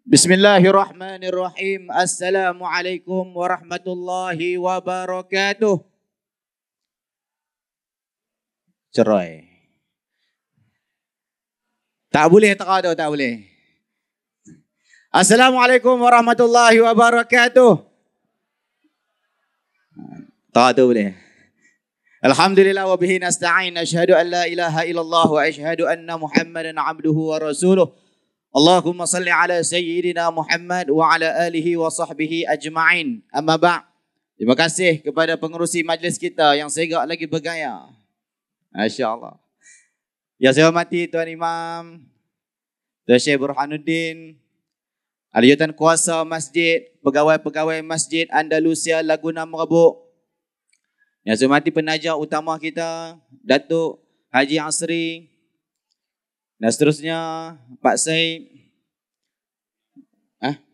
Bismillahirrahmanirrahim. Assalamualaikum warahmatullahi wabarakatuh. Cerai. Tak boleh tak boleh. Assalamualaikum warahmatullahi wabarakatuh. Tak boleh. Alhamdulillah wa bihi nasta'in. Asyhadu an la ilaha illallah wa asyhadu anna Muhammadan abduhu wa rasuluh. Allahumma salli ala sayyidina Muhammad wa ala alihi wa sahbihi ajma'in. Amma ba'. Terima kasih kepada pengerusi majlis kita yang segak lagi bergaya. Masya-Allah. Yang saya hormati Tuan Imam, Tuan Syekh Burhanuddin, ahli jawatan kuasa masjid, pegawai-pegawai Masjid Andalusia Laguna Merbuk. Yang saya hormati penaja utama kita, Datuk Haji Asri. Dan seterusnya Pak Said,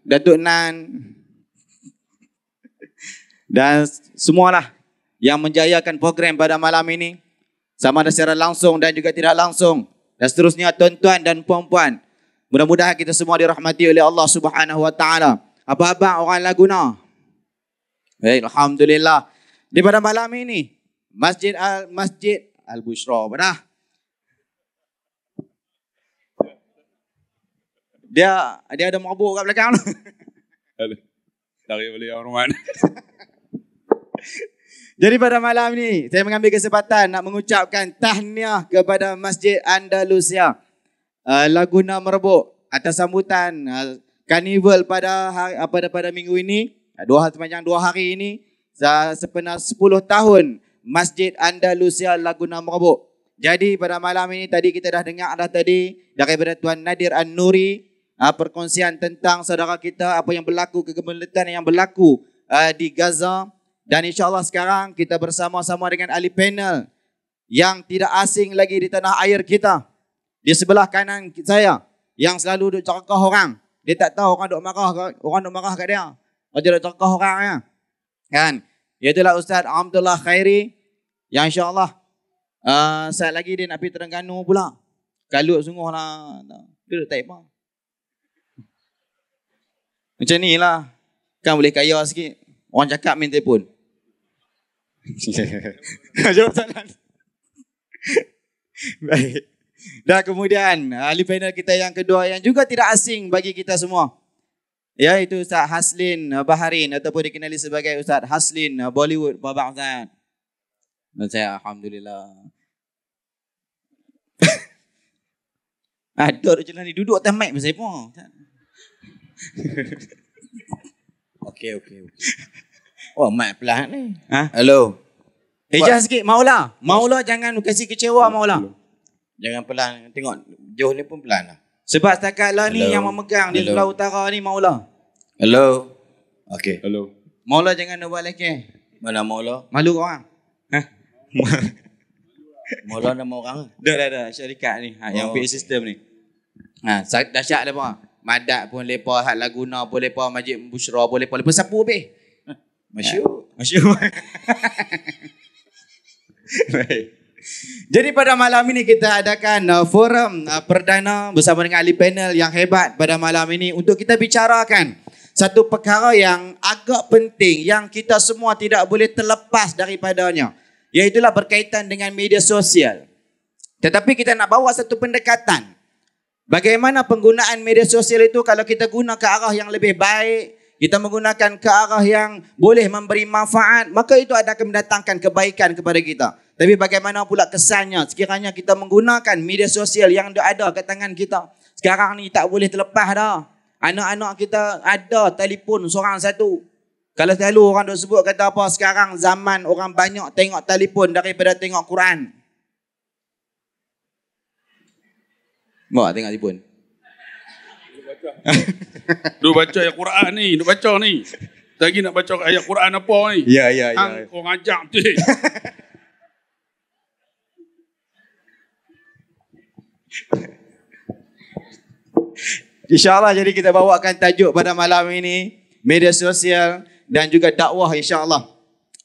Datuk Nan, dan semualah yang menjayakan program pada malam ini, sama ada secara langsung dan juga tidak langsung. Dan seterusnya tuan-tuan dan puan-puan, mudah-mudahan kita semua dirahmati oleh Allah Subhanahu Wa Taala. Apa-apa orang Laguna? Baik, alhamdulillah. Di pada malam ini Masjid Al-Bushra, benar? Dia ada mabuk kat belakang tu. Dari boleh orang mana. Jadi pada malam ni saya mengambil kesempatan nak mengucapkan tahniah kepada Masjid Andalusia Laguna Merbuk atas sambutan karnival pada minggu ini, sepanjang 2 hari ini, sepenuh 10 tahun Masjid Andalusia Laguna Merbuk. Jadi pada malam ini tadi kita dah dengar tadi daripada Tuan Nadir An-Nuri, perkongsian tentang saudara kita, apa yang berlaku, kegemilangan yang berlaku di Gaza. Dan insyaAllah sekarang kita bersama-sama dengan ahli panel yang tidak asing lagi di tanah air kita. Di sebelah kanan saya yang selalu duk cakap orang. Dia tak tahu orang duk marah kat dia. Dia duk cakap orang ya. Kan? Iaitulah Ustaz Abdullah Khairi yang insyaAllah saat lagi dia nak pergi Terengganu pula. Kalut sungguh lah. Dia duk type lah. Macam ni lah. Kan boleh kaya sikit. Orang cakap main telefon. Jawab soalan. Baik. Dan kemudian ahli panel kita yang kedua yang juga tidak asing bagi kita semua, iaitu Ustaz Haslin Baharin ataupun dikenali sebagai Ustaz Haslin Bollywood Babak Ustaz. Dan saya alhamdulillah. Duduk je lah ni. Duduk atas mic pasal apa? Okey. Oh, mic pelan ni. Hello. Ejah sikit Maula. Maula jangan kasih kecewa Maula. Jangan pelan. Tengok jauh ni pun pelan lah. Sebab setakat lah ni yang memegang di sebelah utara ni Maula. Hello. Okey. Hello. Maula jangan nak buat lagi. Mana Maula? Malu orang. Maula nama orang ke? Dah. Syarikat ni. Yang PA system ni. Dahsyat dah apa? Madat pun lepa, Had Laguna pun lepa, Masjid Bushra pun lepa sapu habis. Masyur. Jadi pada malam ini kita adakan forum perdana bersama dengan ahli panel yang hebat pada malam ini untuk kita bicarakan satu perkara yang agak penting yang kita semua tidak boleh terlepas daripadanya, iaitulah berkaitan dengan media sosial. Tetapi kita nak bawa satu pendekatan. Bagaimana penggunaan media sosial itu kalau kita guna ke arah yang lebih baik, kita menggunakan ke arah yang boleh memberi manfaat, maka itu akan mendatangkan kebaikan kepada kita. Tapi bagaimana pula kesannya sekiranya kita menggunakan media sosial yang ada kat tangan kita. Sekarang ni tak boleh terlepas dah. Anak-anak kita ada telefon seorang satu. Kalau selalu orang duk sebut kata apa, sekarang zaman orang banyak tengok telefon daripada tengok Quran. Bawa tengok telefon. Duk baca ayat Quran ni. Duk baca ni. Lagi nak baca ayat Quran apa ni? Ya. Kau ngajak tu. InsyaAllah jadi kita bawakan tajuk pada malam ini, media sosial dan juga dakwah insyaAllah.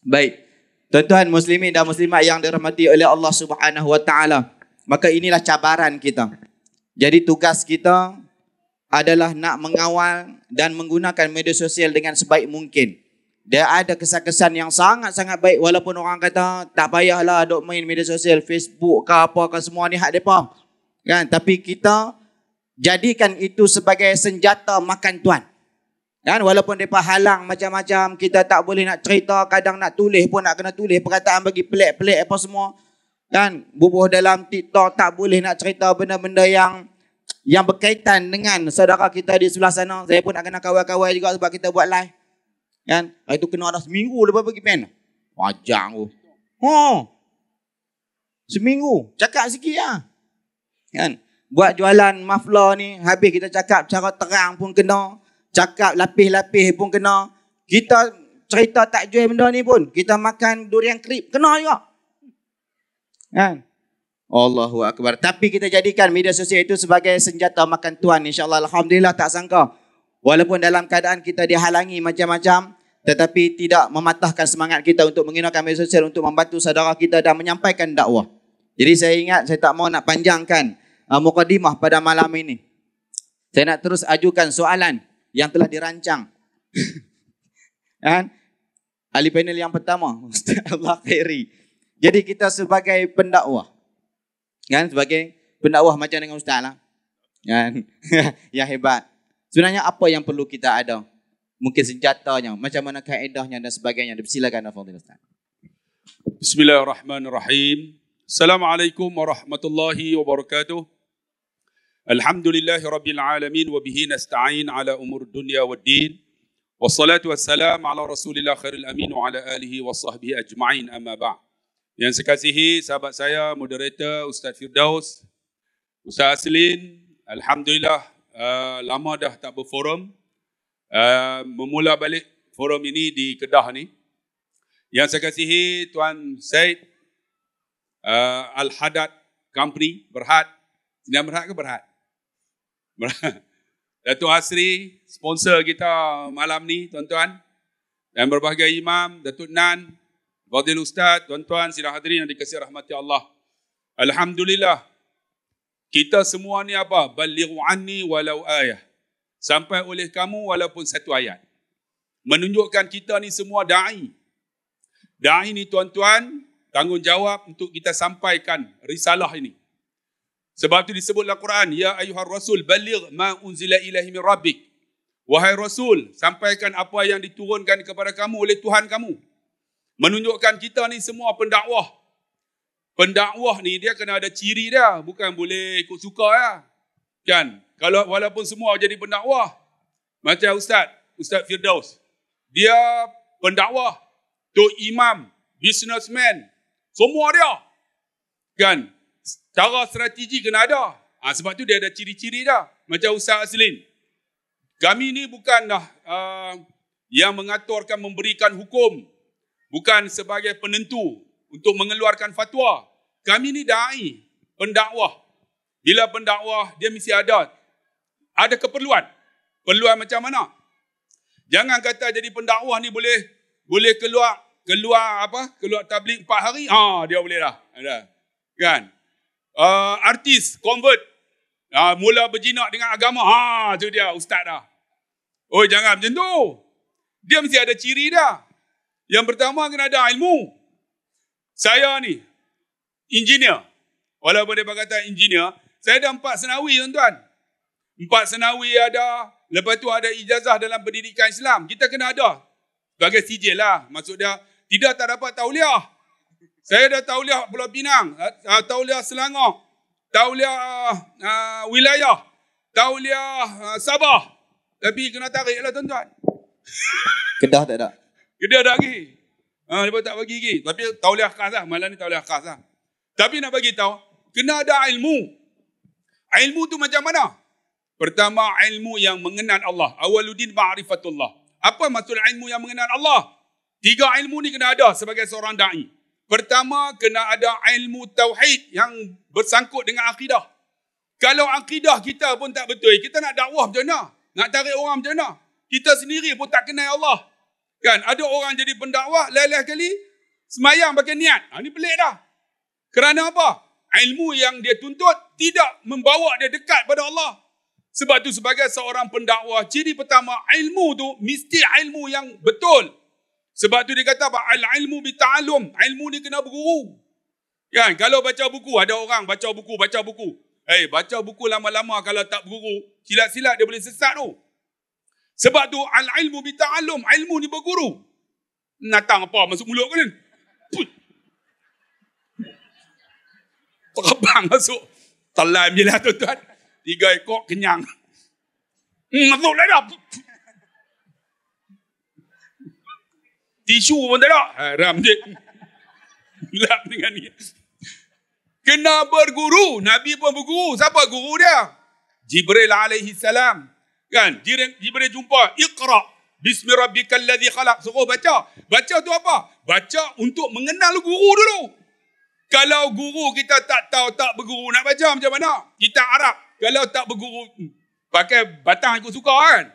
Baik. Tuan-tuan muslimin dan muslimat yang dirahmati oleh Allah Subhanahu Wa Taala. Maka inilah cabaran kita. Jadi tugas kita adalah nak mengawal dan menggunakan media sosial dengan sebaik mungkin. Dia ada kesan-kesan yang sangat-sangat baik walaupun orang kata tak payahlah duk main media sosial, Facebook ke apa ke semua ni hak depa. Kan? Tapi kita jadikan itu sebagai senjata makan tuan. Kan? Walaupun depa halang macam-macam, kita tak boleh nak cerita, kadang nak tulis pun nak kena tulis perkataan bagi pelik-pelik apa semua. Kan? Bubuh dalam TikTok tak boleh nak cerita benda-benda yang berkaitan dengan saudara kita di sebelah sana. Saya pun nak kena kawal-kawal juga sebab kita buat live. Kan? Itu kena ada seminggu lepas pergi pen. Wajang tu. Seminggu. Cakap sikit lah. Kan? Buat jualan mafla ni, habis kita cakap cara terang pun kena. Cakap lapis-lapis pun kena. Kita cerita tak jual benda ni pun. Kita makan durian krip. Kena juga. Kan? Allahu Akbar. Tapi kita jadikan media sosial itu sebagai senjata makan tuan. InsyaAllah. Alhamdulillah tak sangka. Walaupun dalam keadaan kita dihalangi macam-macam, tetapi tidak mematahkan semangat kita untuk menggunakan media sosial untuk membantu saudara kita dan menyampaikan dakwah. Jadi saya ingat, saya tak mau nak panjangkan mukadimah pada malam ini. Saya nak terus ajukan soalan yang telah dirancang. Kan? Ahli panel yang pertama, Ustaz Allah Khairi. Jadi kita sebagai pendakwah, kan, sebagai pendakwah macam dengan Ustaz lah, kan, yang hebat. Sebenarnya apa yang perlu kita ada? Mungkin senjatanya, macam mana kaedahnya dan sebagainya. Silakan Fadil Ustaz. Bismillahirrahmanirrahim. Assalamualaikum warahmatullahi wabarakatuh. Alhamdulillahi rabbil alamin wa bihi nasta'in ala umur dunya waddin. Wassalatu wassalamu ala Rasulillah khairil amin wa ala alihi wa sahbihi ajma'in, amma ba'. Yang saya kasihi sahabat saya, moderator Ustaz Firdaus, Ustaz Aslin, alhamdulillah lama dah tak berforum. Memula balik forum ini di Kedah ni. Yang saya kasihi Tuan Syed Al-Hadad Company, Berhad. Sini Berhad ke Berhad? Berhad. Datuk Hasri, sponsor kita malam ni, tuan-tuan. Dan berbahagia imam, Datuk Nan, Fadil Ustaz, tuan-tuan, sidang hadirin yang dikasihi rahmati Allah. Alhamdulillah. Kita semua ni apa? Balighu anni walau ayah. Sampai oleh kamu walaupun satu ayat. Menunjukkan kita ni semua da'i. Da'i ni tuan-tuan, tanggungjawab untuk kita sampaikan risalah ini. Sebab itu disebut dalam Quran, ya ayyuhar rasul baligh ma unzila ilaihi min rabbik. Wahai Rasul, sampaikan apa yang diturunkan kepada kamu oleh Tuhan kamu. Menunjukkan kita ni semua pendakwah. Pendakwah ni dia kena ada ciri dia, bukan boleh ikut suka ya. Kan? Kalau walaupun semua jadi pendakwah, macam Ustaz Firdaus, dia pendakwah, tu imam, businessman, semua dia. Kan? Cara strategi kena ada. Sebab tu dia ada ciri-ciri dah. Macam Ustaz Aslin. Kami ni bukanlah yang mengaturkan, memberikan hukum. Bukan sebagai penentu untuk mengeluarkan fatwa. Kami ni da'i, pendakwah. Bila pendakwah, dia mesti ada keperluan. Perluan macam mana? Jangan kata jadi pendakwah ni boleh keluar tabligh 4 hari, dia boleh dah. Ada. Kan? Artis convert, mula berjinak dengan agama, tu dia ustaz dah. Oh, jangan macam tu. Dia mesti ada ciri dah. Yang pertama kena ada ilmu. Saya ni engineer. Walaupun dia kata engineer, saya ada 4 senawi tuan-tuan. 4 senawi ada, lepas tu ada ijazah dalam pendidikan Islam. Kita kena ada. Sebagai sijil lah. Maksud dia, tidak tak dapat tauliah. Saya dah tauliah Pulau Pinang, tauliah Selangor, tauliah wilayah, tauliah Sabah. Tapi kena tarik lah tuan-tuan. Kedah tak ada? Kedah tak lagi. Dia tak bagi lagi. Tapi tauliah khas lah. Malam ni tauliah khas lah. Tapi nak bagi tahu, kena ada ilmu. Ilmu tu macam mana? Pertama, ilmu yang mengenal Allah. Awaluddin ma'rifatullah. Apa maksud ilmu yang mengenal Allah? 3 ilmu ni kena ada sebagai seorang da'i. Pertama, kena ada ilmu tauhid yang bersangkut dengan akidah. Kalau akidah kita pun tak betul, kita nak dakwah macam mana? Nak tarik orang macam mana? Kita sendiri pun tak kenal Allah. Kan? Ada orang jadi pendakwah, leleh kali, semayang pakai niat. Ini pelik dah. Kerana apa? Ilmu yang dia tuntut tidak membawa dia dekat pada Allah. Sebab tu sebagai seorang pendakwah, ciri pertama ilmu tu mesti ilmu yang betul. Sebab tu dia kata apa? Al-ilmu bita'allum. Ilmu ni kena berguru. Kan? Kalau baca buku, ada orang baca buku. Baca buku lama-lama kalau tak berguru, silat-silat dia boleh sesat tu. Sebab tu al-ilmu bita'allum. Ilmu ni berguru. Natang apa masuk mulut kan? Terbang masuk. Telan je lah tuan-tuan. 3 ekor kenyang. Masuk lah dah. Tisu pun tak ada. Haram je. Lap dengan ni. Kena berguru. Nabi pun berguru. Siapa guru dia? Jibril alaihi salam. Kan? Jibril jumpa. Iqra. Bismi rabbikal ladzi khalaq. Suruh baca. Baca tu apa? Baca untuk mengenal guru dulu. Kalau guru kita tak tahu, tak berguru, nak baca macam mana? Kita Arab. Kalau tak berguru, pakai batang ikut suka kan?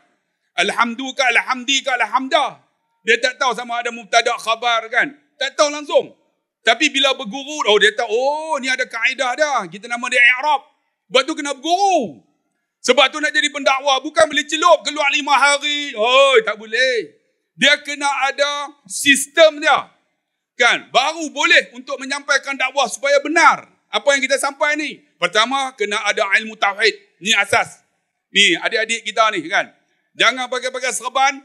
Alhamdu ke alhamdi ke alhamdah. Dia tak tahu sama ada mubtada khabar kan? Tak tahu langsung. Tapi bila berguru, dia tahu, ni ada kaedah dah. Kita nama dia i'rab. Sebab tu kena berguru. Sebab tu nak jadi pendakwah, bukan boleh celup keluar 5 hari. Tak boleh. Dia kena ada sistem dia. Kan? Baru boleh untuk menyampaikan dakwah supaya benar. Apa yang kita sampai ni? Pertama, kena ada ilmu tauhid. Ni asas. Ni adik-adik kita ni kan. Jangan pakai-pakai serban,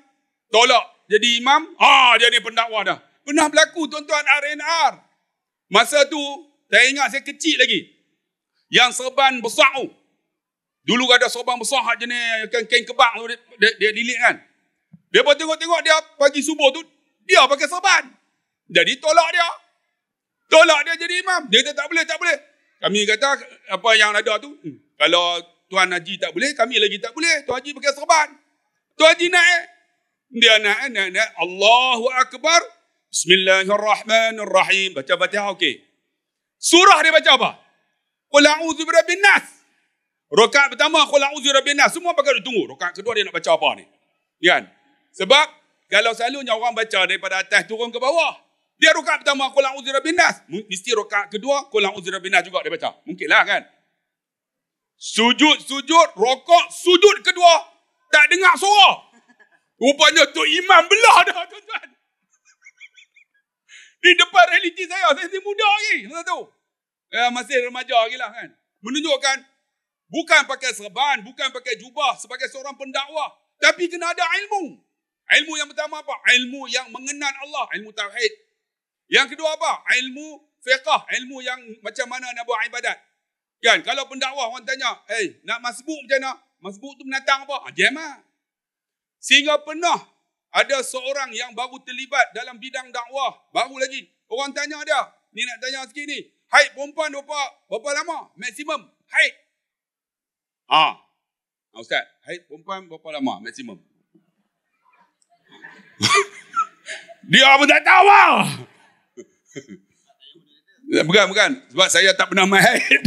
tolak jadi imam. Dia ni pendakwah dah. Pernah berlaku tuan-tuan RNR. Masa tu, saya ingat saya kecil lagi. Yang serban besar tu. Dulu ada serban besar jenis kain kebak tu, dia lilit kan. Dia pun tengok-tengok dia pagi subuh tu, dia pakai serban. Jadi tolak dia. Tolak dia jadi imam. Dia kata tak boleh. Kami kata apa yang ada tu. Kalau Tuan Haji tak boleh, kami lagi tak boleh. Tuan Haji pakai serban. Tuan Haji naik. Dia naik. Allahu Akbar. Bismillahirrahmanirrahim. Baca Fatihah okey. Surah dia baca apa? Qul a'udzu birabbin nas. Rakaat pertama qul a'udzu birabbin nas. Semua pakai tunggu. Rakaat kedua dia nak baca apa ni? Kan? Sebab kalau selalunya orang baca daripada atas turun ke bawah. Dia rakaat pertama qul a'udzu birabbin nas. Mesti rakaat kedua qul a'udzu birabbin nas juga dia baca. Mungkinlah kan? Sujud, rokok, sujud kedua tak dengar suara. Rupanya tu imam belah dah tuan-tuan. Di depan realiti saya masih muda lagi. Masa tu. Masih remaja lagi lah kan. Menunjukkan bukan pakai serban, bukan pakai jubah sebagai seorang pendakwah. Tapi kena ada ilmu. Ilmu yang pertama apa? Ilmu yang mengenal Allah. Ilmu tauhid. Yang kedua apa? Ilmu fiqh. Ilmu yang macam mana nak buat ibadat. Kan? Kalau pendakwah orang tanya, nak masbuk macam mana? Masbuk tu binatang apa? Jam lah. Sehingga pernah ada seorang yang baru terlibat dalam bidang dakwah. Baru lagi. Orang tanya dia. Ni nak tanya sikit ni. Haid perempuan berapa lama? Maksimum. Haid. Ustaz. Haid perempuan berapa lama? Maksimum. Dia pun tak tahu lah. Bukan. Sebab saya tak pernah main haid.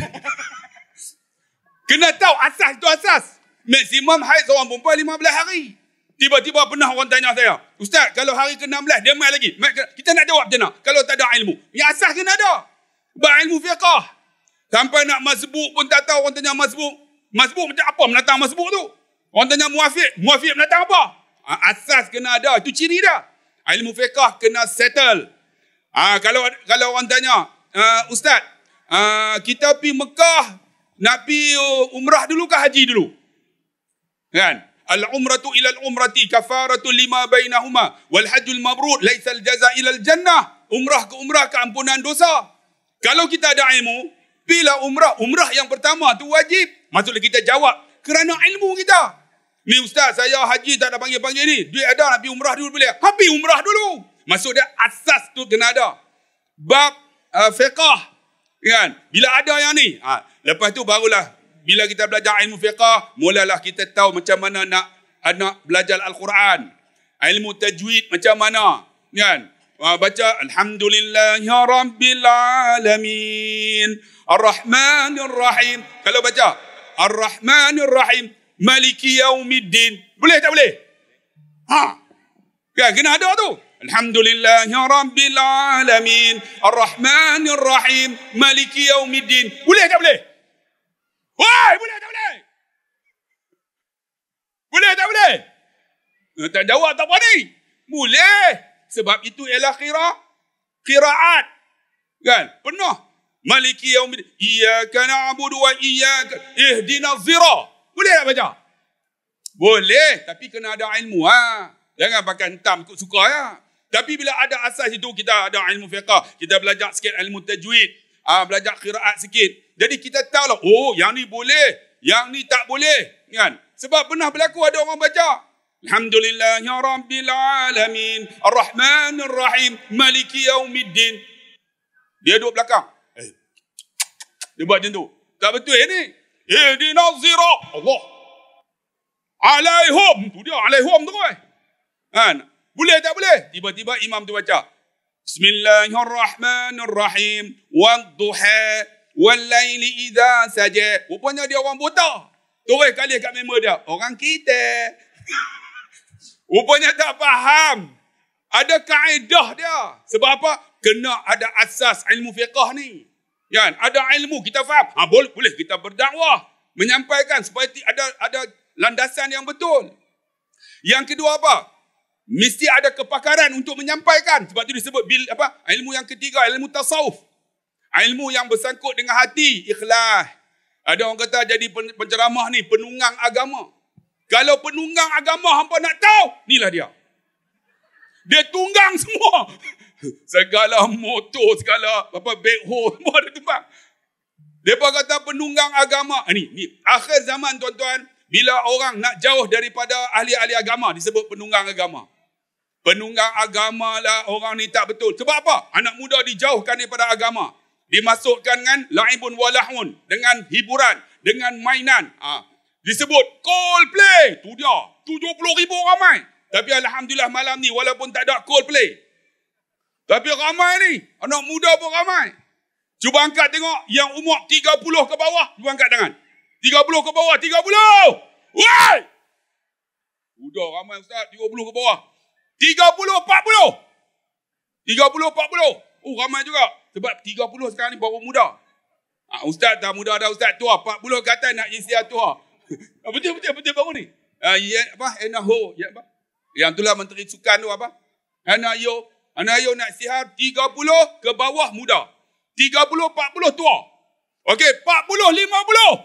Kena tahu asas tu asas. Maksimum haid seorang perempuan 15 hari. Tiba-tiba pernah orang tanya saya, Ustaz, kalau hari ke-16 dia main lagi. Kita nak jawab macam mana? Kalau tak ada ilmu. Yang asas kena ada. Ilmu fiqh. Sampai nak masbuk pun tak tahu. Orang tanya masbuk. Masbuk macam apa menatang masbuk tu? Orang tanya muafiq. Muafiq menatang apa? Asas kena ada. Itu ciri dia. Ilmu fiqh kena settle. Kalau orang tanya, Ustaz, kita pergi Mekah, nak pergi umrah dulu ke haji dulu? Kan? Al-umratu ila al-umrati kafaratu lima bainahuma wal hajjul mabrur laisa al-jaza ila al-jannah. Umrah ke umrah keampunan dosa. Kalau kita ada ilmu, bila umrah yang pertama tu wajib. Maksudnya kita jawab kerana ilmu kita. Ni Ustaz, saya haji tak ada panggil-panggil ni. Duit ada nak pergi umrah dulu boleh? Pergi umrah dulu. Maksud dia asas tu kena ada. Bab fiqh. Kan? Bila ada yang ni, lepas tu barulah bila kita belajar ilmu fiqh, mulalah kita tahu macam mana nak anak belajar Al-Quran. Ilmu tajwid macam mana. Kan? Baca Alhamdulillahi Rabbil Alamin. Ar-Rahmanir Rahim. Kalau baca Ar-Rahmanir Rahim. Maliki Yaumiddin. Boleh tak boleh? Kan? Kena ada tu. Alhamdulillahi Rabbil Alamin. Ar-Rahmanir Rahim. Maliki Yaumiddin. Boleh tak boleh? Woi, boleh tak boleh? Boleh tak boleh? Tak jawab tak berani. Boleh. Sebab itu ialah qiraat. Kan? Pernah. Maliki yaumiddin. Iyyaka na'budu wa iyyaka ihdinas sirah. Boleh tak baca? Boleh. Tapi kena ada ilmu. Jangan pakai hentam ikut suka ya. Tapi bila ada asas itu, kita ada ilmu fiqah, kita belajar sikit ilmu tajwid, belajar qiraat sikit. Jadi kita tahu lah, oh yang ni boleh, yang ni tak boleh. Kan? Sebab pernah berlaku ada orang baca, Alhamdulillahi Rabbil Alamin, Ar-Rahmanir Rahim, Maliki Yaumiddin. Dia duduk belakang. Dia buat macam tu. Tak betul ni. Ihdinas sirah. Allah. Alaihum. Tu dia, alaihum tu kan. Boleh tak boleh? Tiba-tiba imam tu baca. Bismillahirrahmanirrahim. Wadduha. Wallaili idha saja. Rupanya dia orang buta. Terus kali kat member dia. Orang kita. Rupanya tak faham. Ada kaedah dia. Sebab apa? Kena ada asas ilmu fiqah ni. Kan? Ada ilmu, kita faham. Boleh kita berdakwah. Menyampaikan supaya ada landasan yang betul. Yang kedua apa? Mesti ada kepakaran untuk menyampaikan. Sebab itu disebut ilmu yang ketiga, ilmu tasawuf. Ilmu yang bersangkut dengan hati, ikhlas. Ada orang kata jadi penceramah ni penunggang agama. Kalau penunggang agama hampa nak tahu, inilah dia. Dia tunggang semua. Segala motor, segala backhoe, semua dia tumbang. Depa kata penunggang agama. Ni akhir zaman tuan-tuan, bila orang nak jauh daripada ahli-ahli agama disebut penunggang agama. Penunggang agama lah orang ni tak betul. Sebab apa? Anak muda dijauhkan daripada agama. Dimasukkan dengan la'ibun walahun. Dengan hiburan. Dengan mainan. Disebut Coldplay. Tu dia. 70,000 ramai. Tapi Alhamdulillah malam ni walaupun tak ada Coldplay. Tapi ramai ni. Anak muda pun ramai. Cuba angkat tengok. Yang umur 30 ke bawah. Cuba angkat tangan. 30 ke bawah. 30. Woi! Udah ramai ustaz. 30 ke bawah. 30, 40. 30, 40. Oh, ramai juga. Sebab 30 sekarang ni baru muda. Ustaz dah muda dah, ustaz tua. 40 ke atas nak isi tua. Betul baru ni. Enaho. Yang itulah Menteri Sukan tu apa? Anayo nak sihat 30 ke bawah muda. 30, 40 tua. Okey, 40, 50.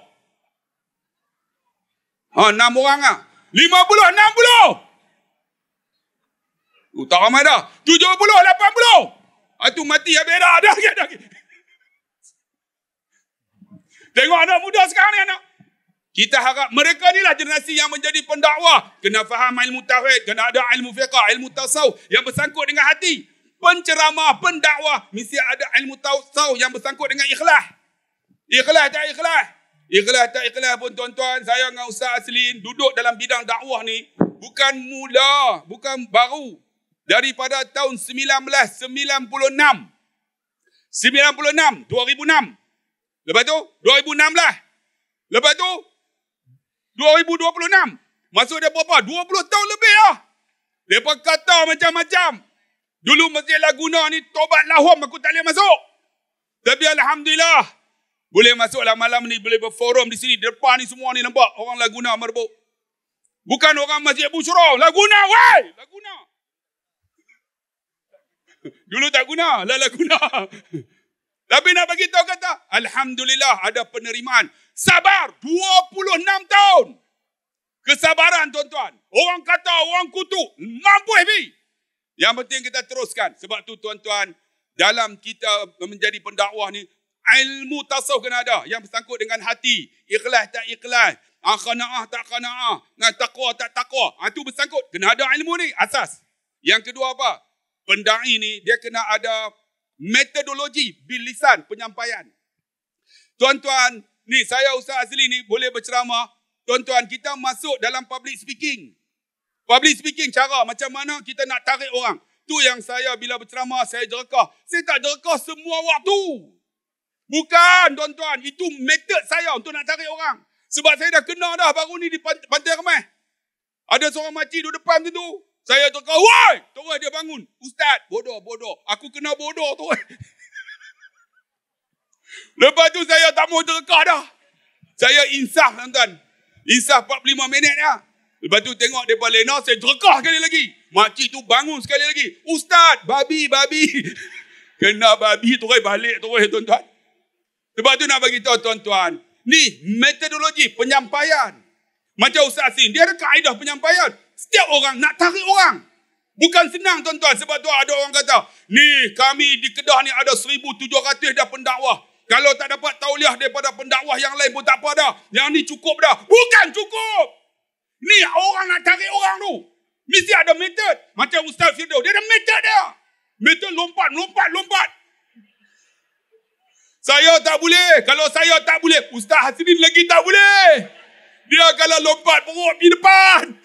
6 orang lah. 50, 60. Tak ramai dah. 70, 80. Itu mati habis dah. Tengok anak muda sekarang ni anak. Kita harap mereka ni lah generasi yang menjadi pendakwah. Kena faham ilmu tauhid, kena ada ilmu fiqah, ilmu tasawuf yang bersangkut dengan hati. Penceramah, pendakwah mesti ada ilmu tasawuf yang bersangkut dengan ikhlas. Ikhlas tak ikhlas? Ikhlas tak ikhlas pun tuan-tuan, saya dengan Ustaz Aslin duduk dalam bidang dakwah ni bukan mula, bukan baru. Daripada tahun 1996. 2006. Lepas tu 2016. Lepas tu 2026. Masuk dia berapa? 20 tahun lebih lah. Mereka kata macam-macam. Dulu Masjid Laguna ni tobat lahum aku tak boleh masuk. Tapi Alhamdulillah. Boleh masuklah malam ni. Boleh berforum di sini. Di depan ni semua ni nampak. Orang Laguna merebut. Bukan orang Masjid Bushra. Laguna, woi! Laguna. Dulu tak guna. Lah guna. Tapi nak bagi tahu kata. Alhamdulillah ada penerimaan. Sabar. 26 tahun. Kesabaran tuan-tuan. Orang kata, orang kutuk. Mampu habis. Yang penting kita teruskan. Sebab tu tuan-tuan. Dalam kita menjadi pendakwah ni. Ilmu tasawuf kena ada. Yang bersangkut dengan hati. Ikhlas tak ikhlas. Qanaah tak qanaah. Taqwa tak taqwa. Itu bersangkut. Kena ada ilmu ni. Asas. Yang kedua apa? Pendai ni dia kena ada metodologi bilisan penyampaian. Tuan-tuan, ni saya Ustaz Azli ni boleh berceramah. Tuan-tuan, kita masuk dalam public speaking. Public speaking cara macam mana kita nak tarik orang. Tu yang saya bila berceramah saya jerakah. Saya tak jerakah semua waktu. Bukan tuan-tuan, itu metod saya untuk nak tarik orang. Sebab saya dah kena dah baru ni di Pantai Remeh. Ada seorang makcik duduk depan tu. Saya terkau, woi! Terus dia bangun. Ustaz, bodoh. Aku kena bodoh tu. Lepas tu saya tak mau terkah dah. Saya insaf tuan-tuan. Insaf 45 minit dah. Lepas tu tengok mereka lena, saya derekah sekali lagi. Makcik tu bangun sekali lagi. Ustaz, babi. Kena babi terus balik terus tuan-tuan. Sebab tu nak bagi tahu tuan-tuan. Ni metodologi penyampaian. Macam Ustaz Sin, dia ada kaedah penyampaian. Setiap orang nak tarik orang. Bukan senang tuan-tuan. Sebab tu ada orang kata, ni kami di Kedah ni ada 1,700 dah pendakwah. Kalau tak dapat tauliah daripada pendakwah yang lain pun tak apa dah. Yang ni cukup dah. Bukan cukup. Ni orang nak tarik orang tu. Mesti ada metod. Macam Ustaz Firdaus, dia ada metod dia. Metod lompat. Saya tak boleh. Kalau saya tak boleh, Ustaz Hasrin lagi tak boleh. Dia kalau lompat perut di depan.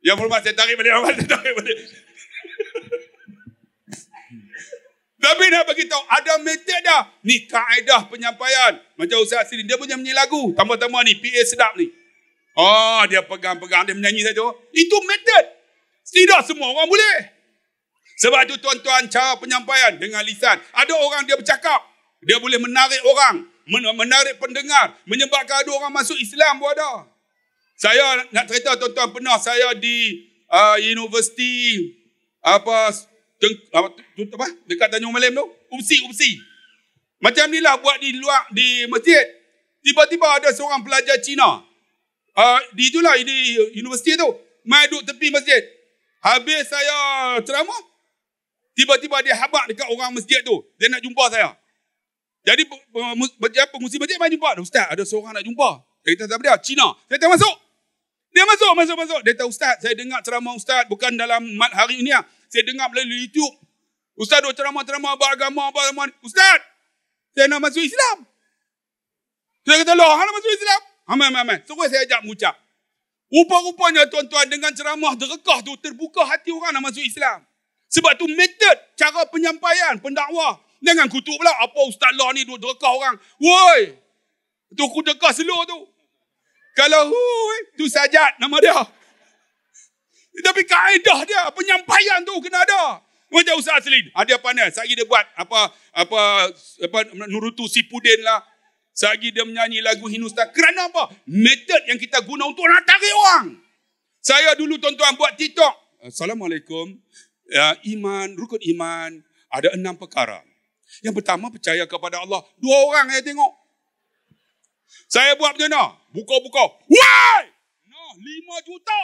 Yang hormat saya tarik balik. Tapi nak bagi tahu ada metod dah. Ni kaedah penyampaian. Macam Ustaz Hasrin, dia punya menyanyi lagu. Tambah-tambah ni, PA sedap ni. Oh, dia pegang-pegang, dia menyanyi saja. Itu metod. Tidak semua orang boleh. Sebab itu tuan-tuan, cara penyampaian dengan lisan. Ada orang dia bercakap. Dia boleh menarik orang. Menarik pendengar. Menyebabkan ada orang masuk Islam pun ada. Saya nak cerita tuan-tuan, pernah saya di universiti dekat Tanjung Malim tu. UPSI. Macam ni lah buat di luar, di masjid. Tiba-tiba ada seorang pelajar Cina. Di universiti tu. Mai duduk tepi masjid. Habis saya ceramah. Tiba-tiba dia habaq dekat orang masjid tu. Dia nak jumpa saya. Jadi pengurusi masjid mai jumpa. Ustaz, ada seorang nak jumpa. Saya kata siapa dia? Cina. Saya kata masuk. Dia masuk. Dia kata, Ustaz, saya dengar ceramah Ustaz. Bukan dalam hari ini. Saya dengar melalui YouTube. Ustaz duk ceramah-ceramah beragama. Ustaz, saya nak masuk Islam. Saya kata, loh, nak masuk Islam? Aman. Terus saya ajak mengucap. Rupa-rupanya tuan-tuan dengan ceramah derekah tu terbuka hati orang nak masuk Islam. Sebab tu metod, cara penyampaian, pendakwah. Jangan kutuk pula, apa Ustaz lah ni duk derekah orang. Woi, tu aku dekah slow tu. Kalau tu Sajat nama dia. Tapi kaedah dia, penyampaian tu kena ada. Macam Ustaz Aslin, dia pandai. Sehari dia buat Nurutu Sipudin lah. Sehari dia menyanyi lagu Hindustan. Kerana apa? Metod yang kita guna untuk nak tarik orang. Saya dulu tuan-tuan buat TikTok. Assalamualaikum. Rukun iman ada 6 perkara. Yang pertama, percaya kepada Allah. 2 orang saya tengok. Saya buat macam mana? Buka. Why? 5 juta.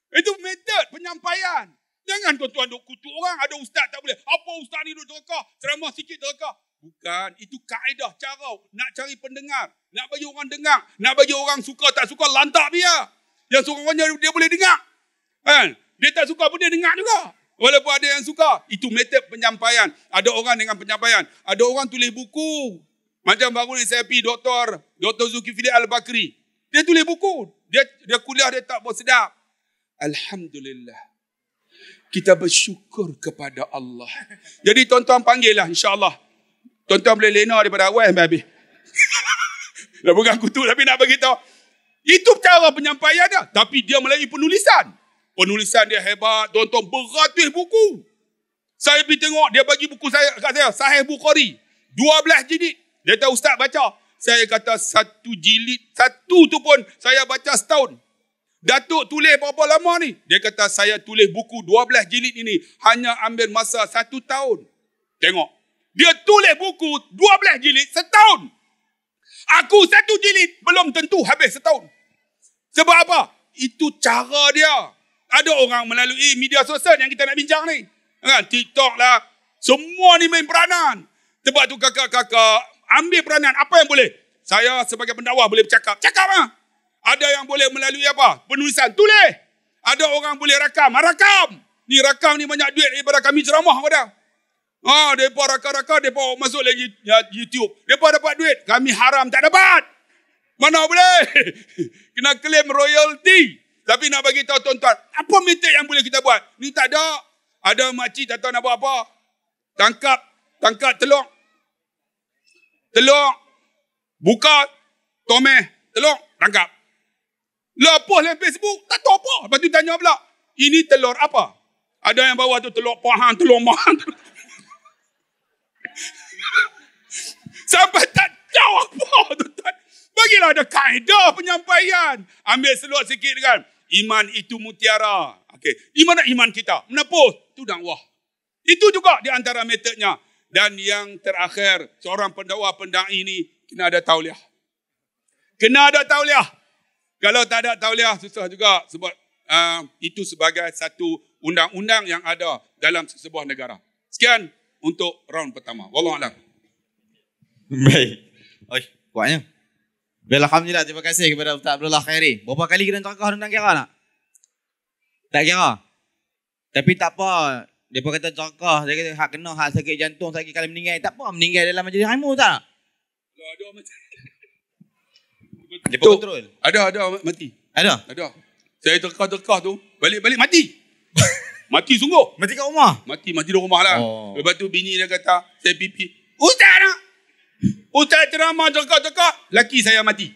Itu metod penyampaian. Jangan tuan-tuan duk kutuk orang. Ada ustaz tak boleh. Apa ustaz ni duk derekah? Ceramah sikit derekah. Bukan. Itu kaedah cara. Nak cari pendengar. Nak bagi orang dengar. Nak bagi orang suka tak suka, lantak dia. Yang seorang-orangnya dia boleh dengar. Kan? Dia tak suka pun dia dengar juga. Walaupun ada yang suka. Itu metod penyampaian. Ada orang dengan penyampaian. Ada orang tulis buku. Macam baru ni saya pergi Dr. Zulkifli Al-Bakri. Dia tulis buku. Dia kuliah, dia tak bersedap. Alhamdulillah. Kita bersyukur kepada Allah. Jadi tuan-tuan panggil lah, insyaAllah. Tuan-tuan boleh lena daripada awal sampai habis. Dah bukan kutuk tapi nak bagi tahu. Itu cara penyampaian dia. Tapi dia melalui penulisan. Penulisan dia hebat. Tuan-tuan beratus buku. Saya pergi tengok. Dia bagi buku saya kat saya. Sahih Bukhari. 12 jilid. Dia tahu ustaz baca. Saya kata 1 jilid. 1 tu pun saya baca setahun. Datuk tulis berapa lama ni? Dia kata saya tulis buku 12 jilid ini. Hanya ambil masa 1 tahun. Tengok. Dia tulis buku 12 jilid setahun. Aku 1 jilid belum tentu habis setahun. Sebab apa? Itu cara dia. Ada orang melalui media sosial yang kita nak bincang ni. Kan? TikTok lah. Semua ni main peranan. Sebab tu kakak-kakak ambil peranan. Apa yang boleh? Saya sebagai pendakwah boleh bercakap. Cakap lah. Ada yang boleh melalui apa? Penulisan. Tulis. Ada orang boleh rakam. Rakam. Ni rakam ni banyak duit daripada kami ceramah pada. Mereka rakam-rakam. Mereka masuk lagi YouTube. Mereka dapat duit. Kami haram tak dapat. Mana boleh? Kena claim royalty. Tapi nak bagi tahu tuan-tuan, apa metod yang boleh kita buat? Ni tak ada. Ada makcik tak tahu nak buat apa. Tangkap telur. Buka. Tomeh. Telur. Tangkap. Lepas dalam Facebook. Tak tahu apa. Lepas tu tanya pula. Ini telur apa? Ada yang bawa tu telur pahang, telur mahang. Sampai tak tahu apa tuan-tuan. Bagilah ada kaedah penyampaian. Ambil seluar sikit kan. Iman itu mutiara. Okey, di mana iman kita? Menepus. Itu dakwah. Itu juga di antara metodnya. Dan yang terakhir, seorang pendakwa pendai ini kena ada tauliah. Kena ada tauliah. Kalau tak ada tauliah, susah juga sebab itu sebagai satu undang-undang yang ada dalam sebuah negara. Sekian untuk round pertama. Wallahualam. Baik. Oi, kuatnya. Alhamdulillah, terima kasih kepada Ustaz Abdullah Khairi. Berapa kali kita cakap tentang kira tak? Tak kira. Tapi tak apa. Dia pun kata cakap, dia kata hak kena, hak sakit jantung, sakit kalau meninggal. Tak apa, meninggal dalam majlis ilmu tak? Ada macam Dia pun kontrol. Ada mati. Ada? Ada. Saya terkah tu, balik-balik mati. Mati sungguh. Mati kat rumah? Mati di rumah lah. Oh. Lepas tu bini dia kata, saya pipi. Ustaz nak? Ustaz ceramah cakap-cakap, laki saya mati.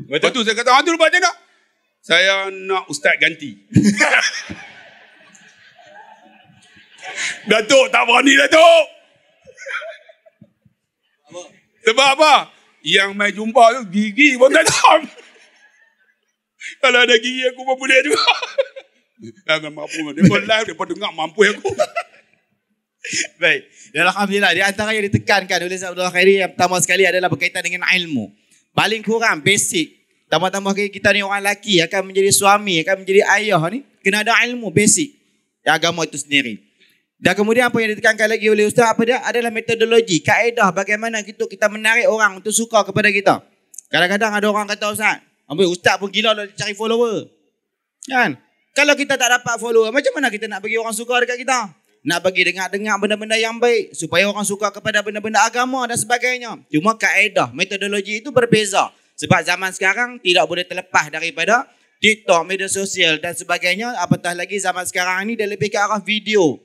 Lepas tu saya kata, tu lepas macam nak? Saya nak ustaz ganti. Datuk tak berani Datuk. Sebab apa? Yang mai jumpa tu gigi pun tajam. Kalau ada gigi aku pun boleh juga. Jangan mampu. Dia pun live, dia pun dengar mampu aku. Baik. Dan Alhamdulillah, di antara yang ditekankan oleh Ustaz Abdullah Khairi yang pertama sekali adalah berkaitan dengan ilmu. Paling kurang basic. Tambah-tambah kita ni orang lelaki akan menjadi suami, akan menjadi ayah ni, kena ada ilmu basic agama itu sendiri. Dan kemudian apa yang ditekankan lagi oleh Ustaz apa dia? Adalah metodologi, kaedah bagaimana kita menarik orang untuk suka kepada kita. Kadang-kadang ada orang kata Ustaz, Ustaz pun gila lah cari follower. Kan? Kalau kita tak dapat follower, macam mana kita nak bagi orang suka dekat kita? Nak bagi dengar-dengar benda-benda yang baik supaya orang suka kepada benda-benda agama dan sebagainya. Cuma kaedah, metodologi itu berbeza. Sebab zaman sekarang tidak boleh terlepas daripada TikTok, media sosial dan sebagainya. Apatah lagi zaman sekarang ni dia lebih ke arah video.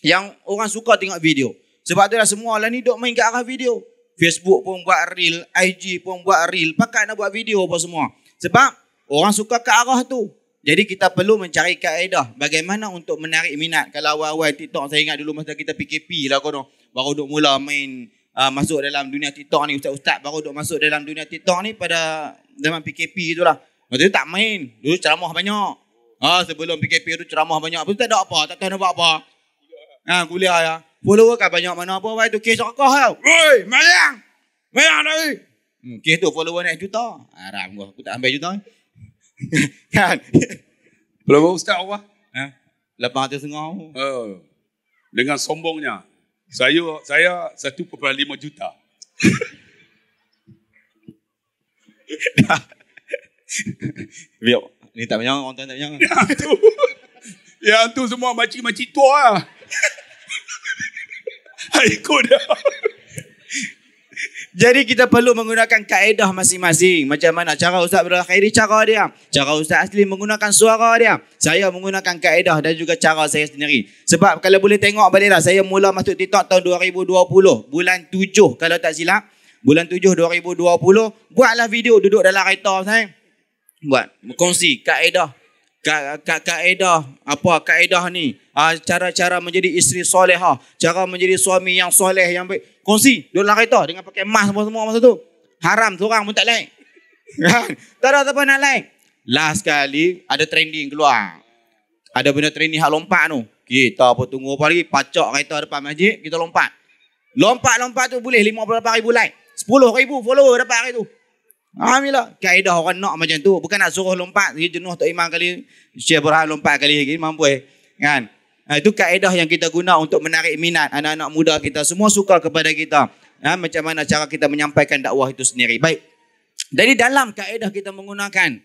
Yang orang suka tengok video. Sebab itulah semua orang ni duk main ke arah video. Facebook pun buat reel, IG pun buat reel. Pakat nak buat video apa semua. Sebab orang suka ke arah tu. Jadi kita perlu mencari kaedah bagaimana untuk menarik minat. Kalau awal-awal TikTok, saya ingat dulu masa kita PKP lah kono, baru duk mula main masuk dalam dunia TikTok ni. Ustaz-ustaz baru duk masuk dalam dunia TikTok ni pada zaman PKP itulah. Masa tu tak main. Dulu ceramah banyak. Sebelum PKP tu ceramah banyak. Lepas tu tak ada apa, tak tahu nak buat apa. Kuliah ya. Follower kan banyak mana apa tu kes cakap tau. Oi, mayang. Mayang dah. Kes tu follower naik juta. Haram gua, aku tak ambil juta. Kan? Berapa ustaz apa? 850. Dengan sombongnya. Saya 1.5 juta. Biar ni tak banyak, orang tak banyak. Yang tu semua makcik-makcik tua lah. Ikut dah. Jadi kita perlu menggunakan kaedah masing-masing. Macam mana cara Ustaz Abdullah Khairi, cara dia. Cara Ustaz Asli menggunakan suara dia. Saya menggunakan kaedah dan juga cara saya sendiri. Sebab kalau boleh tengok baliklah, saya mula masuk TikTok tahun 2020. Bulan 7 kalau tak silap. Bulan 7 2020. Buatlah video duduk dalam kereta saya. Buat. Berkongsi kaedah. Kaedah ni. Cara-cara menjadi isteri solehah. Cara menjadi suami yang soleh, yang baik. Kongsi duduk dalam kereta dengan pakai mask semua masa tu. Haram seorang pun tak like. Tak ada apa nak like. Last kali ada trending keluar. Ada benda trending hak lompat tu. Kita apa tunggu apa lagi? Pacak kereta depan masjid, kita lompat. Lompat tu boleh 58,000 like. 10,000 follower dapat hari tu. Alhamdulillah. Kaedah orang nak macam tu. Bukan nak suruh lompat. Dia jenuh tak imam kali. Syekh Burhan lompat kali lagi. Mampu kan? Itu kaedah yang kita guna untuk menarik minat anak-anak muda kita. Semua suka kepada kita. Macam mana cara kita menyampaikan dakwah itu sendiri. Baik. Jadi dalam kaedah kita menggunakan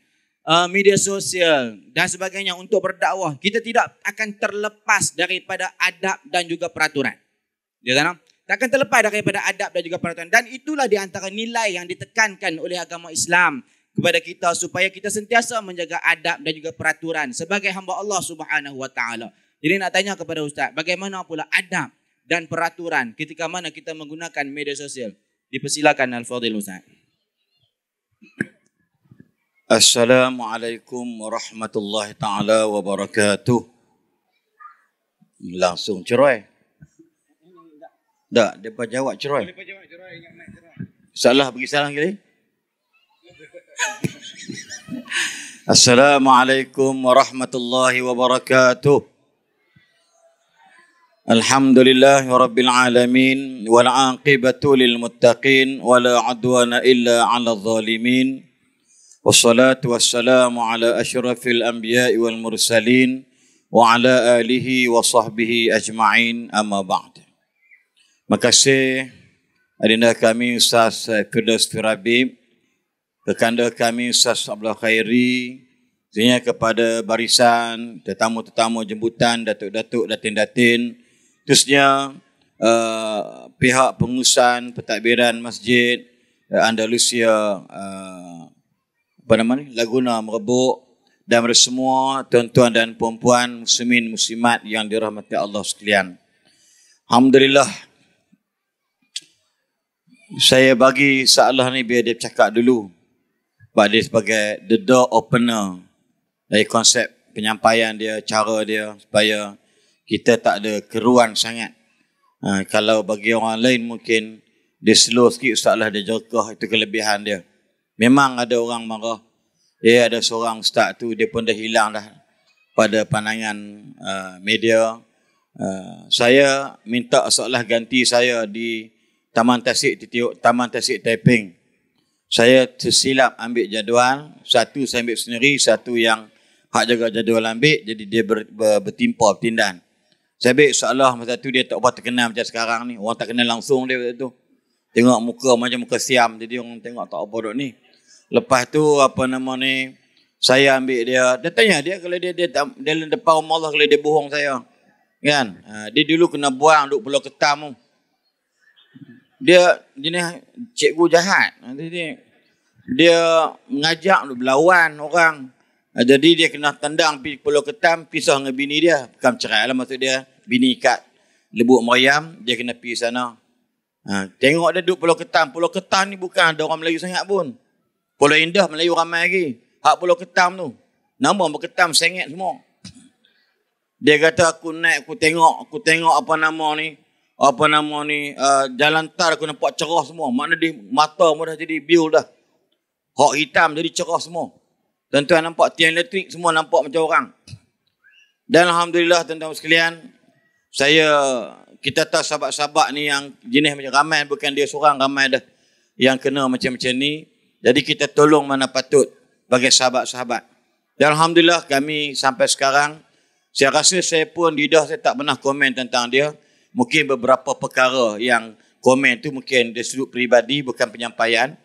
media sosial dan sebagainya untuk berdakwah, kita tidak akan terlepas daripada adab dan juga peraturan. Ya kan? Tak akan terlepas daripada adab dan juga peraturan. Dan itulah di antara nilai yang ditekankan oleh agama Islam kepada kita supaya kita sentiasa menjaga adab dan juga peraturan sebagai hamba Allah Subhanahu Wa Taala. Jadi nak tanya kepada Ustaz, bagaimana pula adab dan peraturan ketika mana kita menggunakan media sosial? Dipersilakan Al-Fadhil Ustaz. Assalamualaikum warahmatullahi taala wabarakatuh. Langsung cerai. Tak, depa jawab cerai. Salah bagi salah kali. Assalamualaikum warahmatullahi wabarakatuh. Alhamdulillahi rabbil alamin wal aqibatu lil muttaqin wala adwana illa 'alal zalimin. Wassalatu wassalamu ala asyrafil anbiya'i wal mursalin wa ala alihi wa sahbihi ajma'in, amma ba'd. Makasih adinda kami Ustaz Firdaus Firabib, kekanda kami Ustaz Abdul Khairi, sebenarnya kepada barisan tetamu-tetamu jemputan, datuk-datuk, datin-datin, terusnya pihak pengurusan pentadbiran Masjid Andalusia Laguna Merbuk, dan semua tuan-tuan dan puan-puan muslimin muslimat yang dirahmati Allah sekalian. Alhamdulillah, saya bagi Sa'lah ni biar dia cakap dulu, sebab dia sebagai the door opener dari konsep penyampaian dia, cara dia, supaya kita tak ada keruan sangat. Kalau bagi orang lain mungkin dia slow sikit, Ustazlah dia jerkah, itu kelebihan dia. Memang ada orang marah. Ada seorang ustaz tu, dia pun dah hilang dah pada pandangan media. Saya minta Ustazlah ganti saya di Taman Tasik Taiping. Saya tersilap ambil jadual. Satu saya ambil sendiri, satu yang hak jaga jadual ambil, jadi dia bertimpa bertindan. Saya ambil Ustazlah masa tu dia tak apa terkenal macam sekarang ni. Orang tak kenal langsung dia waktu tu. Tengok muka macam muka siam, jadi orang tengok tak apa dok ni. Lepas tu saya ambil dia. Dia tanya dia kalau dia depan rumah Allah, kalau dia bohong saya. Kan? Dia dulu kena buang duk Pulau Ketam tu. Dia jenis cikgu jahat. Dia mengajak duk berlawan orang. Jadi dia kena tendang pergi Pulau Ketam, pisah dengan bini dia. Bukan cerai lah maksud dia. Bini kat Lebuk Meriam, dia kena pergi sana. Tengok dia duduk Pulau Ketam. Pulau Ketam ni bukan ada orang Melayu sangat pun. Pulau Indah Melayu ramai lagi. Hak Pulau Ketam tu, nama berketam sengit semua. Dia kata aku naik, aku tengok jalan tar aku nampak cerah semua. Makna dia mata pun dah jadi biru dah. Hak hitam jadi cerah semua. Tuan-tuan nampak tiang elektrik semua nampak macam orang. Dan alhamdulillah tuan-tuan sekalian, kita tahu sahabat-sahabat ni yang jenis macam ramai, bukan dia seorang, ramai dah yang kena macam-macam ni. Jadi kita tolong mana patut bagi sahabat-sahabat. Dan alhamdulillah kami sampai sekarang, saya rasa saya pun lidah saya tak pernah komen tentang dia. Mungkin beberapa perkara yang komen tu mungkin dari sudut peribadi, bukan penyampaian.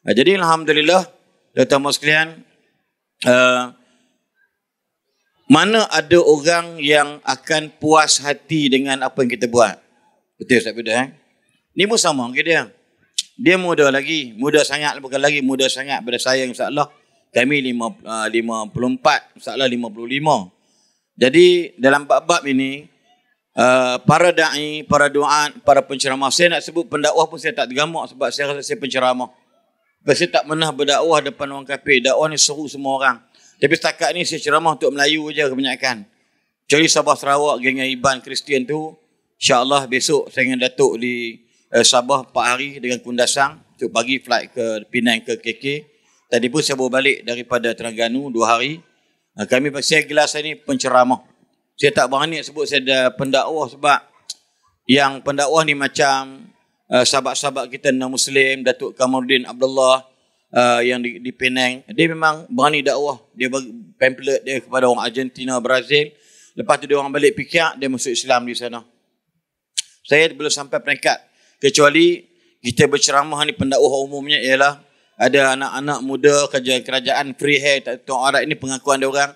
Jadi alhamdulillah tuan-tuan sekalian, mana ada orang yang akan puas hati dengan apa yang kita buat. Betul tak betul? Ni pun sama ke dia. Dia muda lagi, muda sangat, bukan lagi muda sangat pada saya insya-Allah. Kami 54, insya-Allah 55. Jadi dalam bab-bab ini, para dai, para duat, para penceramah, saya nak sebut pendakwah pun saya tak tergamak sebab saya rasa saya penceramah. Sebab saya tak pernah berdakwah depan orang kafir. Dakwah ni seru semua orang. Tapi setakat ni saya ceramah untuk Melayu je kebanyakan. Kecuali Sabah Sarawak, geng Iban Kristian tu, insya-Allah besok saya dengan Datuk di Sabah 4 hari dengan Kundasang untuk bagi flight ke Penang ke KK. Tadi pun saya bawa balik daripada Terengganu 2 hari. Saya gelar saya ni penceramah. Saya tak berani sebut saya ada pendakwah sebab yang pendakwah ni macam sahabat-sahabat kita non-Muslim, Datuk Kamaluddin Abdullah yang di Penang, dia memang berani dakwah. Dia bagi pamphlet dia kepada orang Argentina, Brazil. Lepas tu dia orang balik fikir, dia masuk Islam di sana. Saya belum sampai peringkat. Kecuali kita berceramah ni, pendakwah umumnya ialah ada anak-anak muda kerajaan free hair, tak tahu Arab ini pengakuan dia orang,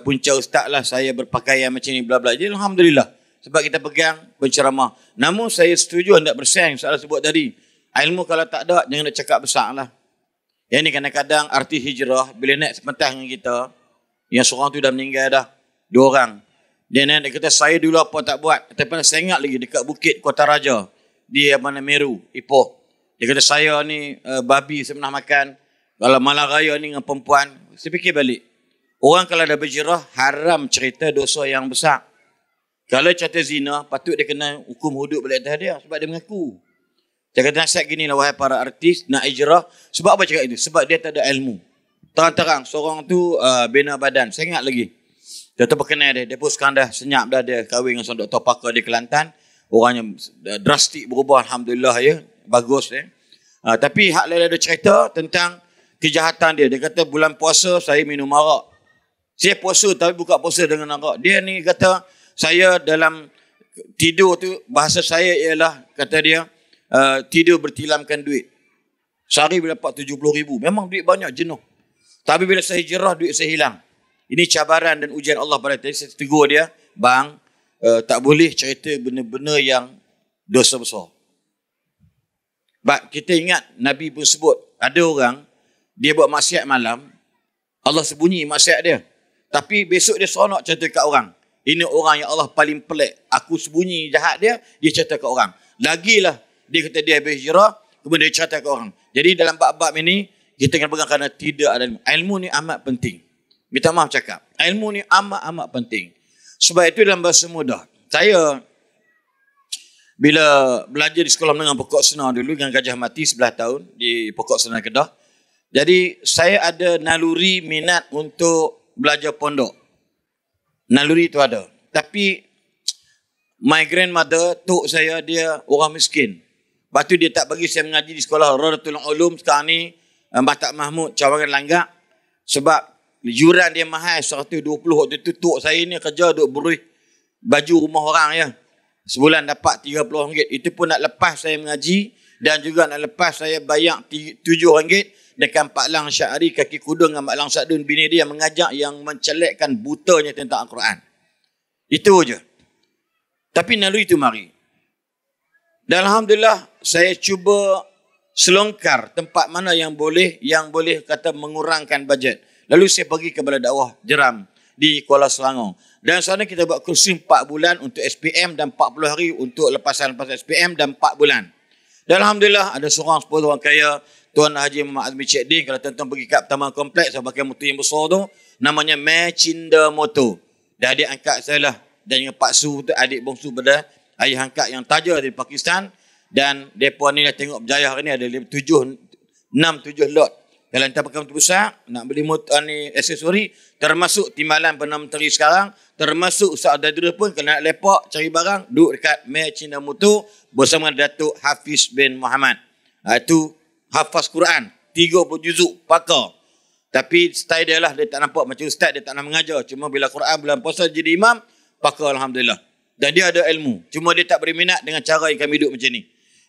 punca ustaz lah saya berpakaian macam ni bla bla. Jadi alhamdulillah sebab kita pegang penceramah. Namun saya setuju hendak bersaing, soalan sebut tadi. Ilmu kalau tak ada jangan nak cakap besar lah. Yang ni kadang-kadang arti hijrah, bila naik sepentas dengan kita, yang seorang tu dah meninggal dah, 2 orang. Dia naik, dia kata saya dulu apa tak buat. Tapi saya ingat lagi dekat Bukit Kota Raja, di Meru, Ipoh. Dia kata saya ni babi saya pernah makan. Kalau malam raya ni dengan perempuan, saya fikir balik. Orang kalau dah berhijrah, haram cerita dosa yang besar. Kalau cerita zina, patut dia kena hukum hudud balik atas dia sebab dia mengaku. Saya kata nasihat gini lah wahai para artis, nak hijrah. Sebab apa cakap itu? Sebab dia tak ada ilmu. Terang-terang, seorang tu bina badan. Saya ingat lagi. Dia terkenal dia. Dia pun sekarang dah senyap dah. Dia kahwin dengan seorang Dr. Pakar di Kelantan. Orangnya drastik berubah. Alhamdulillah ya. Bagus ya. Tapi hak lain ada cerita tentang kejahatan dia. Dia kata bulan puasa saya minum arak. Saya puasa tapi buka puasa dengan arak. Dia ni kata saya dalam tidur tu bahasa saya ialah kata dia tidur bertilamkan duit. Sehari boleh dapat 70,000. Memang duit banyak jenuh. Tapi bila saya hijrah, duit saya hilang. Ini cabaran dan ujian Allah pada saya. Saya tegur dia, bang, tak boleh cerita benda-benda yang dosa besar. Sebab kita ingat, Nabi pun sebut, ada orang, dia buat maksiat malam, Allah sembunyi maksiat dia. Tapi besok dia seronok cerita kat orang. Ini orang yang Allah paling pelik. Aku sembunyi jahat dia, dia cerita kat orang. Lagilah, dia kata dia habis hijrah, kemudian dia cerita kat orang. Jadi dalam bab-bab ini, kita kena pegang kerana tidak ada ilmu. Ilmu ni amat penting. Minta maaf cakap. Ilmu ni amat-amat penting. Sebab itu dalam bahasa mudah. Saya bila belajar di sekolah menengah Pokok Senar dulu dengan Gajah Mati 11 tahun di Pokok Senar Kedah. Jadi saya ada naluri minat untuk belajar pondok. Naluri itu ada. Tapi my grandmother, tok saya dia orang miskin. Lepas tu dia tak bagi saya mengaji di sekolah Radatul Ulum sekarang ni. Batak Mahmud, Cawangan Langgak. Sebab yuran dia mahal 120. Waktu tu tok saya ni kerja duk beruih baju rumah orang ya. Sebulan dapat RM30. Itu pun nak lepas saya mengaji. Dan juga nak lepas saya bayar RM7 dekat Pak Lang Syahri kaki kuda dengan Mak Lang Sadun bini dia mengajak yang mencelekkan butanya tentang Al-Quran. Itu je. Tapi naluri itu mari. Dan Alhamdulillah saya cuba selongkar tempat mana yang boleh kata mengurangkan bajet. Lalu saya pergi kepada dakwah Jeram di Kuala Selangor. Dan sana kita buat kursus 4 bulan untuk SPM dan 40 hari untuk lepasan SPM dan 4 bulan. Dan Alhamdulillah ada seorang 10 orang kaya, Tuan Haji Muhammad Azmi Cik Din, kalau tuan-tuan pergi kat Taman Kompleks, saya pakai motor yang besar tu, namanya Mecinda Motor. Dan adik angkat saya lah. Dan dengan Pak Su tu, adik bongsu pada ayah angkat yang tajam dari Pakistan. Dan mereka ni dah tengok berjaya hari ni ada 6-7 lot. Kalau kita pakai motor besar, nak beli motor ni aksesori, termasuk timbalan Perdana Menteri sekarang, termasuk Ustaz Adadura pun kalau nak lepak cari barang, duduk dekat Mecinda Motor bersama Datuk Hafiz bin Muhammad. Itu hafaz Quran, 30 juzuk, pakar. Tapi style dia lah, dia tak nampak macam ustaz, dia tak nak mengajar. Cuma bila Quran, bulan puasa jadi imam, pakar Alhamdulillah. Dan dia ada ilmu. Cuma dia tak berminat dengan cara yang kami duduk macam ni.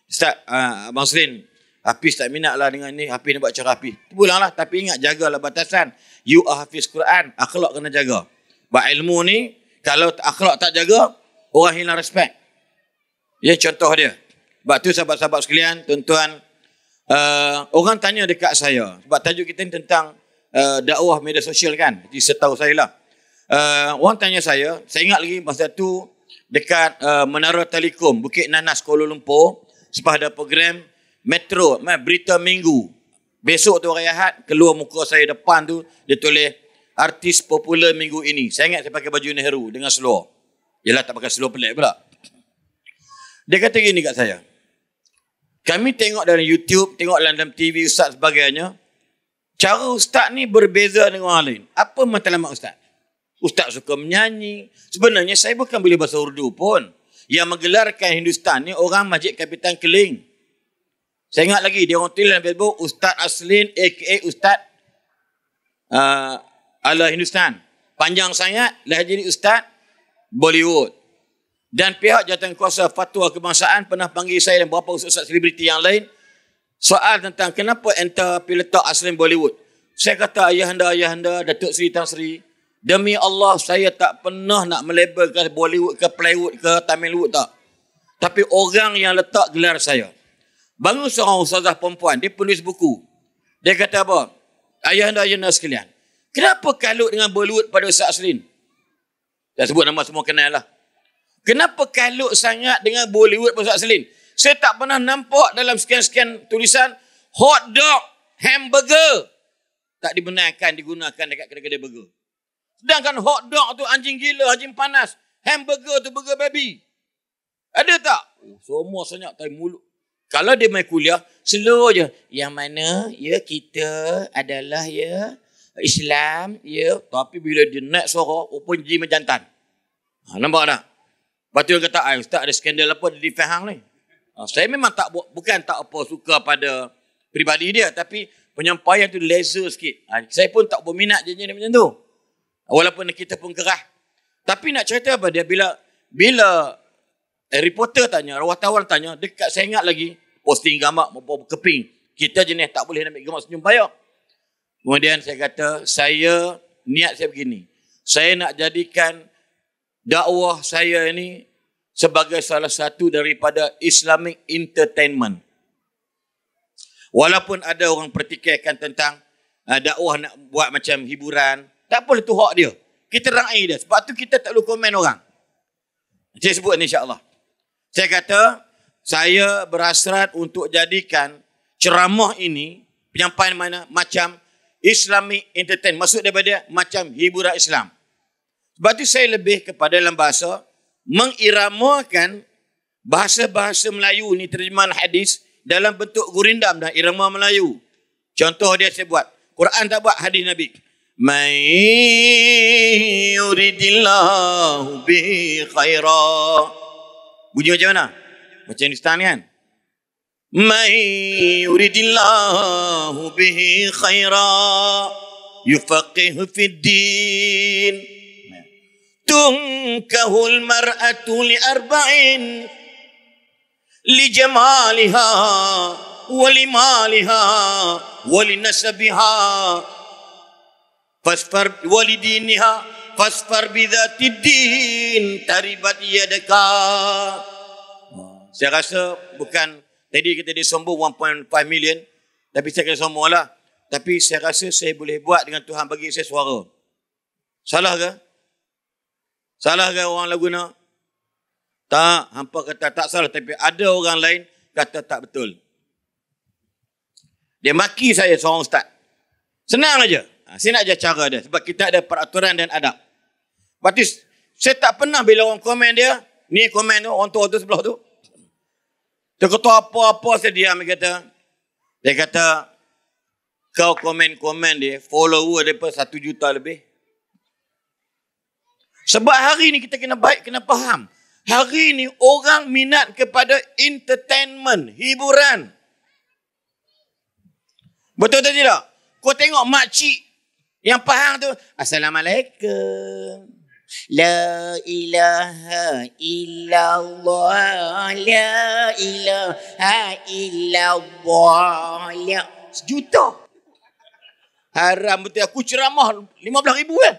Ustaz, Abang Selin, Hafiz tak minat lah dengan ni, Hafiz nak buat cara Hafiz. Pulanglah, tapi ingat jagalah batasan. You are Hafiz Quran, akhlak kena jaga. Sebab ilmu ni, kalau akhlak tak jaga, orang hilang respect. Ya, contoh dia. Sebab tu sahabat-sahabat sekalian, tuan-tuan, orang tanya dekat saya, sebab tajuk kita ni tentang dakwah media sosial kan, jadi setahu saya lah. Orang tanya saya ingat lagi masa tu, dekat Menara Telekom, Bukit Nanas, Kuala Lumpur, sebab ada program Metro, Berita Minggu. Besok tu hari Ahad, keluar muka saya depan tu, dia tulis artis popular minggu ini. Saya ingat saya pakai baju Nehru dengan seluar. Yelah, tak pakai seluar pelik pula. Dia kata gini kat saya, kami tengok dalam YouTube, tengok dalam TV Ustaz sebagainya, cara Ustaz ni berbeza dengan orang lain. Apa matlamat Ustaz? Ustaz suka menyanyi. Sebenarnya saya bukan boleh bahasa Urdu pun. Yang menggelarkan Hindustan ni orang Masjid Kapitan Keling. Saya ingat lagi, dia orang tulis dalam Facebook, Ustaz Aslin aka Ustaz ala Hindustan. Panjang sangat, dah jadi Ustaz Bollywood. Dan pihak jawatankuasa fatwa kebangsaan pernah panggil saya dan beberapa ustaz selebriti yang lain soal tentang kenapa enter pergi letak Aslin Bollywood. Saya kata ayahanda Datuk Seri Tan Sri, demi Allah saya tak pernah nak melabelkan Bollywood ke Playwood ke Tamilwood tak. Tapi orang yang letak gelar saya. Baru seorang ustazah perempuan, dia penulis buku. Dia kata apa? Ayahanda sekalian, kenapa kalut dengan Bollywood pada Ustaz Aslin? Saya sebut nama semua kenal lah. Kenapa kalut sangat dengan Bollywood pada Ustaz Aslin? Saya tak pernah nampak dalam sekian-sekian tulisan hot dog, hamburger tak dibenarkan digunakan dekat kedai-kedai burger. Sedangkan hot dog tu anjing gila, anjing panas. Hamburger tu burger baby. Ada tak? Semua senyap tai mulut. Kalau dia main kuliah, slow je. Yang mana ya kita adalah ya Islam, ya. Tapi bila dia naik suara, rupanya jadi menjantan. Nampak tak? Lepas tu dia kata, Ustaz ada skandal apa di Fahang ni? Saya memang bukan tak apa suka pada peribadi dia, tapi penyampaian tu laser sikit. Saya pun tak berminat jenis macam tu. Walaupun kita pun gerah. Tapi nak cerita apa dia, bila reporter tanya, wartawan tanya, dekat saya ingat lagi, posting gambar, keping. Kita jenis tak boleh ambil gambar senyum payah. Kemudian saya kata, niat saya begini. Saya nak jadikan dakwah saya ini sebagai salah satu daripada Islamic entertainment. Walaupun ada orang pertikaikan tentang dakwah nak buat macam hiburan, tak boleh tu hak dia. Kita rangkai dia. Sebab tu kita tak perlu komen orang. Saya sebut ni insya-Allah. Saya kata, saya berhasrat untuk jadikan ceramah ini, penyampaian mana macam Islamic entertainment. Maksud daripada macam hiburan Islam. Sebab tu saya lebih kepada dalam bahasa mengiramakan bahasa-bahasa Melayu ni, terjemahan hadis dalam bentuk gurindam dan irama Melayu. Contoh dia saya buat. Quran tak buat, hadis Nabi. Man yuridillahu bihi khaira. Bunyi macam mana? Macam Hindustan kan? Man yuridillahu bihi khaira yufaqihu fid din. Tunkahul mar'atu li arba'in li jamaliha wa li maliha wa li nasabiha fasfar wa li diniha fasfar bidzatid din taribat yadaka. Saya rasa bukan tadi kita disombong 1.5 million, tapi saya kena sombong lah. Tapi saya rasa saya boleh buat dengan Tuhan bagi saya suara. Salah ke? Salah ke orang Laguna? Tak, hampa kata tak salah, tapi ada orang lain kata tak betul. Dia maki saya seorang ustaz. Senang aja. Saya nak ajar cara dia sebab kita ada peraturan dan adab. Berarti saya tak pernah bila orang komen dia, ni komen tu, orang tua tu sebelah tu. Dia kata apa-apa saya diam, dia kata kau komen-komen dia, follower dia pun 1 juta lebih. Sebab hari ni kita kena baik, kena faham. Hari ni orang minat kepada entertainment, hiburan. Betul tak tidak? Kau tengok makcik yang Pahang tu, Assalamualaikum. La ilaha illallah, la ilaha illallah. 1 juta. Haram betul, aku ceramah 15,000 kan.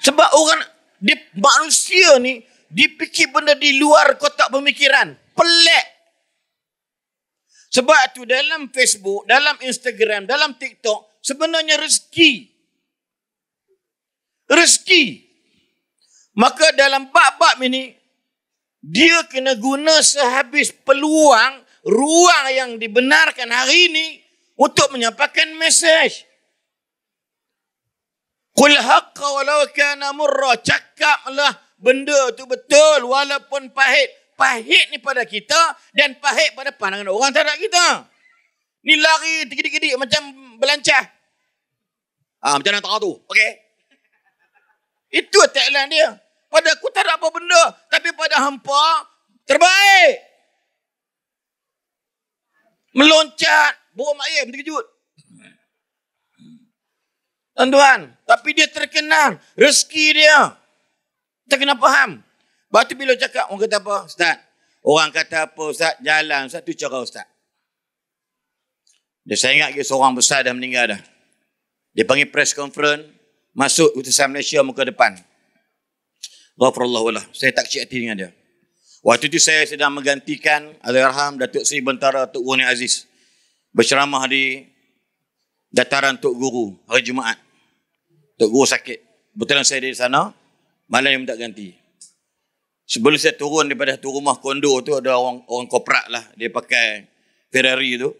Sebab orang, manusia ni, dipikir benda di luar kotak pemikiran. Pelik. Sebab tu dalam Facebook, dalam Instagram, dalam TikTok, sebenarnya rezeki. Rezeki. Maka dalam bab-bab ini, dia kena guna sehabis peluang, ruang yang dibenarkan hari ini untuk menyampaikan mesej. Qul haqqa walau kana murra. Cakaplah benda tu betul walaupun pahit. Pahit ni pada kita dan pahit pada pandangan orang terhadap kita. Ni lari tidik-tidik macam belancah. Macam mana tak tahu? Okey. Itu tagline dia. Pada aku tak ada apa benda, tapi pada hampa terbaik. Meloncat, bawa mak ayah terkejut. Tuan-tuan, tapi dia terkenal. Rezeki dia. Kita kena faham. Lepas tu bila cakap, orang kata apa? Ustaz, orang kata apa Ustaz? Jalan, Ustaz, tu cara Ustaz. Dia saya ingat seorang besar dah meninggal dah. Dia panggil press conference, masuk utusan Malaysia muka depan. Ghafurullah. Saya tak kecil hati dengan dia. Waktu itu saya sedang menggantikan Allahyarham Datuk Seri Bentara Tok Guru Ni Aziz berceramah di dataran Tok Guru hari Jumaat. Tok Guru sakit. Betulan saya di sana, malam yang minta ganti. Sebelum saya turun daripada satu rumah kondo tu, ada orang koprak lah. Dia pakai Ferrari tu.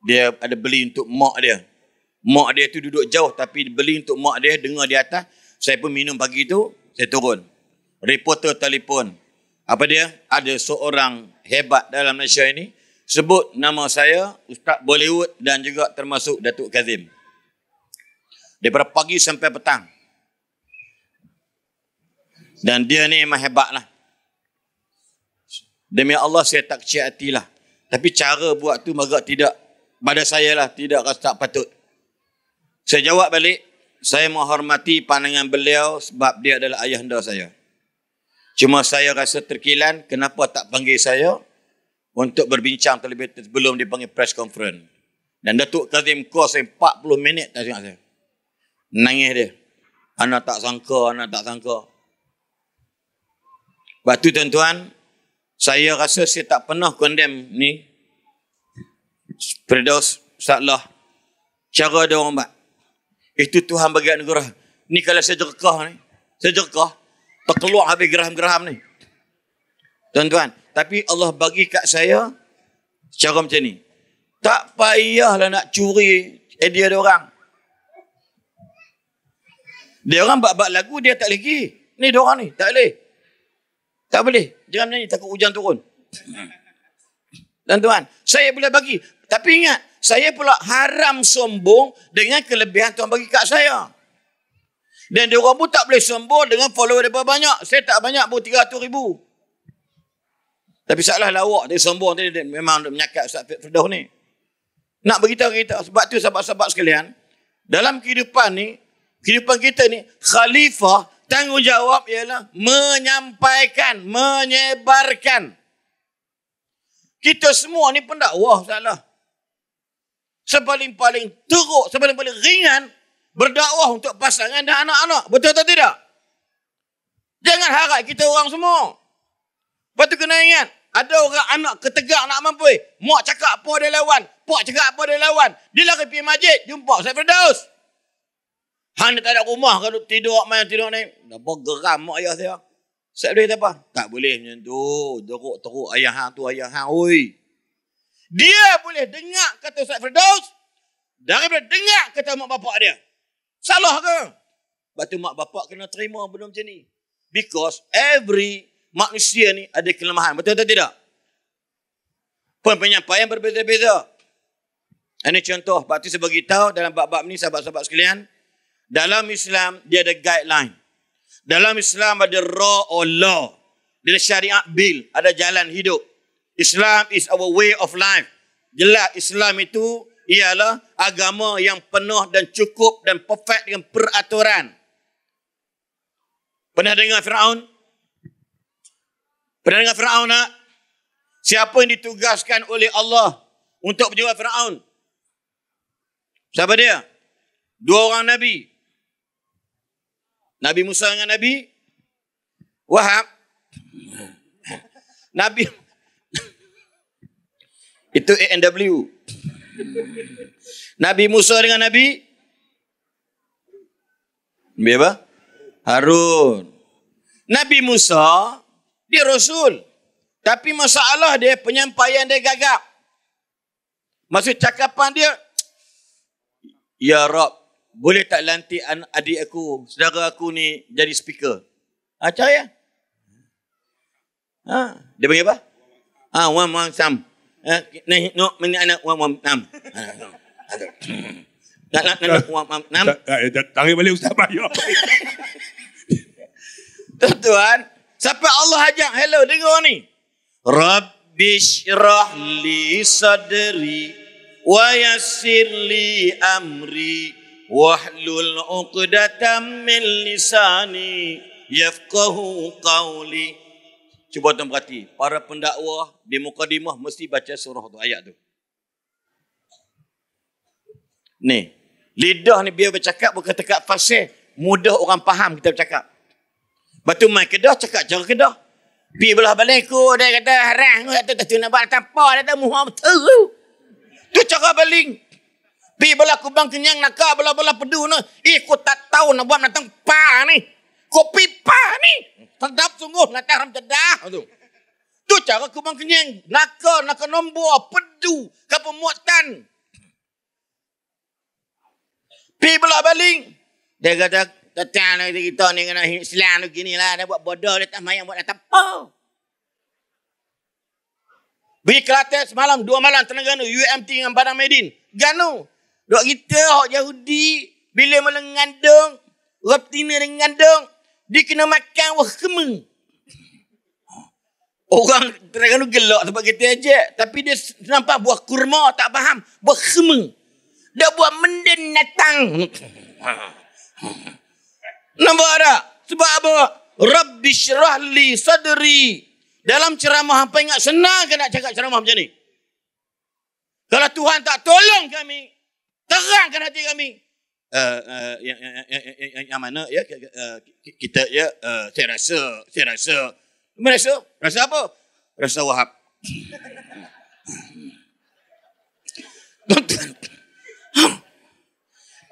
Dia ada beli untuk mak dia. Mak dia tu duduk jauh tapi beli untuk mak dia, dengar di atas. Saya pun minum pagi tu, saya turun. Reporter telefon. Apa dia? Ada seorang hebat dalam Malaysia ini. sebut nama saya, Ustaz Bollywood dan juga termasuk Datuk Kazim. Daripada pagi sampai petang. Dan dia ni memang hebat lah. Demi Allah saya tak kecil hati lah. Tapi cara buat tu agak tidak, pada saya lah, tidak rasa tak patut. Saya jawab balik, saya menghormati pandangan beliau sebab dia adalah ayahanda saya. Cuma saya rasa terkilan kenapa tak panggil saya untuk berbincang terlebih sebelum dipanggil press conference. Dan Datuk Kazim call saya 40 minit tak tengok saya. Nangis dia. Anak tak sangka. Sebab tu tuan-tuan, saya rasa saya tak pernah condemn ni Firdaus, Ustazlah, cara dia orang buat. Itu Tuhan bagi anugerah. Ni kalau saya jerkah, terkeluar habis geraham-geraham ni. Tuan-tuan, tapi Allah bagi kat saya cara macam ni. Tak payahlah nak curi idea dia orang. Dia orang buat lagu, dia tak lagi. Ni dia orang ni, tak boleh. Tak boleh. Jangan menyanyi, takut hujan turun. Tuan-tuan, saya boleh bagi. Tapi ingat, saya pula haram sombong dengan kelebihan Tuhan bagi kat saya. Dan dia orang pun tak boleh sombong dengan follower dia banyak. Saya tak banyak pun 300,000. Tapi salah lawak dia sombong dia memang menyakat Ustaz Firdaus ni. Nak beritahu kita, sebab tu sahabat-sahabat sekalian, dalam kehidupan ni, kehidupan kita ni, khalifah tanggungjawab ialah menyampaikan, menyebarkan. Kita semua ni pendakwah salah. Sepaling-paling teruk, sepaling-paling ringan berdakwah untuk pasangan dan anak-anak. Betul atau tidak? Jangan harap kita orang semua. Lepas tu kena ingat, ada orang anak ketegak nak mampu. Mak cakap apa dia lawan, pak cakap apa dia lawan. Dia lari pergi masjid, jumpa Ustaz Firdaus. Han tak ada rumah, kalau tidur main tidur ni. Apa geram mak ayah saya. Saya boleh apa? Tak boleh macam tu. Teruk ayah hang tu, ayah hang. Oi. Dia boleh dengar kata Ustaz Firdaus daripada dengar kata mak bapak dia. Salah ke? Lepas tu mak bapak kena terima benda macam ni. Because every manusia ni ada kelemahan. Betul atau tidak? Penyampaian berbeza-beza. Ini contoh. Sebab tu saya beritahu dalam bab-bab ni sahabat-sahabat sekalian. Dalam Islam dia ada guideline. Dalam Islam ada law. Dia ada syariat bil. Ada jalan hidup. Islam is our way of life. Jelas Islam itu ialah agama yang penuh dan cukup dan perfect dengan peraturan. Pernah dengar Firaun? Pernah dengar Firaun tak? Siapa yang ditugaskan oleh Allah untuk berjumpa Firaun? Siapa dia? 2 orang Nabi. Nabi Musa dengan Nabi Wahab. Nabi itu ANW. Nabi Musa dengan Nabi apa? Harun. Nabi Musa dia Rasul. Tapi masalah dia penyampaian dia gagap. Maksud cakapan dia, ya Rab, boleh tak lantik adik aku, saudara aku ni jadi speaker? Caya. Dia panggil apa? Wan Sam. No, meni anak Wan Sam. Nak Wan Sam. Tarik balik Ustaz bayar. Tuan, sampai Allah ajak, hello, dengar ni. Rabbi syrah li sadri wa yassir li amri wahlul 'uqdatam min lisani yafqahu qawli. Cuba tuan perhati, para pendakwah di mukadimah mesti baca surah tu, ayat tu. Ni, lidah ni biar bercakap berkata-kata fasih, mudah orang faham kita bercakap. Batu mai Kedah cakap cara Kedah. Pi belah balik ku dia kata harang tu nak buat apa dia tak muha betul. Tu cara baling. Pi belah Kubang Kenyang nak belah-belah pedu ni. Ku tak tahu nak buat natang pa ni. Kopi pa ni. Sedap sungguh nak haram cedah tu. Tu cara Kubang Kenyang nak nombor pedu ke pemuatan. Pi belah baling. Dia kata datang kita ni kena Islam tu gini lah. Dia buat bodoh, dia tak mayang buat nak apa. Pergi Kelantan semalam, 2 malam Terengganu, UMT dengan Padang Medin. Ganu. Dok kita, orang Yahudi, bila mula ngandung, Raptina dengan ngandung, dia kena makan wah kemeng. Orang Terengganu gelak sebab kita ajak. Tapi dia nampak buah kurma, tak faham. Buah kemeng. Dia buah menden natang. Nampak tak? Sebab apa? Rabbi syrah li sadri. Dalam ceramah hampa ingat senang ke nak cakap ceramah macam ni? Kalau Tuhan tak tolong kami, terangkan hati kami. Yang mana ya kita ya saya rasa apa? Rasa Wahab.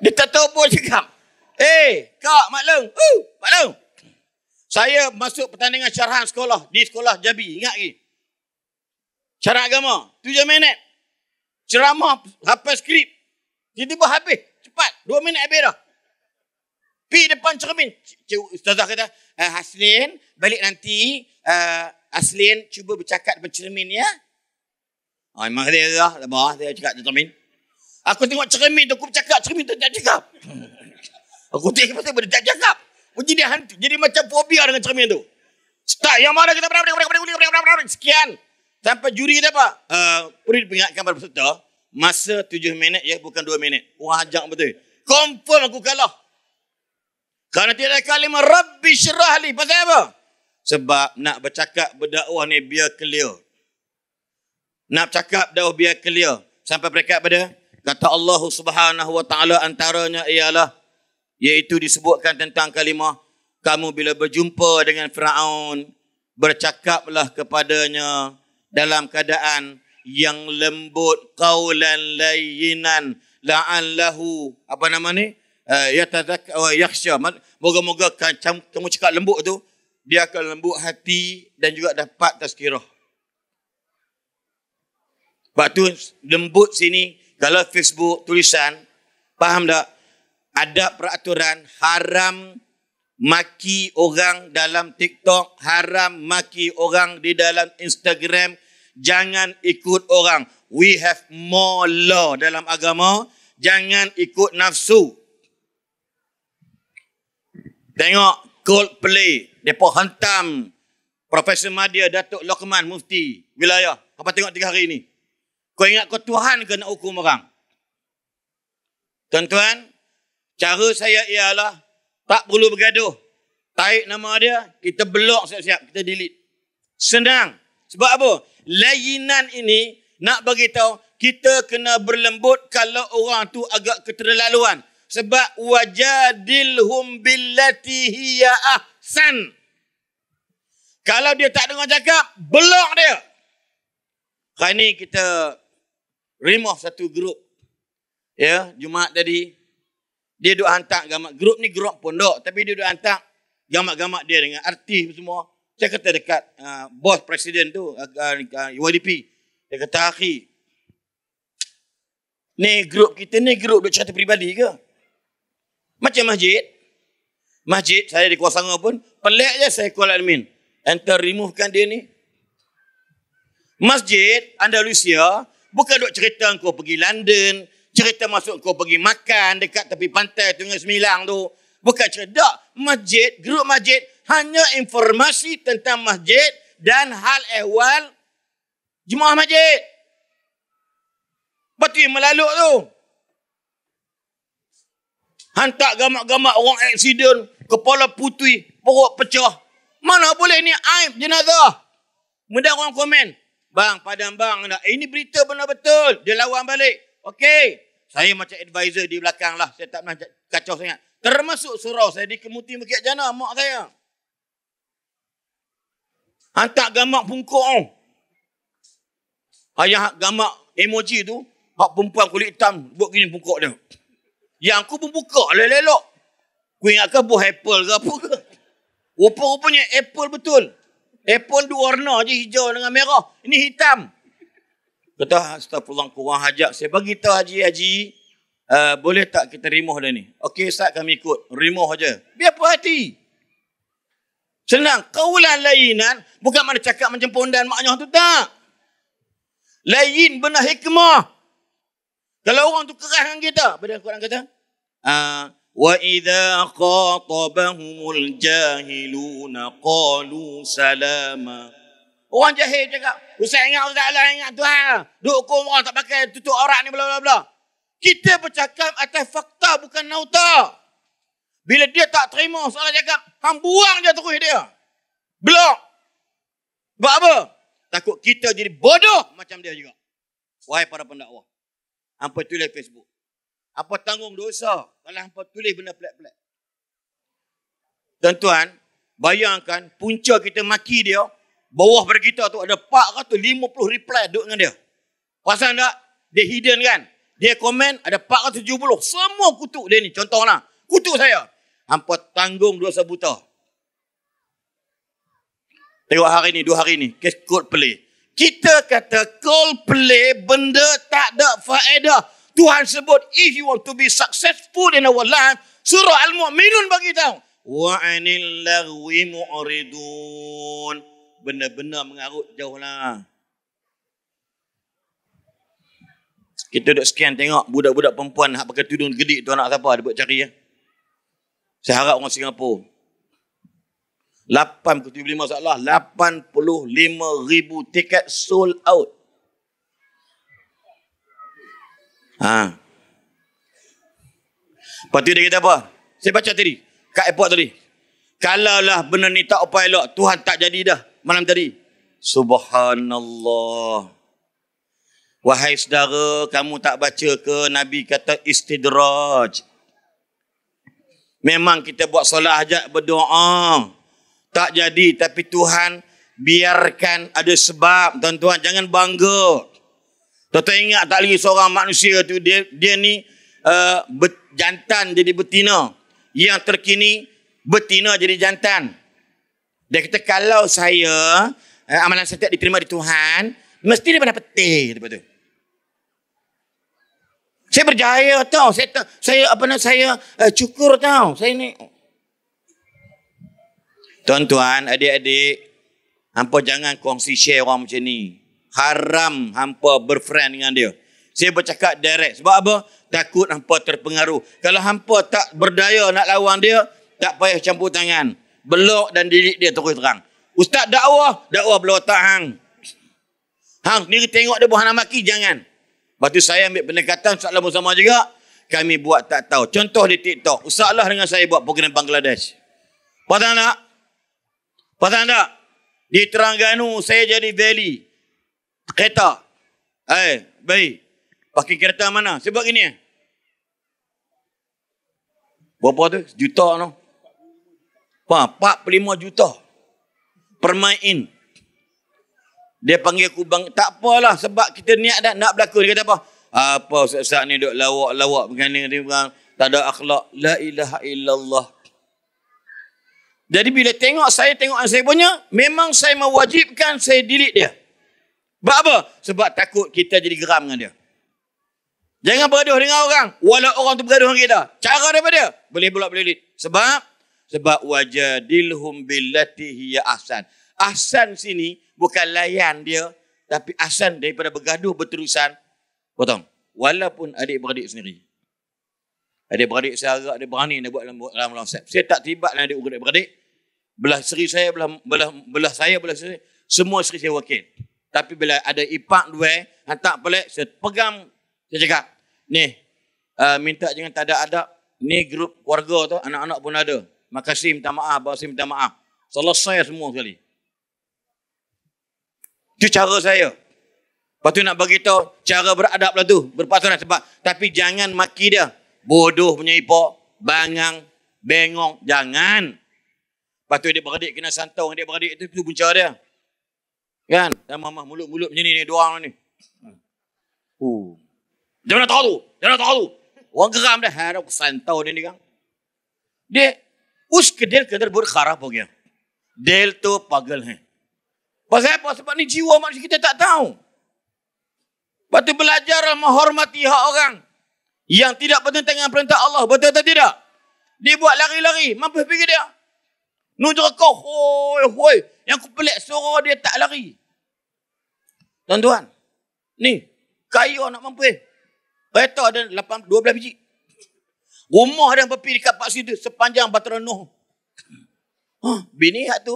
Dia tak tahu apa cakap. Kak maklum. Maklum. Saya masuk pertandingan syarahan sekolah di sekolah Jabi. Ingat lagi. Syarah agama. 7 minit. Ceramah hafal skrip. Tiba-tiba habis. Cepat. 2 minit habis dah. Pergi depan cermin. Ustazah kata, Haslin, balik nanti. Haslin, cuba bercakap depan cermin ya. Memang dia dah. Dia cakap depan cermin. Aku tengok cermin tu. Aku bercakap. Cermin tu tak cakap. Aku tengok pasal dia tak cakap. Jadi hantu. Jadi macam fobia dengan cermin tu. Start. Yang mana kita sekian. Sampai juri kita apa? Perlu diperingatkan pada peserta. Masa 7 minit ya. Bukan 2 minit. Wah ajak betul. Confirm aku kalah. Kerana tidak ada kalimah Rabbi syirah li. Pasal apa? Sebab nak bercakap berdakwah ni biar clear. Nak bercakap dakwah biar clear. Sampai berdekat pada. Kata Allah subhanahu wa ta'ala antaranya ialah. Iaitu disebutkan tentang kalimah. Kamu bila berjumpa dengan Firaun, bercakaplah kepadanya dalam keadaan yang lembut, qaulan layyinan, la'allahu, apa nama ni? Yatadzakka wa yakhsha. Moga-moga kamu cakap lembut tu, dia akan lembut hati dan juga dapat tazkirah. Sebab tu lembut sini, kalau Facebook tulisan, faham tak? Ada peraturan haram maki orang dalam TikTok, haram maki orang di dalam Instagram, jangan ikut orang. We have more law dalam agama, jangan ikut nafsu. Tengok Coldplay, mereka hantam Profesor Madya Datuk Lokman Mufti wilayah. Apa tengok 3 hari ni? Kau ingat kau Tuhan ke nak hukum orang? Tuan-tuan, cara saya ialah tak perlu bergaduh. Tarik nama dia, kita blok siap-siap, kita delete. Senang. Sebab apa? Layinan ini nak bagi tahu kita kena berlembut kalau orang tu agak keterlaluan. Sebab wajadilhum billati hiya ahsan. Kalau dia tak dengar cakap, blok dia. Hari ni kita remove satu grup. Ya, Jumaat tadi. Dia duk hantar gambar. Grup ni grup pondok. Tapi dia duk hantar gambar-gambar dia dengan artis semua. Saya kata dekat bos presiden tu, YDP. Dia kata, akhi, ni grup kita ni grup duk cerita peribadi ke? Macam masjid. Masjid, saya di Kuala Selangor pun, pelik je saya call admin. Enter removekan dia ni. Masjid Andalusia, bukan duk cerita kau pergi London, cerita masuk kau pergi makan dekat tepi pantai Sungai Semilang tu. Bukan cerita. Masjid, grup masjid, hanya informasi tentang masjid dan hal ehwal jemaah masjid. Betul yang melaluk tu. Hantar gambar-gambar orang aksiden, kepala putih, perut pecah. Mana boleh ni aib jenazah. Kemudian orang komen, bang, padam bang, ini berita benar betul. Dia lawan balik. Okey. Saya macam advisor di belakang lah. Saya tak pernah kacau sangat. Termasuk surau saya di Kemuti Bukit Jana, mak saya. Hantar gambar pungkuk. Ayah gambar emoji tu, hak perempuan kulit hitam, buat gini pungkuk dia. Yang aku pun buka lelok. Aku ingatkan buah apple ke apa ke. Rupa-rupanya apple betul. Apple dua warna je, hijau dengan merah. Ini hitam. Kata, astagfirullah, kurang hajak. Saya bagi tahu haji, boleh tak kita remove dah ni? Okey, Ustaz, kami ikut. Remove aja. Biar puas hati. Senang. Kaulan lainan, bukan mana cakap macam pondan maknya tu, tak. Lain benar hikmah. Kalau orang tu keras dengan kita, apa dia Quran kata? Wa idza qatabahumul jahiluna qalu salama. Orang jahil cakap, Ustaz ingat Ustaz Allah, ingat Tuhan. Duk hukum orang tak pakai tutup aurat ni bla bla bla. Kita bercakap atas fakta bukan nauta. Bila dia tak terima soalan cakap, hang buang je terus dia. Blok. Buat apa? Takut kita jadi bodoh macam dia juga. Wahai para pendakwah. Hampa tulis Facebook. Hampa tanggung dosa kalau hampa tulis benda pelik-pelik. Tuan-tuan, bayangkan punca kita maki dia, bawah pada kita tu ada 450 reply duduk dengan dia. Pasal tak? Dia hidden kan? Dia komen ada 470. Semua kutuk dia ni. Contohlah. Kutuk saya. Hampa tanggung dosa buta. Tengok hari ni, 2 hari ni. Kes Coldplay. Kita kata Coldplay benda tak ada faedah. Tuhan sebut, if you want to be successful in our life, surah Al-Mu'minun bagi tahu. Wa 'anil lagwi mu'ridun. Benar-benar mengarut jauhlah. Kita duduk sekian tengok budak-budak perempuan hak pakai tudung gedik tu anak siapa dia buat cari ya. Saya harap orang Singapura 85 salah 85,000 tiket sold out. Lepas tu dia kata apa? Saya baca tadi kat airport tadi. Kalaulah benda ni tak apa elok, Tuhan tak jadi dah malam tadi. Subhanallah. Wahai saudara, kamu tak baca ke Nabi kata istidraj? Memang kita buat solat hajat berdoa. Tak jadi, tapi Tuhan biarkan ada sebab. Tuan-tuan, jangan bangga. Tuan-tuan ingat tak lagi seorang manusia tu, dia ni jantan jadi betina. Yang terkini, betina jadi jantan. Dia kata, kalau saya, amalan saya tak diterima di Tuhan, mesti dia pernah petik. Lepas tu. Saya berjaya tau. Saya cukur tau. Saya ni. Tuan-tuan, adik-adik, hampa jangan kongsi share orang macam ni. Haram hampa berfriend dengan dia. Saya bercakap direct. Sebab apa? Takut hampa terpengaruh. Kalau hampa tak berdaya nak lawan dia, tak payah campur tangan. Blok dan delete dia terus terang. Ustaz dakwah belah otak hang. Hang sendiri tengok dia buah maki, jangan. Lepas tu saya ambil pendekatan soalan bersama juga. Kami buat tak tahu. Contoh di TikTok. Ustaz Allah dengan saya buat program Bangladesh. Pasal tak? Pasal tak? Di Terengganu saya jadi valley. Kereta. Baik. Pakai kereta mana? Saya buat gini. Berapa tu? Juta tu. 45 juta. Permain. Dia panggil aku bang. Tak apalah sebab kita niat dah nak berlakon. Dia kata apa? Apa Ustaz ni duk lawak-lawak begini. Tak ada akhlak. La ilaha illallah. Jadi bila tengok saya punya, memang saya mewajibkan saya delete dia. Sebab apa? Sebab takut kita jadi geram dengan dia. Jangan bergaduh dengan orang. Walau orang tu bergaduh dengan kita. Cara daripada dia, boleh pula delete. Sebab wajadilhum billati hiya ahsan. Ahsan sini bukan layan dia, tapi ahsan daripada bergaduh berterusan. Potong. Walaupun adik-beradik sendiri. Adik-beradik saya agak dia berani nak buat dalam WhatsApp. Saya tak terlibat dengan adik-beradik. Belah seri saya, belah saya, belah seri. Semua seri saya wakil. Tapi bila ada ipak dua, hantar pelik, saya pegang, saya cakap, ni, minta jangan tak ada adab. Ni grup keluarga tu, anak-anak pun ada. Makasih, minta maaf, bahasa minta maaf. Selesai semua sekali. Itu cara saya. Lepas tu nak bagi tahu cara beradab lah tu. Berpaturan sebab. Tapi jangan maki dia. Bodoh punya ipok, bangang, bengong, jangan. Lepas tu dia beradik kena santau dengan dia beradik itu punca dia. Kan? Dan mamah mulut-mulut macam ni, dua orang ni. Jangan nak tahu. Orang geram dah, harap santau dia ni kan. Dia, kedel berkharap ho gaya. Del tu pagal hai. Pasal apa? Sebab ni jiwa manusia kita tak tahu. Lepas tu belajar menghormati hak orang. Yang tidak bertentangan dengan perintah Allah. Betul atau tidak? Dia buat lari-lari. Mampu pergi dia. Nujur kau. Hoi. Yang aku pelik suara dia tak lari. Tuan-tuan. Ni, kaya nak mampu. Kereta ada 12 biji. Rumah ada berpi dekat Pak Sidu sepanjang Bataran Noh. Bini hak tu.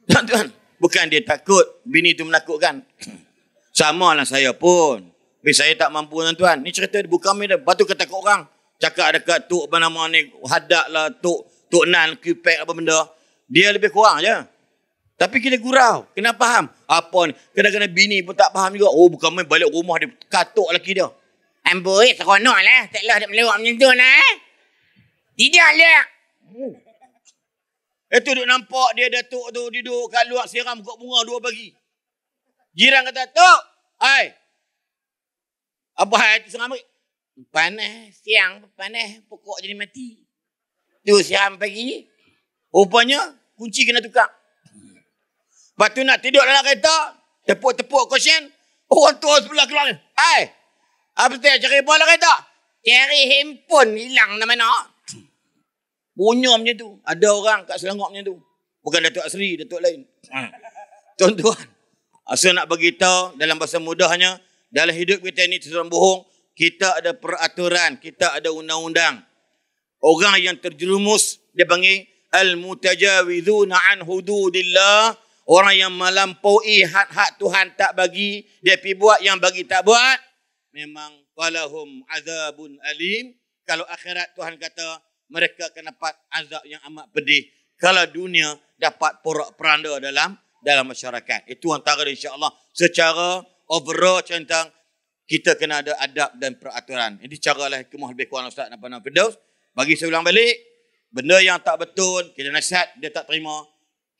Tuan-tuan, bukan dia takut, bini tu menakutkan. Sama lah saya pun. Tapi saya tak mampu tuan-tuan. Ni cerita bukan kami dah. Lepas tu kata kat orang. Cakap dekat Tok apa nama ni. Hadak lah, Tok Nan, Qpek apa benda. Dia lebih kurang je. Tapi kita gurau. Kena faham. Apa ni? Kadang-kadang bini pun tak faham juga. Oh bukan main balik rumah dia. Katuk lelaki dia. Amboi, seronok lah. Taklah dia melewat macam tu lah. Tidak lah. Itu duk nampak dia Datuk tu duduk kat luar siram pokok bunga 2 pagi. Jiran kata, Tok, hai. Apa hal itu seram? Panas, siang panas, pokok jadi mati. Tu siram pagi. Rupanya, kunci kena tukar. Lepas tu nak tidur dalam kereta, tepuk-tepuk kosen, orang tua sebelah keluar. Hai, apa tu cari bola kereta? Cari handphone hilang nak mana? Punya macam tu. Ada orang kat Selangor macam tu. Bukan Datuk Asri, Datuk lain. Tuan-tuan, asal nak beritahu dalam bahasa mudahnya, dalam hidup kita ini terserang bohong, kita ada peraturan, kita ada undang-undang. Orang yang terjerumus, dia panggil al-mutajawizuna an hududillah. Orang yang melampaui hak-hak Tuhan tak bagi, dia pergi buat yang bagi tak buat. Memang walahum azabun alim. Kalau akhirat Tuhan kata, mereka akan dapat azab yang amat pedih. Kalau dunia dapat porak-peranda dalam masyarakat. Itu antara insya-Allah secara overall tentang kita kena ada adab dan peraturan. Ini caralah hikmah lebih kurang Ustaz Nafana Firdaus. Bagi saya ulang balik, benda yang tak betul, kita nasihat, dia tak terima,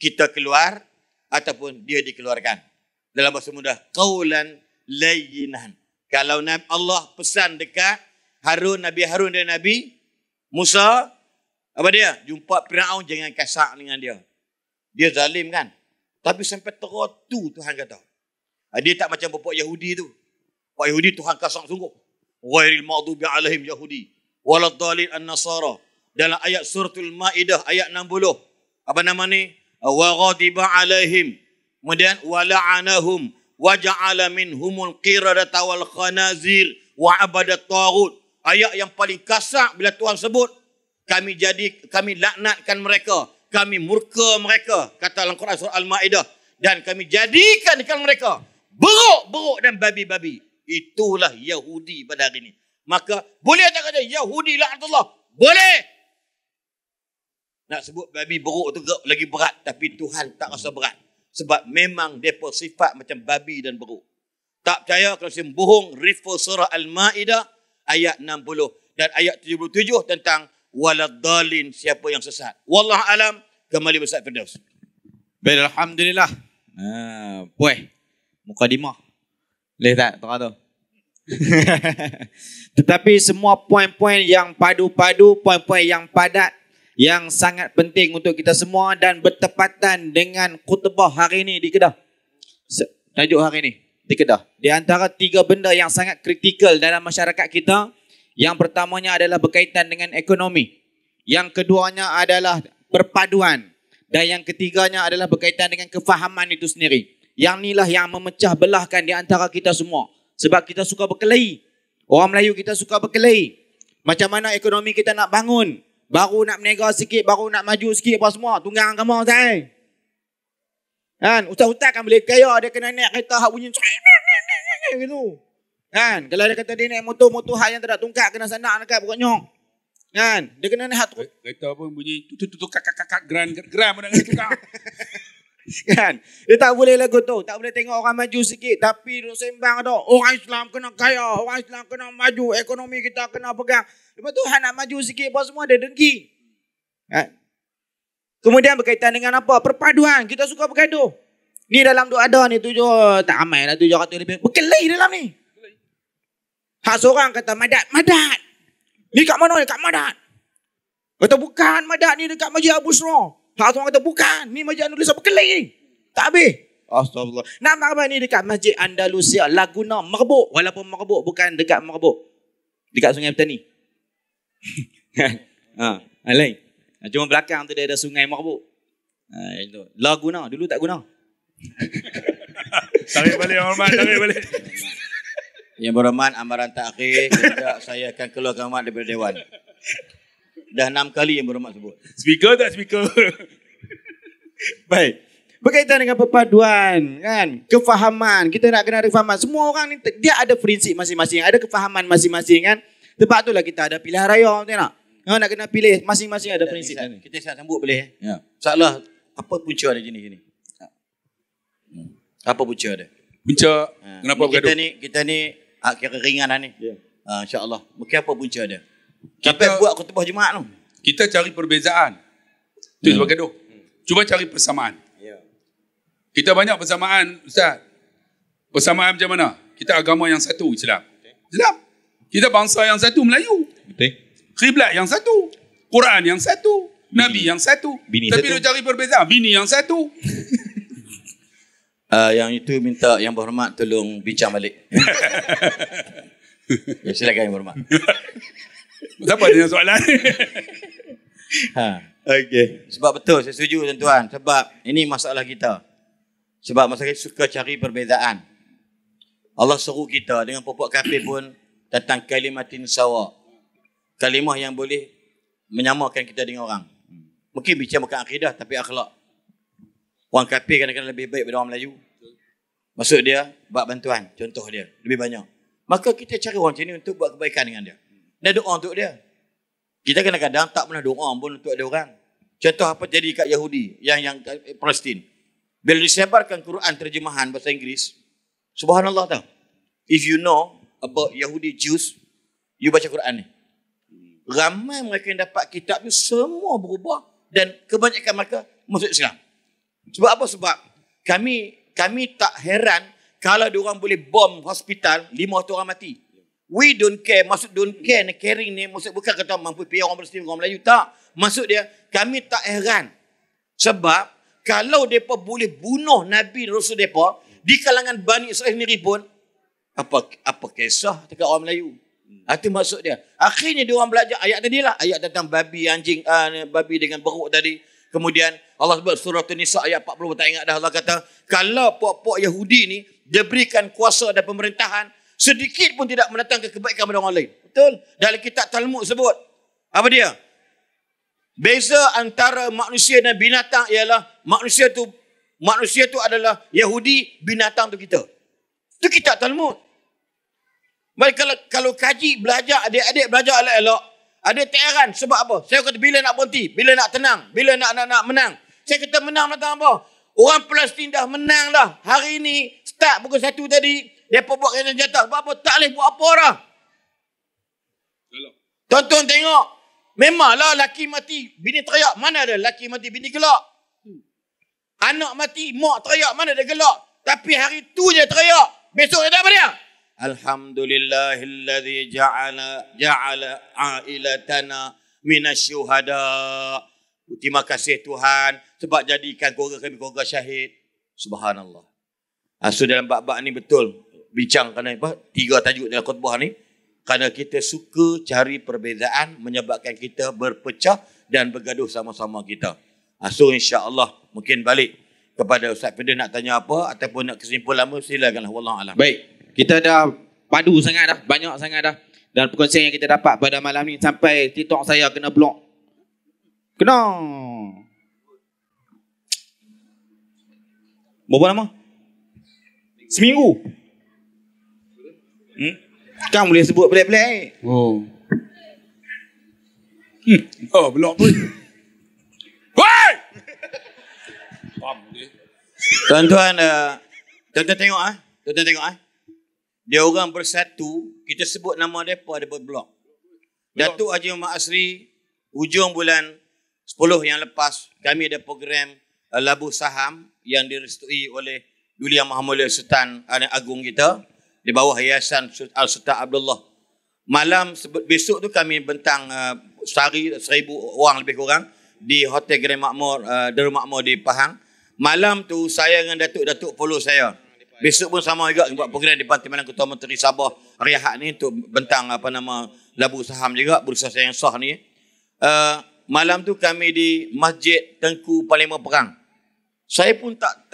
kita keluar ataupun dia dikeluarkan. Dalam bahasa mudah, qaulan layyinan. Kalau Allah pesan dekat Nabi Harun dan Nabi Musa, apa dia? Jumpa Firaun, jangan kasar dengan dia. Dia zalim kan? Tapi sampai teratu Tuhan kata. Dia tak macam bapak Yahudi tu. Bapak Yahudi Tuhan kasar sungguh. Ghairil maghdubi alaihim Yahudi. Waladhdallin an-nasara. Dalam ayat suratul Maidah ayat 60. Apa nama ni? Wa ghadiba alaihim. Kemudian wala'anahum wa ja'ala minhumul qiradata wal khanazir wa abadat taghut. Ayat yang paling kasar bila Tuhan sebut, kami laknatkan mereka, kami murka mereka, kata dalam Quran surah Al-Maidah, dan kami jadikan dekat mereka beruk-beruk dan babi-babi. Itulah Yahudi pada hari ini. Maka boleh tak kata Yahudi laknatullah? Boleh. Nak sebut babi beruk tu lagi berat, tapi Tuhan tak rasa berat. Sebab memang mereka sifat macam babi dan beruk. Tak percaya kalau saya bohong, refer surah Al-Maidah ayat 60 dan ayat 77 tentang waladhdallin, siapa yang sesat. Wallahu alam, kembali Ustaz Firdaus. Baik, alhamdulillah. Puas. Mukadimah. Boleh tak tengah tu? Tetapi semua poin-poin yang padu-padu, poin-poin yang padat, yang sangat penting untuk kita semua dan bertepatan dengan khutbah hari ini di Kedah. Tajuk hari ini di Kedah. Di antara 3 benda yang sangat kritikal dalam masyarakat kita, yang pertamanya adalah berkaitan dengan ekonomi. Yang keduanya adalah perpaduan. Dan yang ketiganya adalah berkaitan dengan kefahaman itu sendiri. Yang inilah yang memecah belahkan di antara kita semua. Sebab kita suka berkelahi. Orang Melayu kita suka berkelahi. Macam mana ekonomi kita nak bangun. Baru nak menega sikit, baru nak maju sikit apa semua. Tunggang agama saya. Kan? Ustaz-ustaz kan boleh kaya, dia kena naik kereta hak bunyi gitu. Kan? Kalau dia kata dia naik motor hak yang tak ada tungkat, kena sanak dekat pokok nyok. Kan? Dia kena naik hak kereta pun bunyi kakak geram pada tukar. Kan? Dia tak boleh lagu tu. Tak boleh tengok orang maju sikit. Tapi dia sembang tu. Orang Islam kena kaya. Orang Islam kena maju. Ekonomi kita kena pegang. Lepas tu nak maju sikit apa semua dia dengki. Kan? Kemudian berkaitan dengan apa? Perpaduan. Kita suka bergaduh. Ni dalam doa ada ni 7. Tak ramai lah 700 lebih. Berkelahi dalam ni. Hak seorang kata Madat. Madat. Ni kat mana ni? Kat Madat. Kata bukan Madat ni dekat Masjid Abu Sra. Hak seorang kata bukan. Ni Masjid Andalusia berkelahi ni. Tak habis. Astagfirullah. Nama apa ni dekat Masjid Andalusia. Laguna Merbuk. Walaupun Merbuk bukan dekat Merbuk. Dekat Sungai Petani. Lain. Cuma belakang tu dia ada Sungai Merbuk. Laguna. Dulu tak guna. Tarik balik Yang Berhormat, tarik balik. Yang Berhormat, amaran terakhir, kejap saya akan keluarkan Ahmad daripada Dewan. Dah 6 kali Yang Berhormat sebut. Speaker tak speaker? Baik. Berkaitan dengan perpaduan, kan? Kefahaman. Kita nak kena ada kefahaman. Semua orang ni dia ada prinsip masing-masing, ada kefahaman masing-masing, kan? Sebab itulah kita ada pilihan raya, betul tak? Nak kena pilih masing-masing ada prinsip. Kita nak sambut boleh? Ya. Soalah, apa punca ada jenis ni? Apa punca ada? Punca, kenapa bergaduh? Kita ni kira ringanan ni. Ya. InsyaAllah. Mungkin apa punca ada? Sampai buat khutbah Jumaat tu. Kita cari perbezaan. Itu sebab gaduh. Cuba cari persamaan. Kita banyak persamaan, Ustaz. Persamaan macam mana? Kita agama yang satu, Islam. Islam. Kita bangsa yang satu, Melayu. Betul. Kiblat yang satu. Quran yang satu. Nabi yang satu. Bini Tapi satu. dia cari perbezaan. Bini yang satu. Yang itu minta Yang Berhormat tolong bincang balik. Ya, silakan Yang Berhormat. Siapa tanya soalan? Okey. Sebab betul, saya setuju tuan-tuan. Sebab ini masalah kita. Sebab masyarakat suka cari perbezaan. Allah seru kita dengan pokok kafir pun tentang kalimatin sawa. Kalimah yang boleh menyamakan kita dengan orang. Mungkin bicara bukan akidah tapi akhlak. Orang kafir kadang-kadang lebih baik daripada orang Melayu. Maksud dia, buat bantuan. Contoh dia, lebih banyak. Maka kita cari orang macam ni untuk buat kebaikan dengan dia. Dan doa untuk dia. Kita kadang-kadang tak pernah doa pun untuk ada orang. Contoh apa jadi kat Yahudi, yang Palestin. Bila disebarkan Quran terjemahan bahasa Inggeris, subhanallah tau. If you know about Yahudi Jews, you baca Quran ni. Ramai mereka yang dapat kitab ni semua berubah dan kebanyakan mereka masuk Islam. Sebab apa? Sebab kami tak heran kalau diorang boleh bom hospital 500 orang mati. We don't care. Maksud don't care ni caring ni maksud bukan kata mampu pihak orang Palestin orang Melayu tak. Maksud dia kami tak heran. Sebab kalau mereka boleh bunuh Nabi Rasul mereka di kalangan Bani Israel sendiri pun apa kisah dekat orang Melayu. Itu maksud dia. Akhirnya dia orang belajar ayat tadi lah. Ayat tentang babi, anjing, babi dengan beruk tadi. Kemudian Allah sebut surah An-Nisa ayat 40 tak ingat dah. Allah kata kalau puak-puak Yahudi ni diberikan kuasa dan pemerintahan sedikit pun tidak mendatangkan kebaikan kepada orang lain. Betul? Dalam kitab Talmud sebut. Apa dia? Beza antara manusia dan binatang ialah manusia tu adalah Yahudi, binatang tu kita. Itu kitab Talmud. Baik kalau kaji belajar, adik-adik belajar elok-elok, ada tak heran sebab apa? Saya kata bila nak berhenti, bila nak tenang, bila nak menang. Saya kata menang apa? Orang Palestin dah menang dah. Hari ni start pukul 1 tadi, mereka buat kena jatah. Sebab apa? Tak boleh buat apa dah. Tonton tengok. Memanglah laki mati, bini teriak. Mana ada laki mati, bini gelak. Anak mati, mak teriak. Mana ada gelak. Tapi hari tu je teriak. Besok ada apa dia? Alhamdulillahilladzi ja'ala ailatana minasyuhada. Terima kasih Tuhan sebab jadikan keluarga kami keluarga syahid. Subhanallah. So dalam bab-bab ni betul bincang kerana apa? 3 tajuk dalam khutbah ni. Kerana kita suka cari perbezaan menyebabkan kita berpecah dan bergaduh sama-sama kita. So insya-Allah mungkin balik kepada Ustaz Firdaus nak tanya apa ataupun nak kesimpulan apa silakanlah wallahu alam. Baik. Kita dah padu sangat dah, banyak sangat dah. Dan perkongsian yang kita dapat pada malam ni sampai TikTok saya kena block. Kena. Berapa lama? Seminggu. Kan boleh sebut pelik-pelik. Oh. Oh, belum pun. Woi! Tuan-tuan, tuan-tuan tengok Tuan-tuan tengok Dia orang bersatu, kita sebut nama mereka ada berblok. Datuk Haji Muhammad Asri, hujung bulan 10 yang lepas, kami ada program labuh saham yang direstui oleh Duli Yang Maha Mulia Sultan Agung kita di bawah Yayasan Al-Sultan Abdullah. Malam besok tu kami bentang sehari 1,000 orang lebih kurang di Hotel Grand Makmur, Darul Makmur di Pahang. Malam tu saya dengan Datuk follow saya. Besok pun sama juga buat program di Timbalan Ketua Menteri Sabah hari Ahad ni untuk bentang labu saham juga bursa saya yang sah ni. Malam tu kami di Masjid Tengku Parlimen Perang. Saya pun tak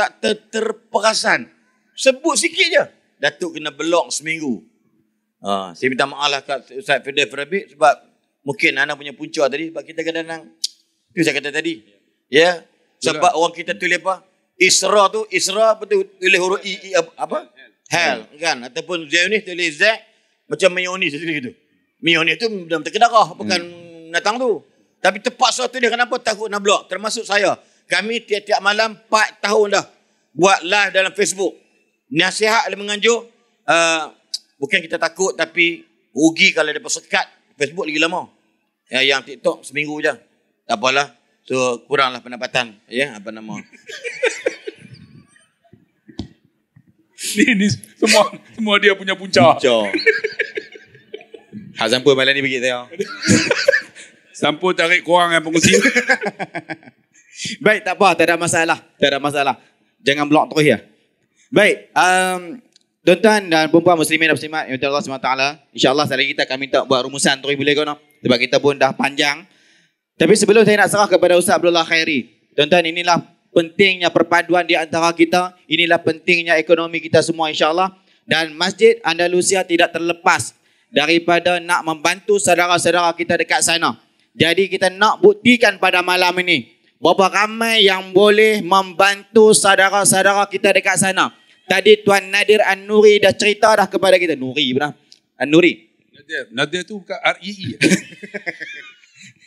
terperasan. Sebut sikit je. Datuk kena blok seminggu. Saya minta maaf lah kat Ustaz Firdaus Rabi sebab mungkin anak punya punca tadi sebab kita kadang-kadang tu saya kata tadi. Ya. Sebab orang kita tulis apa? Isra betul tulis huruf I apa? Hell kan ataupun Zionis tulis Z macam mayonis gitu. Mayonis tu dalam terkedarah bukan datang tu. Tapi terpaksa tu dia kenapa takut nak blok termasuk saya. Kami tiap-tiap malam 4 tahun dah buat live dalam Facebook. Nasihat dan menganjur bukan kita takut tapi rugi kalau dia sekat Facebook lagi lama. Yang TikTok seminggu je. Tak apalah. So kuranglah pendapatan ya apa nama. Ni semua dia punya punca. Hak sampul malam ni bagi saya. Sampul tarik korang yang pengusi. Baik, tak apa, tak ada masalah. Jangan blok terus ya. Baik, tuan-tuan dan puan-puan muslimin dan muslimat yang Allah SWT, insya-Allah sekali kita akan minta buat rumusan terus boleh kau sebab kita pun dah panjang. Tapi sebelum saya nak serah kepada Ustaz Abdullah Khairi, tuan-tuan, inilah pentingnya perpaduan di antara kita, inilah pentingnya ekonomi kita semua insya-Allah, dan Masjid Andalusia tidak terlepas daripada nak membantu saudara-saudara kita dekat sana. Jadi kita nak buktikan pada malam ini berapa ramai yang boleh membantu saudara-saudara kita dekat sana. Tadi Tuan Nadir An-Nuri dah cerita dah kepada kita. Nuri benar? An-Nuri. Nadir tu bukan REE.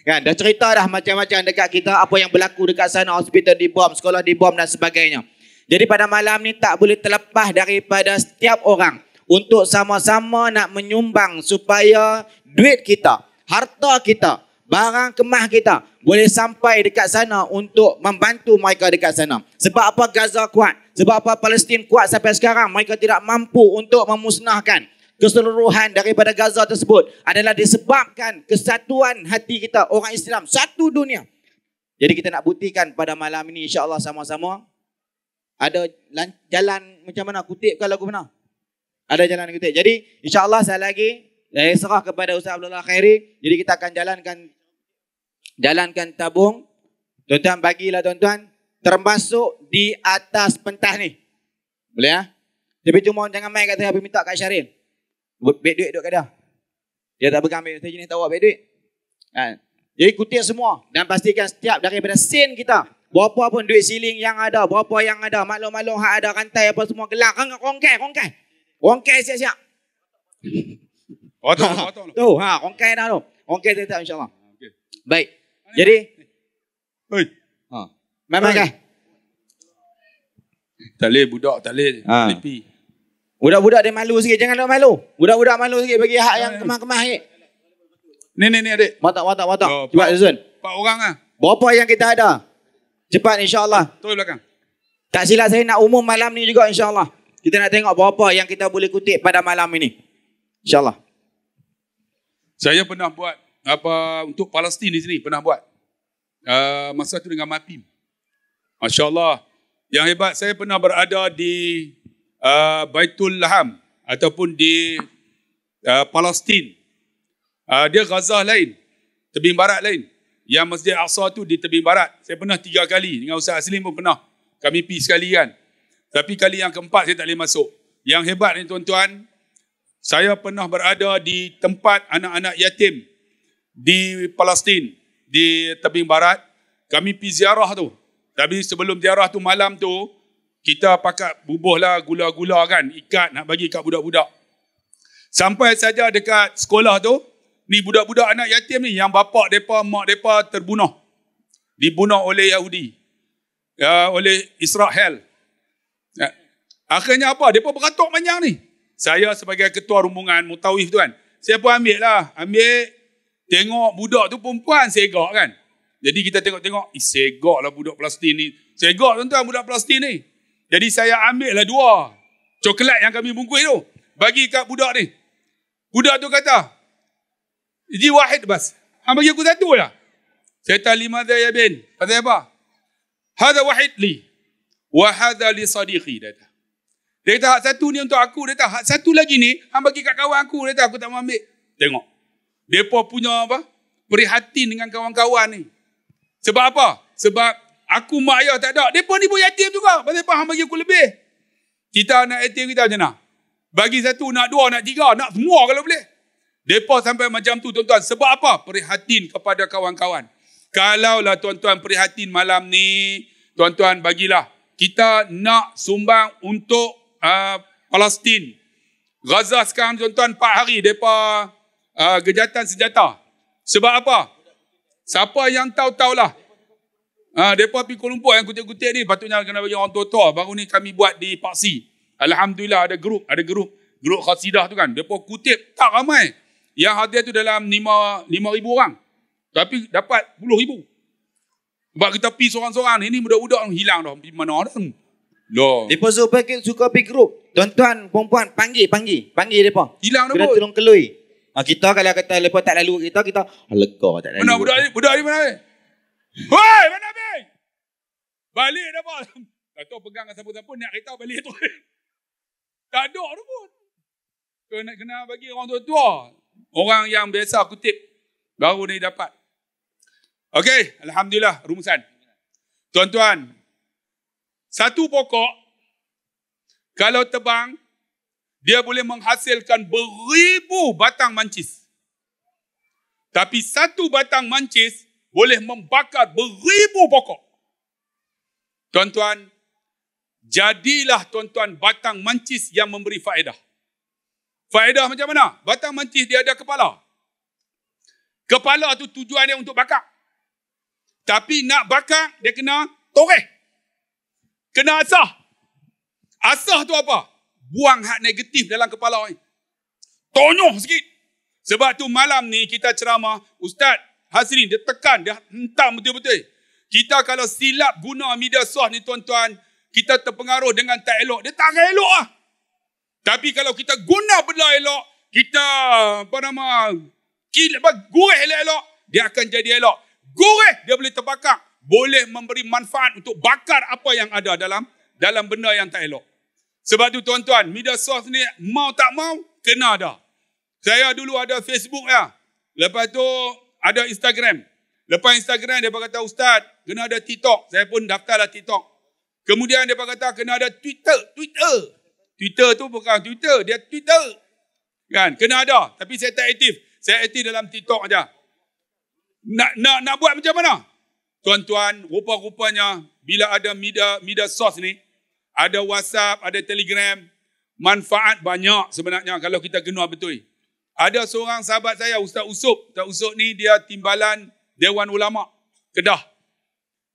Kan, dah cerita dah macam-macam dekat kita apa yang berlaku dekat sana, hospital dibom, sekolah dibom dan sebagainya. Jadi pada malam ni tak boleh terlepas daripada setiap orang untuk sama-sama nak menyumbang supaya duit kita, harta kita, barang kemah kita boleh sampai dekat sana untuk membantu mereka dekat sana. Sebab apa Gaza kuat? Sebab apa Palestin kuat sampai sekarang? Mereka tidak mampu untuk memusnahkan keseluruhan daripada Gaza tersebut adalah disebabkan kesatuan hati kita orang Islam satu dunia. Jadi kita nak buktikan pada malam ini insya-Allah sama-sama. Ada jalan macam mana kutip ke lagu mana? Ada jalan kutip. Jadi insya-Allah saya lagi saya serah kepada Ustaz Abdullah Khairi. Jadi kita akan jalankan tabung. Tuan-tuan bagilah tuan-tuan termasuk di atas pentas ni. Boleh ya? Tapi cuma jangan main kat saya minta kat Syaril. Beg duit duduk kat dia. Dia tak pegang beg. Saya jenis tahu beg duit. Jadi kutip semua. Dan pastikan setiap daripada sen kita. Berapa pun duit siling yang ada. Berapa yang ada. Maklum-maklum hak ada rantai apa semua. Gelang. Rongkai siap-siap. Potong. Tu. Rongkai dah tu. Rongkai tetap insyaAllah. Okay. Baik. Jadi. Hei. Memang kan? Tak boleh budak. Tak boleh. Lipi. Budak-budak dia malu sikit. Jangan nak malu. Budak-budak malu sikit. Bagi hak yang kemah-kemah sikit. Ni adik. Watak. Oh, Cepat susun. 4 orang lah. Berapa yang kita ada? Cepat insyaAllah. Terus belakang. Tak silap saya nak umum malam ni juga insyaAllah. Kita nak tengok berapa yang kita boleh kutip pada malam ini. InsyaAllah. Saya pernah buat untuk Palestin di sini. Pernah buat. Masa tu dengan MAPIM. Masya Allah. Yang hebat saya pernah berada di Baitul Laham ataupun di Palestin. Dia Gaza lain, tebing barat lain. Yang Masjid Aqsa tu di tebing barat. Saya pernah 3 kali. Dengan Ustaz Aslim pun pernah. Kami pergi sekali kan. Tapi kali yang keempat saya tak boleh masuk. Yang hebat ni tuan-tuan, saya pernah berada di tempat anak-anak yatim di Palestin, di tebing barat. Kami pergi ziarah tu. Tapi sebelum ziarah tu malam tu, kita pakat bubuhlah gula-gula kan, ikat nak bagi kat budak-budak. Sampai saja dekat sekolah tu, ni budak-budak anak yatim ni yang bapak depa, mak depa terbunuh. Dibunuh oleh Yahudi. Oleh Israel. Akhirnya apa? Depa beratuk panjang ni. Saya sebagai ketua rombongan Mutawif tu kan, saya pun ambil tengok budak tu perempuan segak kan. Jadi kita tengok-tengok, segak lah budak Palestin ni. Segak tuan-tuan budak Palestin ni. Jadi saya ambil lah 2 coklat yang kami bungkus tu. Bagi kat budak ni. Budak tu kata, Ji wahid bas. Bagi aku 1 lah. Saya kata, limadha ya bin. Pasal apa? Hadha wahid li. Wa hadha li sadiqi. Dia kata, hak 1 ni untuk aku. Dia kata, hak 1 lagi ni, bagi kat kawan aku. Dia kata, aku tak mau ambil. Tengok. Mereka punya prihatin dengan kawan-kawan ni. Sebab apa? Sebab aku mak ayah tak ada. Mereka ni pun yatim juga. Pasal apa? Bagi aku lebih. Kita nak ATM kita macam mana? Bagi satu, nak dua, nak tiga, nak semua kalau boleh. Mereka sampai macam tu tuan-tuan. Sebab apa? Prihatin kepada kawan-kawan. Kalaulah tuan-tuan prihatin malam ni, tuan-tuan bagilah. Kita nak sumbang untuk Palestin. Gaza sekarang tuan-tuan 4 hari mereka gejatan senjata. Sebab apa? Siapa yang tahu-tahulah. Mereka pergi Kuala Lumpur yang kutip-kutip ni patutnya kena bagi orang tua-tua. Baru ni kami buat di Paksi. Alhamdulillah ada grup khasidah tu kan. Mereka kutip tak ramai. Yang hadir tu dalam 5,000 orang. Tapi dapat 10,000. Sebab kita pergi seorang-seorang ni budak-budak hilang dah. Pergi mana dah. Loh. Mereka suka pergi grup. Tuan-tuan, perempuan, panggil mereka. Hilang dah Kena pun. tolong kelui. Kita kalau kata mereka tak lalu kita lega tak lalu. Mana budak ni mana? Hoi, mana Bing? Balik dah bos. Tak tahu pegang dengan siapa-siapa nak kereta balik tu. Tak ada dah pun. Kena bagi orang tua-tua. Orang yang biasa kutip. Baru ni dapat. Okey, alhamdulillah rumusan. Tuan-tuan, satu pokok kalau tebang dia boleh menghasilkan beribu batang mancis. Tapi satu batang mancis boleh membakar beribu pokok. Tuan-tuan, jadilah tuan-tuan batang mancis yang memberi faedah. Faedah macam mana? Batang mancis dia ada kepala. Kepala tu tujuan dia untuk bakar. Tapi nak bakar, dia kena toreh. Kena asah. Asah tu apa? Buang hak negatif dalam kepala ni. Tonyoh sikit. Sebab tu malam ni kita ceramah, Ustaz Hazrin, dia tekan, dia hentam betul-betul. Kita kalau silap guna media sos ni tuan-tuan, kita terpengaruh dengan tak elok. Dia tak akan elok lah. Tapi kalau kita guna benda elok, kita gurih elok-elok, dia akan jadi elok. Gurih, dia boleh terbakar. Boleh memberi manfaat untuk bakar apa yang ada dalam benda yang tak elok. Sebab tu tuan-tuan, media sos ni mau tak mau, kena ada. Saya dulu ada Facebook ya. Lepas tu ada Instagram. Lepas Instagram, dia kata, Ustaz, kena ada TikTok. Saya pun daftarlah TikTok. Kemudian dia kata, kena ada Twitter. Twitter tu bukan Twitter, dia Twitter. Kan? Kena ada. Tapi saya tak aktif. Saya aktif dalam TikTok aja. Nak buat macam mana? Tuan-tuan, rupa-rupanya bila ada media sos ni, ada WhatsApp, ada Telegram, manfaat banyak sebenarnya kalau kita guna betul. Ada seorang sahabat saya, Ustaz Usop. Ustaz Usop ni dia timbalan Dewan Ulama Kedah.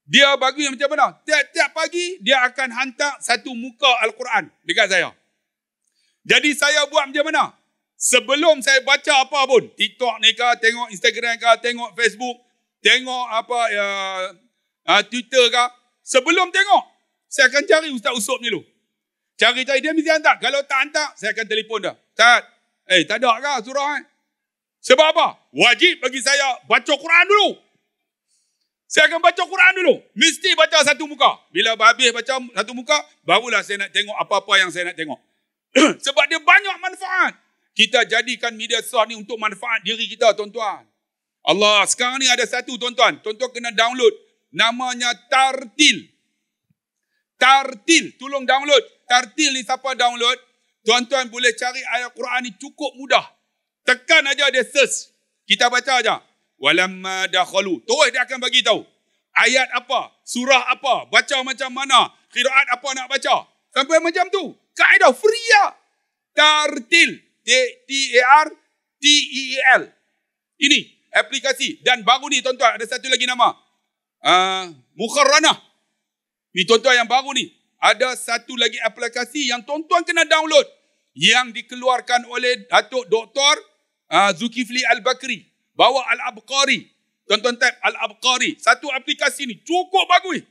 Dia bagi macam mana? Tiap-tiap pagi dia akan hantar satu muka Al-Quran dekat saya. Jadi saya buat macam mana? Sebelum saya baca apa pun, TikTok ni ke, tengok Instagram ke, tengok Facebook, tengok Twitter ke, sebelum tengok, saya akan cari Ustaz Usop ni dulu. Cari-cari, dia mesti hantar. Kalau tak hantar, saya akan telefon dah. Ustaz, tak ada ke surah? Sebab apa? Wajib bagi saya baca Quran dulu. Saya akan baca Quran dulu. Mesti baca satu muka. Bila habis baca satu muka, barulah saya nak tengok apa-apa yang saya nak tengok. Sebab dia banyak manfaat. Kita jadikan media sos ni untuk manfaat diri kita, tuan-tuan. Allah, sekarang ni ada satu, tuan-tuan. Tuan-tuan kena download. Namanya Tartil. Tartil, tolong download. Tartil ni siapa download? Tuan-tuan boleh cari ayat Quran ni cukup mudah. Tekan aja dia search. Kita baca aja. Walamma dakhalu. Terus dia akan bagi tahu. Ayat apa? Surah apa? Baca macam mana? Qiraat apa nak baca? Sampai macam tu. Kaedah free ya. Tartil. T-A-R-T-E-E-L. Ini aplikasi. Dan baru ni tuan-tuan ada satu lagi nama. Mukharranah. Ni tuan-tuan yang baru ni. Ada satu lagi aplikasi yang tuan-tuan kena download. Yang dikeluarkan oleh Datuk Dr. Zulkifli Al-Bakri. Bawa Al-Abqari. Tuan-tuan type Al-Abqari. Satu aplikasi ni cukup bagus.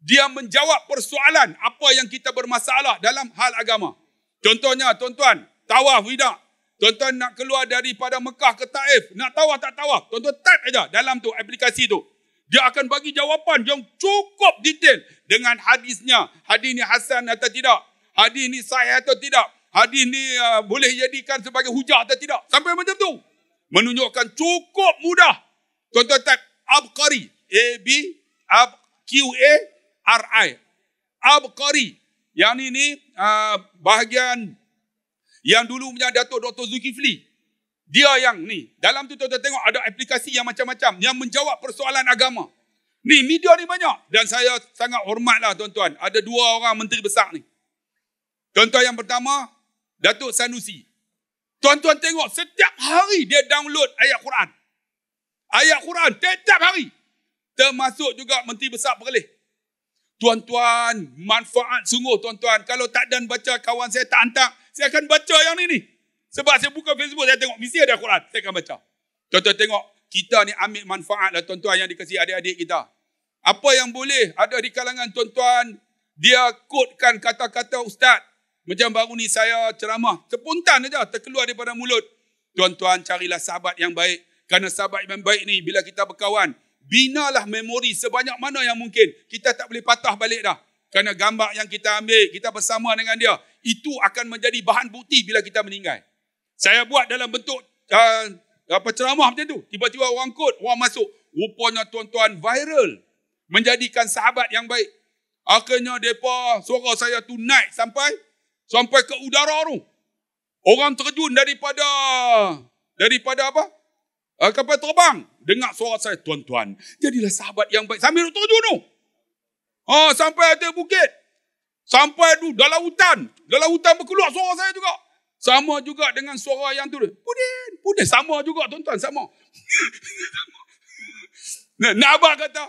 Dia menjawab persoalan apa yang kita bermasalah dalam hal agama. Contohnya tuan-tuan, tawaf tidak? Tuan-tuan nak keluar daripada Mekah ke Taif. Nak tawaf tak tawaf? Tuan-tuan type aja dalam tu aplikasi tu. Dia akan bagi jawapan yang cukup detail dengan hadisnya. Hadis ni hasan atau tidak? Hadis ni sahih atau tidak? Hadis ni boleh jadikan sebagai hujah atau tidak? Sampai macam tu. Menunjukkan cukup mudah. Tuan-tuan type Abqari. A-B-Q-A-R-I. Abqari. Yang ni bahagian yang dulu punya Datuk Dr. Zulkifli. Dia yang ni. Dalam tu tuan-tuan tengok ada aplikasi yang macam-macam yang menjawab persoalan agama. Ni media ni banyak. Dan saya sangat hormatlah tuan-tuan. Ada 2 orang menteri besar ni. Tuan-tuan yang pertama, Datuk Sanusi. Tuan-tuan tengok setiap hari dia download ayat Quran. Ayat Quran setiap hari. Termasuk juga menteri besar Perlis. Tuan-tuan, manfaat sungguh tuan-tuan. Kalau tak dan baca kawan saya tak hantar, saya akan baca yang ni. Sebab saya buka Facebook, saya tengok mesti ada Quran. Saya akan baca. Tuan-tuan tengok, kita ni ambil manfaat lah tuan-tuan yang dikasih adik-adik kita. Apa yang boleh ada di kalangan tuan-tuan, dia kodekan kata-kata ustaz. Macam baru ni saya ceramah. Spontan saja terkeluar daripada mulut. Tuan-tuan carilah sahabat yang baik. Kerana sahabat yang baik ni bila kita berkawan, binalah memori sebanyak mana yang mungkin. Kita tak boleh patah balik dah. Kerana gambar yang kita ambil, kita bersama dengan dia, itu akan menjadi bahan bukti bila kita meninggal. Saya buat dalam bentuk ceramah macam tu. Tiba-tiba orang kod, orang masuk. Rupanya tuan-tuan viral. Menjadikan sahabat yang baik. Akhirnya mereka, suara saya tu naik sampai ke udara tu. Orang terjun daripada apa? Kapal terbang. Dengar suara saya, tuan-tuan. Jadilah sahabat yang baik. Sambil terjun tu. Sampai atas bukit. Sampai tu dalam hutan. Dalam hutan berkeluar suara saya juga. Sama juga dengan suara yang tu. Pudin. Sama juga tuan-tuan. Sama. Nak abang kata,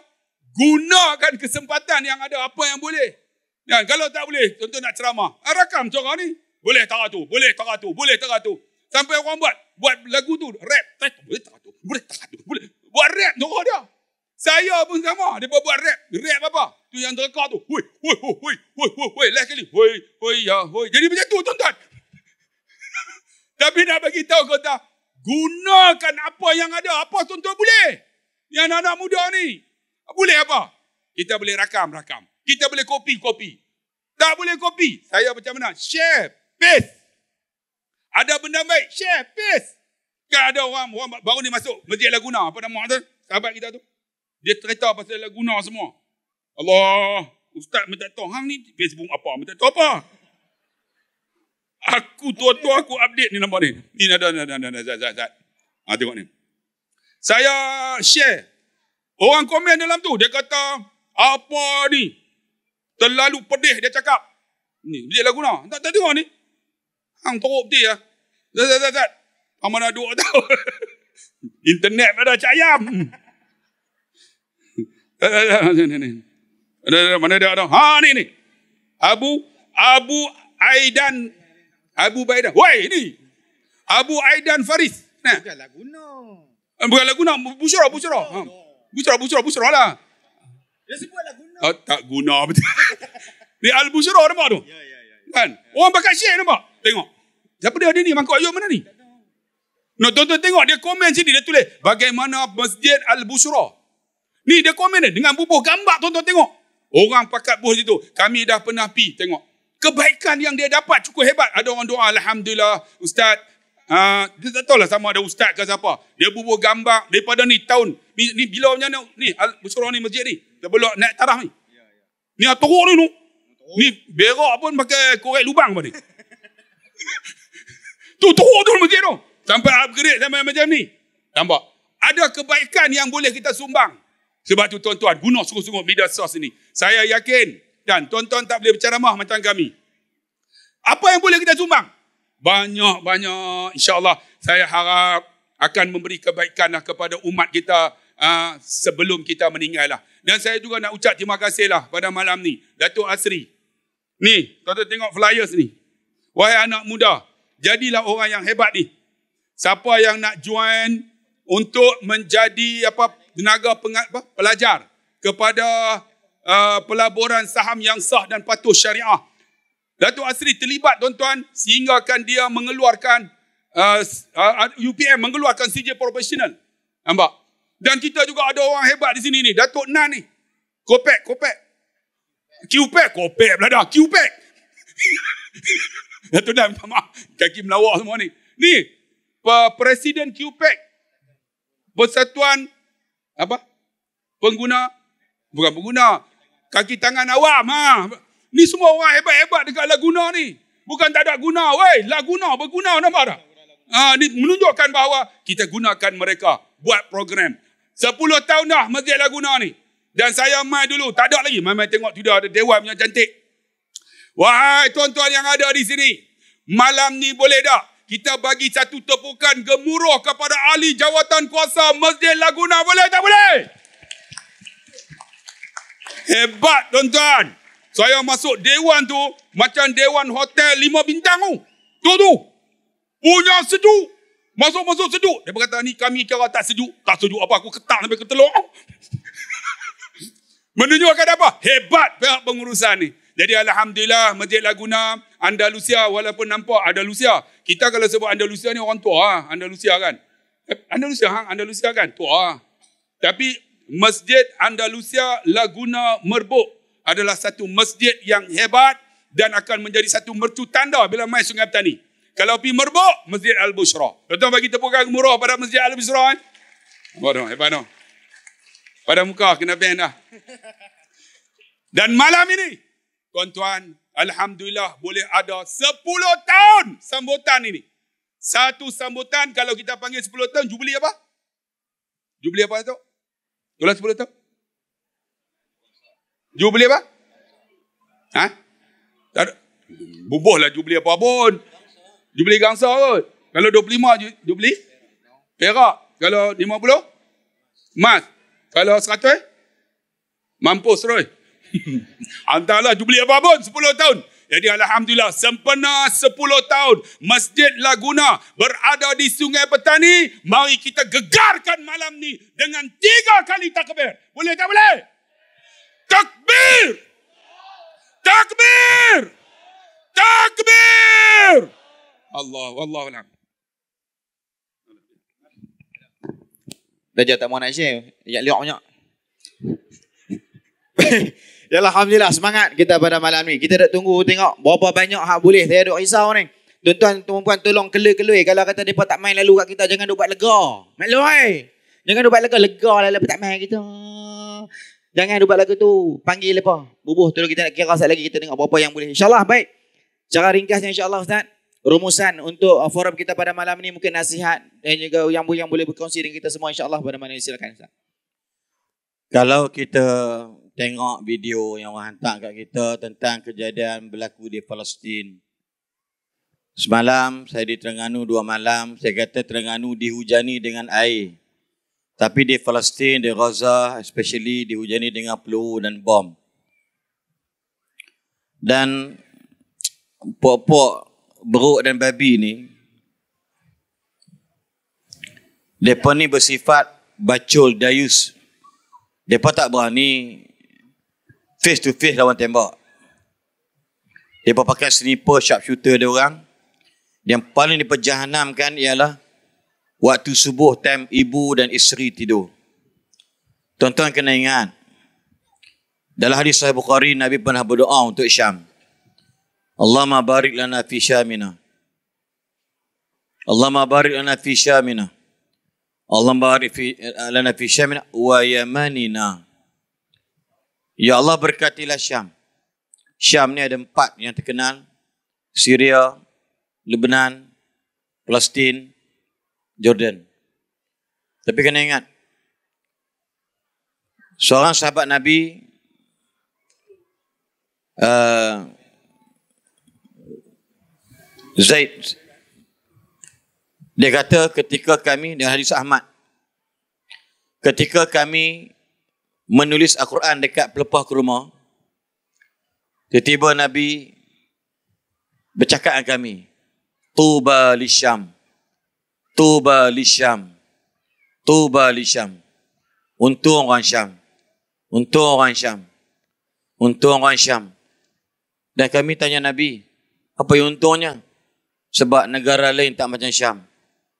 gunakan kesempatan yang ada. Apa yang boleh. Dan kalau tak boleh, tuan-tuan nak ceramah. Rakam suara ni. Boleh taratu. Sampai orang buat lagu tu. Rap. Boleh taratu. Boleh. Buat rap suara dia. Saya pun sama. Dia buat rap. Rap apa? Tu yang terkak tu. Hui. Last kali. Hui. Jadi macam tu tuan-tuan. Tapi nak bagi tahu kata, gunakan apa yang ada. Apa tuan-tuan boleh? Yang anak muda ni. Boleh apa? Kita boleh rakam. Kita boleh copy. Tak boleh copy. Saya macam mana? Share. Paste. Ada benda baik. Share. Paste. Kan ada orang baru ni masuk Masjid Laguna. Apa nama tu? Sahabat kita tu. Dia cerita pasal Laguna semua. Allah. Ustaz minta tahu. Hang ni Facebook apa? Minta tahu apa? Aku tua-tua aku update ni nampak ni. Ni ada. Zat. Tengok ni. Saya share. Orang komen dalam tu. Dia kata, apa ni? Terlalu pedih dia cakap. Ni, Masjid Laguna. Tak tengok ni. Hang teruk betul ya. Zat. Hang mana duk tahu. Internet pada cak ayam. Mana dia ada? Ni. Abu Baidan. Woi, ni. Abu Aidan Faris. Nah. Bukan Laguna. Busyra. Busyra lah. Dia sebut Laguna. Tak guna betul. Ni Al-Busyra nampak tu? Ya. Kan? Orang pakai share nampak? Tengok. Siapa dia ni? Mangkuk ayam mana ni? No, tuan-tuan tengok. Dia komen sini. Dia tulis, bagaimana Masjid Al-Busyra. Ni dia komen ni. Dengan bubuh gambar tuan-tuan tengok. Orang pakat buh situ. Kami dah pernah pi. Tengok. Kebaikan yang dia dapat cukup hebat. Ada orang doa, Alhamdulillah, Ustaz. Dia tak tahu lah sama ada Ustaz ke siapa. Dia bubuh gambar daripada ni tahun. Ni bila punya ni. Al-Busyra ni masjid ni. Dia belok naik taraf ni. Ni teruk ni. Ni berak pun pakai korek lubang apa ni. Tu teruk tu masjid tu. Sampai upgrade sampai macam ni. Nampak? Ada kebaikan yang boleh kita sumbang. Sebab tu tuan-tuan, guna sungguh-sungguh media sos ini. Saya yakin. Dan tuan-tuan tak boleh berceramah macam kami. Apa yang boleh kita sumbang? Banyak. InsyaAllah saya harap akan memberi kebaikan kepada umat kita sebelum kita meninggal lah. Dan saya juga nak ucap terima kasih lah pada malam ni. Datuk Asri. Ni, tuan-tuan tengok flyers ni. Wahai anak muda, jadilah orang yang hebat ni. Siapa yang nak join untuk menjadi tenaga pelajar kepada pelaburan saham yang sah dan patuh syariah. Datuk Asri terlibat tuan-tuan sehinggakan dia mengeluarkan UPM mengeluarkan CJ profesional. Nampak? Dan kita juga ada orang hebat di sini ni. Datuk Nan ni. Kopek. QPEC pula dah. QPEC. Datuk Nan minta maaf. Kaki melawak semua ni. Ni. Presiden QPEC. Persatuan bukan pengguna. Kaki tangan awam. Ni semua orang hebat-hebat Laguna ni. Bukan tak ada guna. Weh, Laguna berguna, nampak tak? Ni menunjukkan bahawa kita gunakan mereka buat program. 10 tahun dah Masjid Laguna ni. Dan saya mai dulu, tak ada lagi. Mai tengok tu dah ada dewan punya cantik. Wahai tuan-tuan yang ada di sini, malam ni boleh tak kita bagi satu tepukan gemuruh kepada ahli jawatan kuasa Masjid Laguna, boleh tak boleh? Hebat tuan-tuan. Saya masuk dewan tu macam dewan hotel 5 bintang tu. Tu. Punya sejuk. Masuk sejuk. Dia berkata ni kami kira tak sejuk. Tak sejuk apa, aku ketak sampai ke telur. Menunjukkan apa? Hebat pihak pengurusan ni. Jadi alhamdulillah Masjid Laguna, Andalusia, walaupun nampak Andalusia. Kita kalau sebut Andalusia ni orang tua, Andalusia kan. Andalusia kan, tua. Tapi Masjid Andalusia Laguna Merbuk adalah satu masjid yang hebat dan akan menjadi satu mercu tanda bila mai Sungai Petani. Kalau pergi Merbuk, Masjid Al-Bushra. Tuan-tuan bagi tepukan gemuruh pada Masjid Al-Bushra. Hebat no. Pada muka kena band dah. Dan malam ini, tuan-tuan, alhamdulillah boleh ada 10 tahun sambutan ini. Satu sambutan kalau kita panggil 10 tahun, jubli apa? Jubli apa tu? Kalau 10 tahun? Jubli apa? Tak ada. Bubuhlah jubli apa pun. Jubli gangsa kot. Kalau 25 jubli perak. Kalau 50 emas. Kalau 100 mampus Roy. Antarlah jubli apa pun 10 tahun. Jadi alhamdulillah sempena 10 tahun Masjid Laguna berada di Sungai Petani. Mari kita gegarkan malam ni dengan 3 kali takbir. Boleh tak boleh? Takbir! Takbir! Takbir! Wallahualam. Dah tak mau nak share. Ya liok banyak. Ya alhamdulillah semangat kita pada malam ni. Kita dah tunggu tengok berapa banyak hak boleh. Saya duk risau ni. Tuan-tuan perempuan tolong kelui-kelui. Kalau kata depa tak main lalu kat kita, jangan duk buat lega. Maklum. Jangan duk buat lega lah lepas tak main kita. Jangan duk buat lagu tu. Panggil lepa. Bubuh tolong kita nak kira sekali lagi kita tengok berapa yang boleh. InsyaAllah baik. Cara ringkasnya insyaAllah Ustaz. Rumusan untuk forum kita pada malam ni mungkin nasihat dan juga yang boleh berkongsi dengan kita semua insyaAllah pada malam ni. Silakan Ustaz. Kalau kita tengok video yang orang hantar kat kita tentang kejadian berlaku di Palestin. Semalam saya di Terengganu 2 malam. Saya kata Terengganu dihujani dengan air. Tapi di Palestin, di Gaza, especially dihujani dengan peluru dan bom. Dan pok-pok beruk dan babi ni, mereka ni bersifat bacul, dayus. Mereka tak berani face to face lawan tembak. Mereka pakai sniper, sharpshooter dia orang. Yang paling diperjahanamkan ialah waktu subuh, time ibu dan isteri tidur. Tuan-tuan kena ingat, dalam hadis Sahih Bukhari, Nabi pernah berdoa untuk Syam. Allahumma barik lana fi Syamina. Allahumma barik lana fi Syamina. Allahumma barik lana fi Syamina wa Yamanina. Ya Allah berkatilah Syam. Syam ni ada 4 yang terkenal. Syria, Lebanon, Palestin, Jordan. Tapi kena ingat, seorang sahabat Nabi Zaid, dia kata ketika kami, dengan hadis Ahmad, ketika kami menulis Al-Quran dekat pelepah kurma, tiba-tiba Nabi bercakap dengan kami, Tuba li Syam, Tuba li Syam, Tuba li Syam. Untung orang Syam, untung orang Syam, untung orang Syam. Dan kami tanya Nabi, apa yang untungnya? Sebab negara lain tak macam Syam.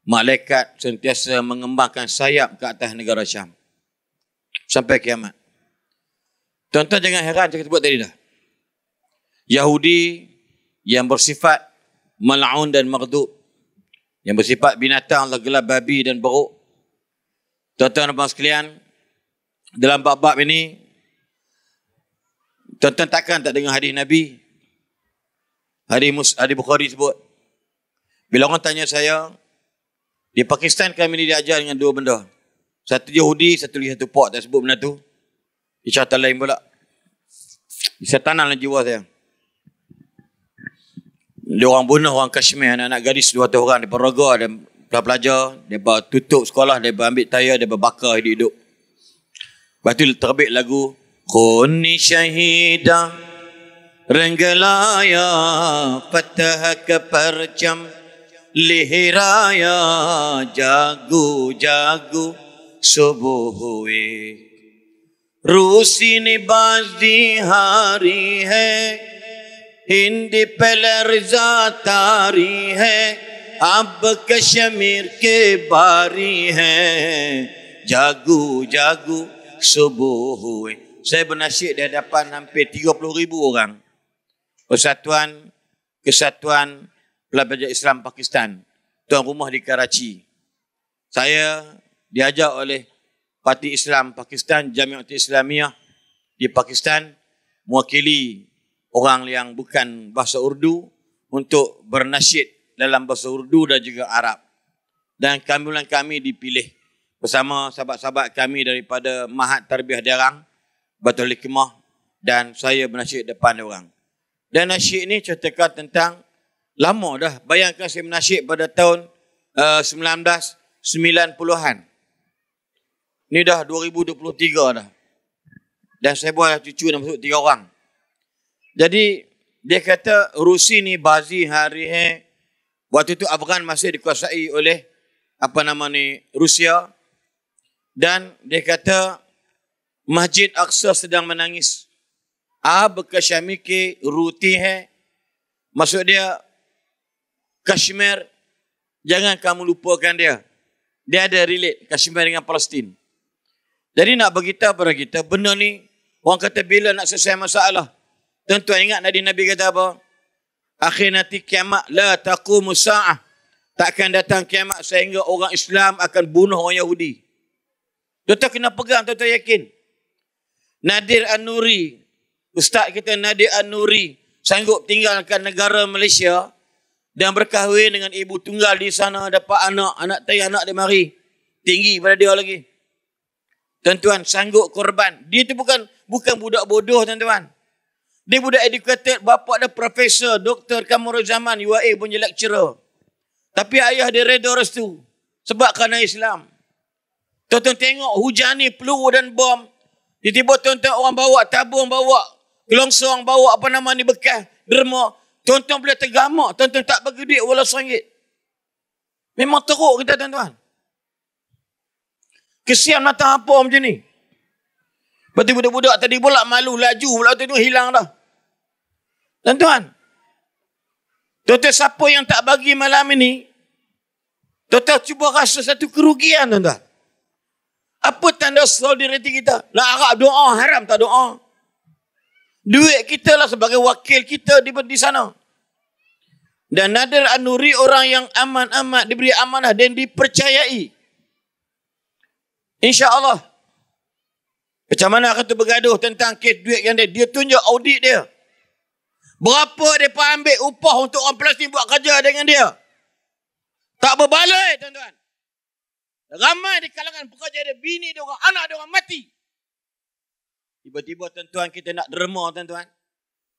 Malaikat sentiasa mengembangkan sayap ke atas negara Syam. Sampai kiamat. Tuan-tuan jangan heran macam kita buat tadi dah. Yahudi yang bersifat mal'un dan maghdub, yang bersifat binatang, Allah gelar babi dan beruk. Tuan-tuan dan puan sekalian, dalam bab-bab ini, tuan-tuan takkan tak dengar hadis Nabi. Hadis Bukhari sebut. Bila orang tanya saya, di Pakistan kami ni diajar dengan dua benda. Satu Yahudi, satu lagi satu Pak. Tak sebut benda tu. Di catatan lain pula. Bisa tanam dalam jiwa saya. Dia orang bunuh orang Kashmir, anak-anak gadis 200 orang. Dia roga, dia pelajar, dia tutup sekolah, dia ambil tayar, dia bakar hidup-hidup. Lepas tu terbit lagu Khuni Syahidah Renggalaya Fatah ke percam Lihiraya Jagu-jagu Subuh huwe Rusi ni bazi hari hai Hindi pelarza tari hai Ab Kashmir ke bari hai Jagu-jagu subuh huwe. Saya bernasyid di hadapan hampir 30,000 orang. Kesatuan Pelajar Islam Pakistan. Tuan rumah di Karachi. Saya diajak oleh Parti Islam Pakistan, Jamiat Islamiyah di Pakistan, mewakili orang yang bukan bahasa Urdu untuk bernasyid dalam bahasa Urdu dan juga Arab. Dan kami dipilih bersama sahabat-sahabat kami daripada Mahat Tarbiyah Derang, Batul Hikmah, dan saya bernasyid depan orang. Dan nasyid ni ceritakan tentang lama dah. Bayangkan saya bernasyid pada tahun 1990-an. Ni dah 2023 dah. Dan saya buat cucu dan masuk 3 orang. Jadi dia kata Rusi ni bazi hari hai. Waktu itu Afghan masih dikuasai oleh Rusia. Dan dia kata Masjid Aqsa sedang menangis. Ab Kashmir ke ruti hai. Maksud dia Kashmir, jangan kamu lupakan dia. Dia ada relate Kashmir dengan Palestin. Jadi nak beritahu kepada kita, benda ni orang kata bila nak selesai masalah. Tuan-tuan ingat Nabi kata apa? Akhir nanti kiamat la taqumu sa'ah. Takkan datang kiamat sehingga orang Islam akan bunuh orang Yahudi. Tuan-tuan kena pegang, tuan-tuan yakin. Nadir An-Nuri, Ustaz kita Nadir An-Nuri, sanggup tinggalkan negara Malaysia dan berkahwin dengan ibu tunggal di sana, dapat anak anak dia mari. Tinggi pada dia lagi. Tuan-tuan, sanggup korban. Dia tu bukan budak bodoh, tuan-tuan. Dia budak educated, bapa dia profesor, doktor Kamaruzzaman, UAE punya lecturer. Tapi ayah dia reda restu sebab kerana Islam. Tuan-tuan tengok hujan ni peluru dan bom. Tiba-tiba tuan-tuan orang bawa tabung, bawa gelongsong, bawa bekas derma. Tuan-tuan boleh tergamak. Tuan-tuan tak bagi duit walau RM1. Memang teruk kita, tuan-tuan. Kesian datang apa macam ni. Lepas tu budak-budak tadi pula malu laju pula tu hilang dah. Tuan-tuan. Tuan-tuan siapa yang tak bagi malam ini, tuan-tuan cuba rasa satu kerugian, tuan-tuan. Apa tanda solidariti kita? Nak harap doa, haram tak doa. Duit kita lah sebagai wakil kita di sana. Dan Nadir An-Nuri orang yang aman-aman, diberi amanah dan dipercayai. InsyaAllah. Macam mana kata bergaduh tentang kes duit yang dia tunjuk audit dia. Berapa mereka ambil upah untuk orang Palestin buat kerja dengan dia. Tak berbaloi, tuan-tuan. Ramai di kalangan pekerja dia, bini dia orang, anak dia orang mati. Tiba-tiba tuan-tuan kita nak derma, tuan-tuan.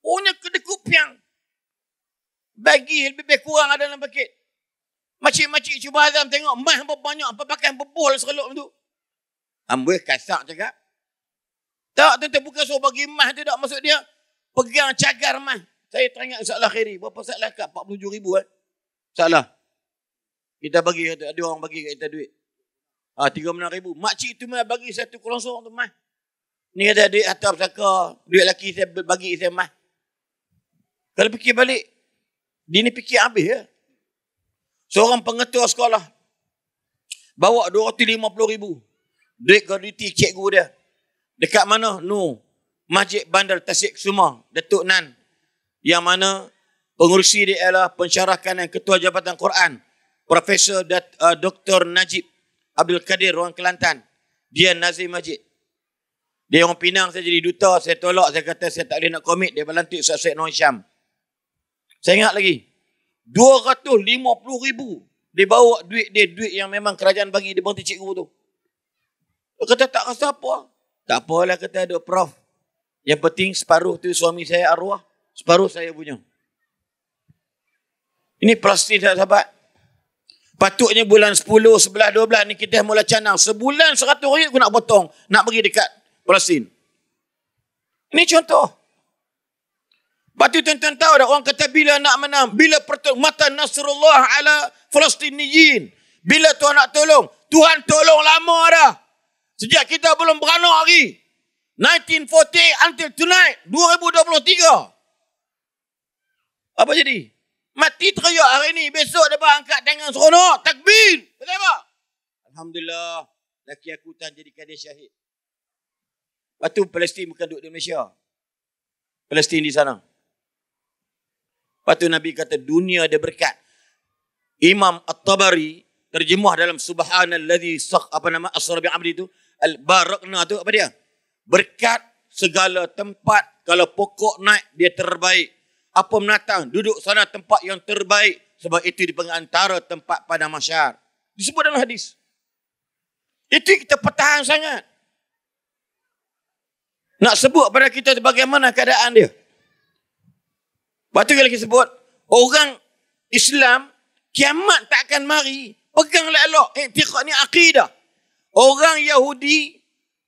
Punya kedekup piang. Bagi lebih kurang ada dalam paket. Makcik-makcik cuba azam tengok, mah banyak, apa pakai bebol sereluk tu. Amboi kasak cakap. Tak, tuan-tuan bukan suruh bagi mah tu tak. Maksud dia, pegang cagar mah. Saya teringat salah khairi. Berapa salah kat? 47,000 Salah. Kita bagi, ada orang bagi kat kita duit. 36,000. Makcik tu mah bagi satu kolongsong tu mah. Ni ada duit atas saka. Duit lelaki saya bagi saya mah. Kalau fikir balik, dia ni fikir habis ya. Seorang pengetua sekolah bawa 250,000. Duit gratuiti cikgu dia. Dekat mana? Masjid Bandar Tasik Sumah, Datuk Nan. Yang mana pengurusi dia ialah pensyarah kanan Ketua Jabatan Quran, Profesor Dr. Najib Abdul Kadir, orang Kelantan. Dia Nazim Masjid. Dia orang Pinang, saya jadi duta, saya tolak, saya kata saya tak boleh nak komit, dia berlantik Ustaz Syed Noor Syam. Saya ingat lagi. 250,000. Dia bawa duit dia, duit yang memang kerajaan bagi dia bantu cikgu tu. Dia kata tak rasa apa. Tak apalah kata ada prof. Yang penting separuh tu suami saya arwah, separuh saya punya. Ini Palestin sahabat. Patutnya bulan 10, 11, 12 ni kita mula canang. Sebulan 100 ringgit aku nak potong. Nak pergi dekat Palestin. Ini contoh. Lepas tu tuan-tuan tahu dah orang kata bila nak menang. Bila mata Nasrullah ala Palestiniyin. Bila Tuhan nak tolong. Tuhan tolong lama dah. Sejak kita belum beranak lagi. 1940 until tonight. 2023. Apa jadi? Mati teriak hari ni. Besok dia angkat tangan seronok. Takbir. Betul apa? Alhamdulillah. Laki aku tak jadikan dia syahid. Lepas tu Palestin bukan duduk di Malaysia. Palestin di sana. Lepas tu Nabi kata dunia ada berkat. Imam At-Tabari terjemah dalam Subhanalladzi asra bi 'abdi itu. Al-barakna tu apa dia? Berkat segala tempat. Kalau pokok naik dia terbaik. Apa menatang? Duduk sana tempat yang terbaik. Sebab itu di antara tempat pada mahsyar. Disebut dalam hadis. Itu kita pertahan sangat. Nak sebut pada kita bagaimana keadaan dia. Lepas tu kalau kita sebut, orang Islam, kiamat tak akan mari. Pegang elok. I'tiqad ni akidah. Orang Yahudi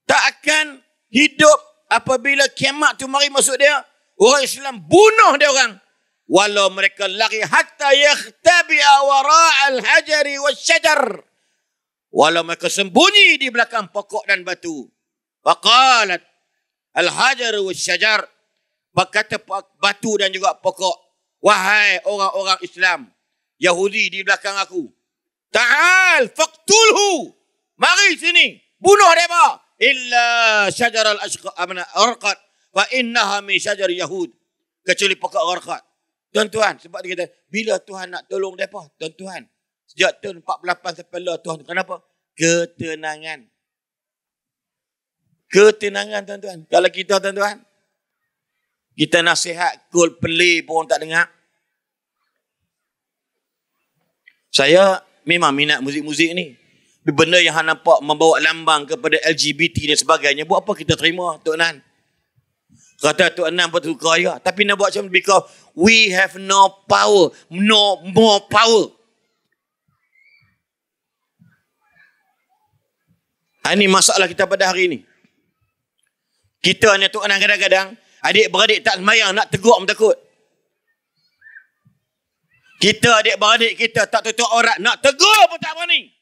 tak akan hidup apabila kiamat tu mari masuk dia. Orang Islam bunuh dia orang. Walau mereka lari hatta yakhtabi'a wara'al hajari wasyajar. Walau mereka sembunyi di belakang pokok dan batu. Faqalat al-hajar wasyajar. Berkata batu dan juga pokok. Wahai orang-orang Islam. Yahudi di belakang aku. Ta'al faqtulhu. Mari sini. Bunuh mereka. Illa syajar al-arqad. Fa innaha min syajar Yahud. Kecuali pokok Gharqad. Tuan-tuan, sebab dia kata, bila Tuhan nak tolong mereka? Tuan-tuan, sejak tahun 48 sampai lah Tuhan. Kenapa? Ketenangan. Ketenangan, tuan-tuan. Kalau kita, tuan-tuan, kita nasihat kul play pun tak dengar. Saya memang minat muzik-muzik ni. Benda yang nampak membawa lambang kepada LGBT dan sebagainya, buat apa kita terima, Tok Nan? Kata Tok Nan pun suka ya. Tapi nak buat macam ni because we have no power. No more power. Ini masalah kita pada hari ini. Kita ni Tok Nan kadang-kadang adik-beradik tak semayang nak tegur pun takut. Kita adik-beradik kita tak tutup aurat nak tegur pun tak berani.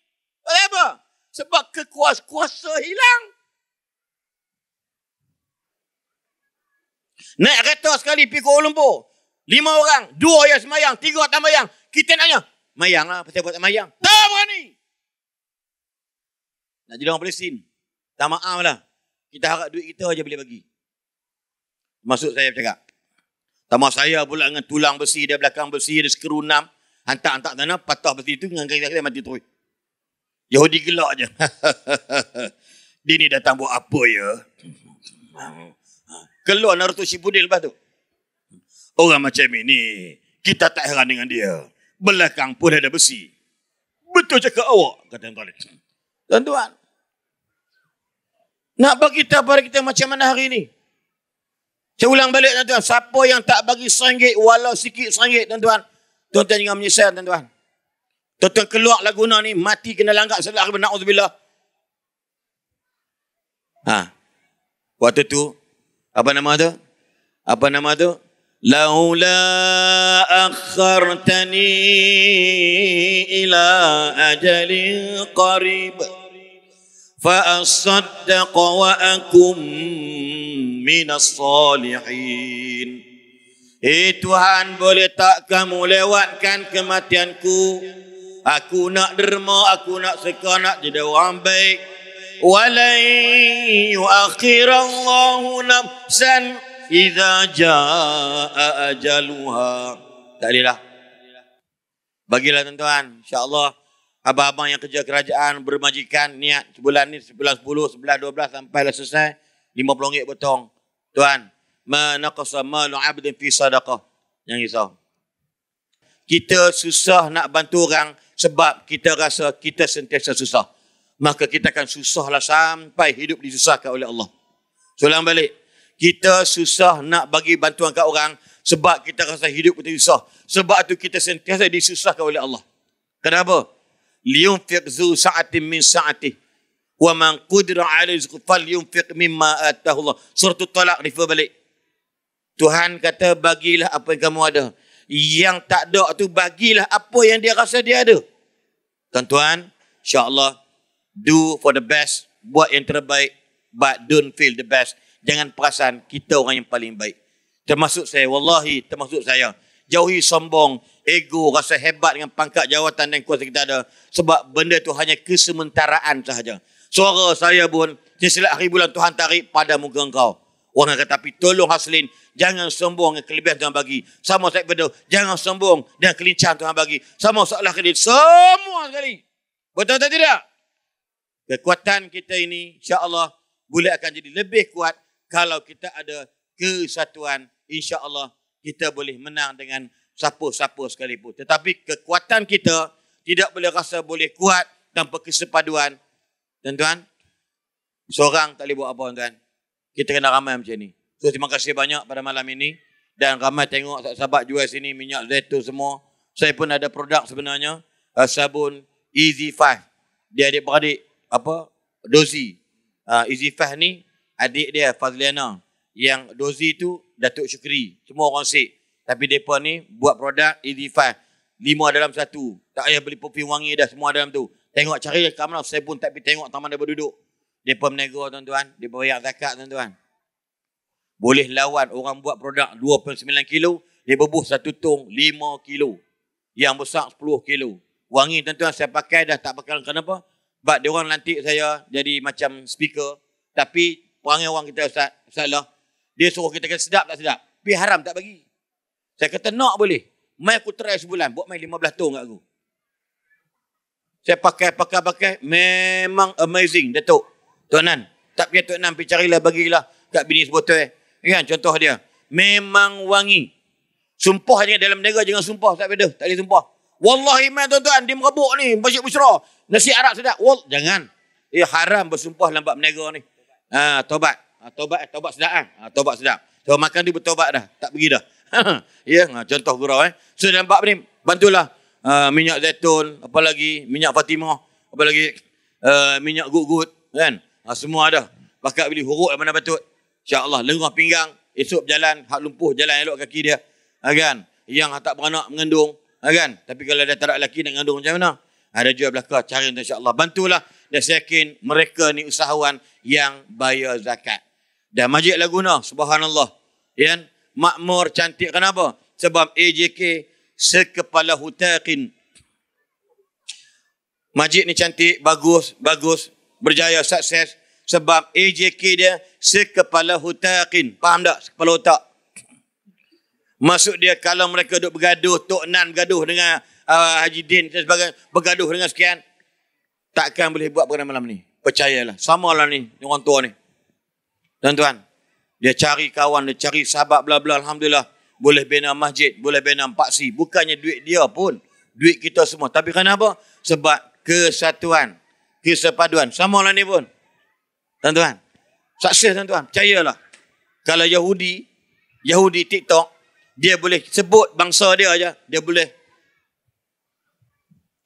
Kenapa? Sebab kuasa hilang. Naik kereta sekali pergi Kuala Lumpur. 5 orang, 2 yang semayang, 3 tak semayang. Kita nanya, mayang lah, pasal buat tak mayang. Tak berani. Nak jadi orang Palestin. Tak maaf lah. Kita harap duit kita aja boleh bagi. Maksud saya bercakap. Tambah saya pula dengan tulang besi, dia belakang besi, dia skru 6. Hantar-hantar tanah, patah besi tu, dengan kaki mati terus. Yahudi gelak je. Dia ni datang buat apa ya? Keluar Naruto Shippuden lepas tu. Orang macam ini, kita tak heran dengan dia. Belakang pun ada besi. Betul cakap awak, kata tuan. Tuan-tuan, nak bagi kita pada kita macam mana hari ini? Saya ulang balik, tuan-tuan. Siapa yang tak bagi RM1, walau sikit RM1, tuan-tuan. Tuan-tuan jangan menyesal, tuan-tuan. Tuan-tuan keluar Laguna ni, mati kena langgar salat akhir, na'udzubillah. Waktu tu, apa nama tu? Laula akhartani ila ajalin qarib fa asaddaq wa akum minas salihin. Tuhan, boleh tak kamu lewatkan kematianku? Aku nak derma, aku nak seka, nak jadi orang baik. Walai yuakhirallahu nafsan idza jaa ajaluha. Tak boleh lah. Bagilah tuan-tuan, insya-Allah abang-abang yang kerja kerajaan bermajikan niat sebulan ni, sebulan 10, sebulan 12 sampai lah selesai RM50 potong. Tuan, ma naqasa malu 'abdin fi sadaqah. Jangan risau. kita susah nak bantu orang sebab kita rasa kita sentiasa susah. Maka kita akan susahlah sampai hidup disusahkan oleh Allah. Soalan balik. Kita susah nak bagi bantuan kat orang sebab kita rasa hidup kita susah. Sebab tu kita sentiasa disusahkan oleh Allah. Kenapa? Liyunfiq zu sa'atin min sa'atih. Wa man qudira 'alaihi rizquhu falyunfiq mimma atahu Allah. Surah Talaq refer balik. Tuhan kata bagilah apa yang kamu ada. Yang tak ada tu bagilah apa yang dia rasa dia ada. Tuan-tuan, insya-Allah do for the best, buat yang terbaik, but don't feel the best. Jangan perasan kita orang yang paling baik. Termasuk saya, wallahi termasuk saya. Jauhi sombong, ego, rasa hebat dengan pangkat jawatan dan kuasa kita ada. Sebab benda tu hanya kesementaraan sahaja. Suara saya pun, setiap hari bulan Tuhan tarik pada muka engkau. Orang kata, tapi tolong Haslin, jangan sombong dengan kelebihan Tuhan bagi. Sama saya betul, jangan sombong dengan kelincahan Tuhan bagi. Sama seolah kredit, semua sekali. Betul atau tidak? Kekuatan kita ini, insya-Allah, boleh akan jadi lebih kuat kalau kita ada kesatuan. InsyaAllah kita boleh menang dengan siapa-siapa sekalipun. Tetapi kekuatan kita tidak boleh rasa boleh kuat tanpa kesepaduan. Tuan-tuan, seorang tak boleh buat apa, tuan-tuan. Kita kena ramai macam ni. So, terima kasih banyak pada malam ini. Dan ramai tengok sahabat jual sini minyak zaitun semua. Saya pun ada produk sebenarnya. Sabun Easy 5. Dia adik-beradik Dozi. Easy 5 ni adik dia Fazliana. Yang Dozi tu Datuk Syukri. Semua orang sik. Tapi mereka ni buat produk Easy 5. 5 dalam 1. Tak payah beli perfume wangi dah. Semua dalam tu. Tengok cari kat mana. Saya pun tak pergi tengok taman dia berduduk. Mereka menegur, tuan-tuan. Dia bayar zakat, tuan-tuan. Boleh lawan orang buat produk 2.9 kilo. Dia berbuh satu tong 5 kilo. Yang besar 10 kilo. Wangi, tuan-tuan, saya pakai dah tak pakai. Kenapa? Sebab dia orang lantik saya jadi macam speaker. Tapi perangai orang kita salah. Dia suruh kita kata sedap tak sedap. Tapi haram tak bagi. Saya kata nak boleh. Mai aku try sebulan. Buat main 15 tong kat aku. Saya pakai. Memang amazing, Datuk. Tuan-tuan. Tak payah Tuan-tuan pergi carilah bagilah kat bini sebotol. Kan contoh dia. Memang wangi. Sumpah je dalam negara jangan sumpah. Tak ada. Tak boleh sumpah. Wallahi man tuan-tuan. Dia merabuk ni. Masjid Busra. Nasi Arab sedap. Jangan. Haram bersumpah dalam bab berniaga ni. Tobat. Tobat sedap kan? Tobat sedap. So makan dia bertobat dah. Tak pergi dah. Contoh gurau. So dalam bab ni, bantulah. Minyak zaitun. Apa lagi? Minyak Fatimah. Apa lagi? Minyak gut-gut. Kan? Semua ada. Bakat beli huruk mana batut. InsyaAllah. Lengah pinggang. Esok berjalan. Hak lumpuh jalan elok kaki dia. Kan? Yang tak beranak mengandung. Kan? Tapi kalau dia tak ada lelaki nak mengandung macam mana? Ada jual belakang. Cari insyaAllah. Bantulah. Dan saya yakin mereka ni usahawan yang bayar zakat. Dan Masjid Laguna, subhanallah. Makmur, cantik. Kenapa? Sebab AJK sekepala hutaqin. Masjid ni cantik, bagus, berjaya, sukses. Sebab AJK dia sekepala hutaqin. Faham tak? Sekepala otak. Maksud dia kalau mereka duduk bergaduh, Tok Nan bergaduh dengan Haji Din dan sebagainya, bergaduh dengan sekian, takkan boleh buat program malam ni. Percayalah. Samalah ni, orang tua ni. Tuan-tuan, dia cari kawan, dia cari sahabat, bla-bla, alhamdulillah. Boleh bina masjid, boleh bina paksi. Bukannya duit dia pun, duit kita semua. Tapi kenapa? Sebab kesatuan, kesepaduan. Samalah ni pun. Tuan-tuan, sukses tuan-tuan. Percayalah. Kalau Yahudi TikTok, dia boleh sebut bangsa dia aja, dia boleh.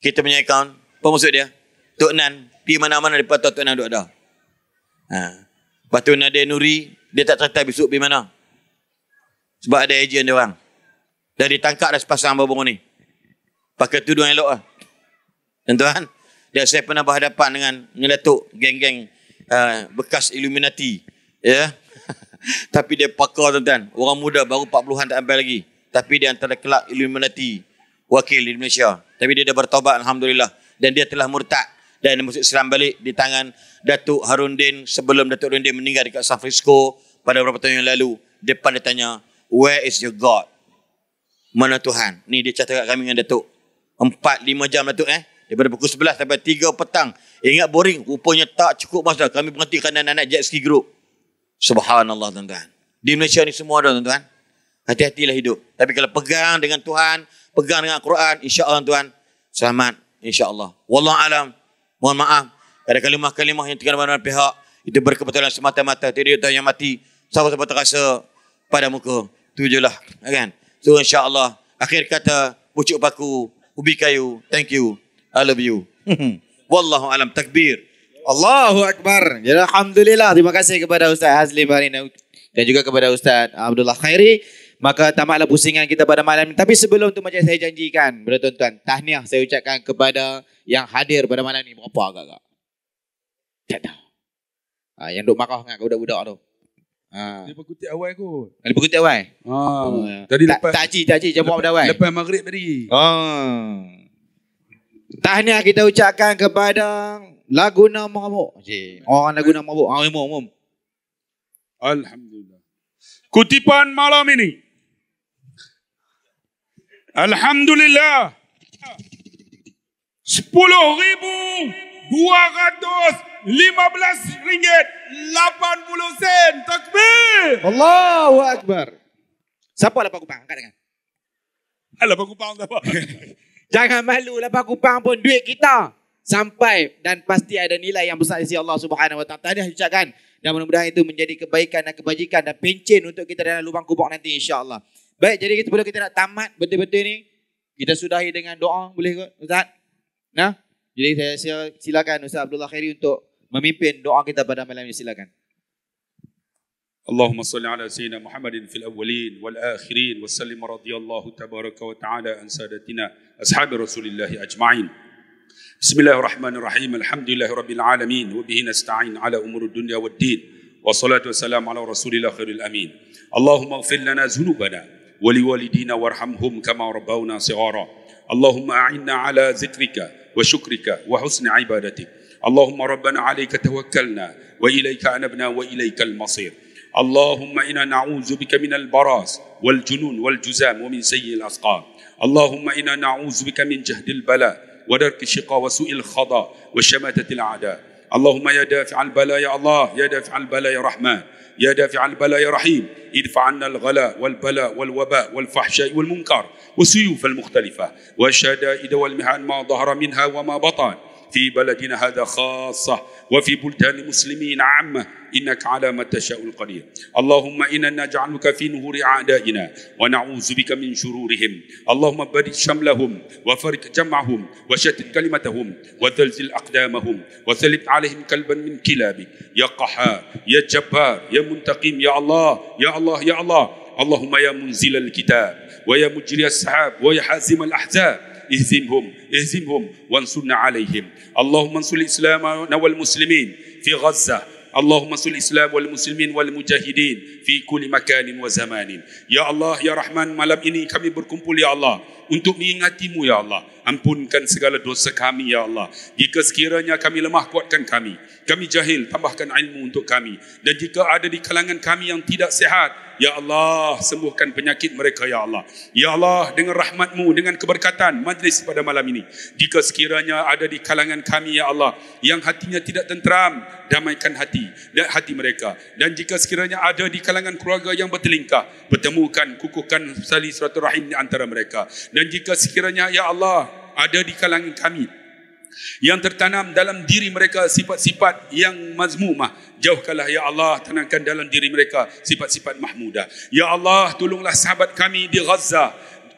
Kita punya akaun, apa maksud dia? Tok Nan, pergi mana-mana dia patut Tok Nan duduk ada. Lepas tu Nadia Nuri, dia tak cerita besok pergi mana. Sebab ada ejen dia orang. Dan ditangkap dah sepasang babung ni. Pakai tudung elok lah. Tuan-tuan, dan saya pernah berhadapan dengan Datuk, geng-geng bekas Illuminati. Tapi dia pakar tuan-tuan. Orang muda baru 40-an tak sampai lagi. Tapi dia antara kelab Illuminati. Wakil di Malaysia. Tapi dia dah bertobat alhamdulillah. Dan dia telah murtad. Dan dia masuk Islam balik di tangan Datuk Harundin. Sebelum Datuk Harundin meninggal dekat San Francisco pada beberapa tahun yang lalu. Depan dia tanya, where is your God? Mana Tuhan? Ni dia catat kat kami dengan Datuk. 4-5 jam Datuk Daripada pukul 11 sampai 3 petang. Ingat boring. Rupanya tak cukup masa. Kami berhenti kerana anak-anak jet ski group. Subhanallah tuan-tuan. Di Malaysia ni semua ada tuan-tuan. Hati-hatilah hidup. Tapi kalau pegang dengan Tuhan, pegang dengan Al-Quran, insya-Allah tuan selamat insya-Allah. Wallahu alam. Mohon maaf ada kalimah-kalimah yang terkena pada pihak itu berkebetulan semata-mata tidak ada yang mati siapa-siapa terasa pada muka. Tujulah kan. So insya-Allah akhir kata pucuk baku ubi kayu. Thank you. I love you. Wallahu alam. Takbir. Allahu Akbar. Jadi alhamdulillah, terima kasih kepada Ustaz Hazlim hari ini dan juga kepada Ustaz Abdullah Khairi. Maka tamatlah pusingan kita pada malam ini. Tapi sebelum tu macam saya janjikan kepada tuan-tuan, tahniah saya ucapkan kepada yang hadir pada malam ini. Berapa agak-agak? Tak tahu. Yang duk marah dengan budak-budak tu. Dia berkutip awal kot. Ada berkutip awal? Tadi lepas Tak jawab pada awal. lepas maghrib tadi. Tahniah kita ucapkan kepada Laguna Mabuk. Orang Laguna Mabuk. Umum. Alhamdulillah. Kutipan malam ini. Alhamdulillah. 10.215 ringgit 80 sen. Takbir. Allahu Akbar. Siapa lapar kupang? Angkat tangan. Alah aku faham tak apa. Jangan malu, lapar kupang pun duit kita. Sampai dan pasti ada nilai yang besar di sisi Allah Subhanahu Wa Taala. Tahniah ucapkan dan mudah-mudahan itu menjadi kebaikan dan kebajikan dan pencen untuk kita dalam lubang kubur nanti insya-Allah. Baik, jadi sebelum kita nak tamat betul-betul ni, kita sudahi dengan doa, boleh ke Ustaz? Nah, jadi saya silakan Ustaz Abdullah Khairi untuk memimpin doa kita pada malam ini, silakan. اللهم صل على سيدنا محمد في الأولين والآخرين وسلم رضي الله تبارك وتعالى عن سادتنا أصحاب رسول الله أجمعين. بسم الله الرحمن الرحيم. الحمد لله رب العالمين وبه نستعين على أمور الدنيا والدين والصلاة والسلام على رسول الله خير الأمين. اللهم اغفر لنا ذنوبنا ولوالدينا وارحمهم كما ربونا صغارا. اللهم أعنا على ذكرك وشكرك وحسن عبادتك. اللهم ربنا عليك توكلنا وإليك أنبنا وإليك المصير. اللهم إنا نعوذ بك من البراس والجنون والجزام ومن سيء الأسقام. اللهم إنا نعوذ بك من جهد البلاء ودرك الشقاء وسوء القضاء وشماتة الأعداء. اللهم يا دافع البلاء يا الله، يا دافع البلاء يا رحمن، يا دافع البلاء يا رحيم، ادفع عنا الغلاء والبلاء والوباء والفحشاء والمنكر والسيوف المختلفة والشدائد والمحن ما ظهر منها وما بطن في بلدنا هذا خاصة وفي بلدان المسلمين عامة، إنك على ما تشاء القدير. اللهم إنا نجعلك في نهور أعدائنا ونعوذ بك من شرورهم. اللهم برد شملهم وفرق جمعهم وشتت كلمتهم وزلزل أقدامهم وثلث عليهم كلبا من كلابك يا قهار يا جبار يا منتقم يا الله يا الله يا الله. اللهم يا منزل الكتاب ويا مجري السحاب ويا حازم الأحزاب اهزمهم وانصرنا عليهم. اللهم انصر الإسلام والمسلمين في غزة. اللهم انصر الإسلام والمسلمين والمجاهدين في كل مكان وزمان. Ya Allah, ya Rahman, malam ini kami berkumpul ya Allah untuk mengingatimu ya Allah. Ampunkan segala dosa kami ya Allah. Jika sekiranya kami lemah, kuatkan kami. Kami jahil, tambahkan ilmu untuk kami. Dan jika ada di kalangan kami yang tidak sihat, ya Allah, sembuhkan penyakit mereka ya Allah. Ya Allah, dengan rahmat-Mu, dengan keberkatan majlis pada malam ini, jika sekiranya ada di kalangan kami ya Allah yang hatinya tidak tenteram, damaikan hati mereka. Dan jika sekiranya ada di kalangan keluarga yang bertelingkah, pertemukan, kukuhkan tali silaturahim di antara mereka. Dan jika sekiranya ya Allah ada di kalangan kami yang tertanam dalam diri mereka sifat-sifat yang mazmumah, jauhkanlah ya Allah, tanamkan dalam diri mereka sifat-sifat mahmudah. Ya Allah, tolonglah sahabat kami di Gaza,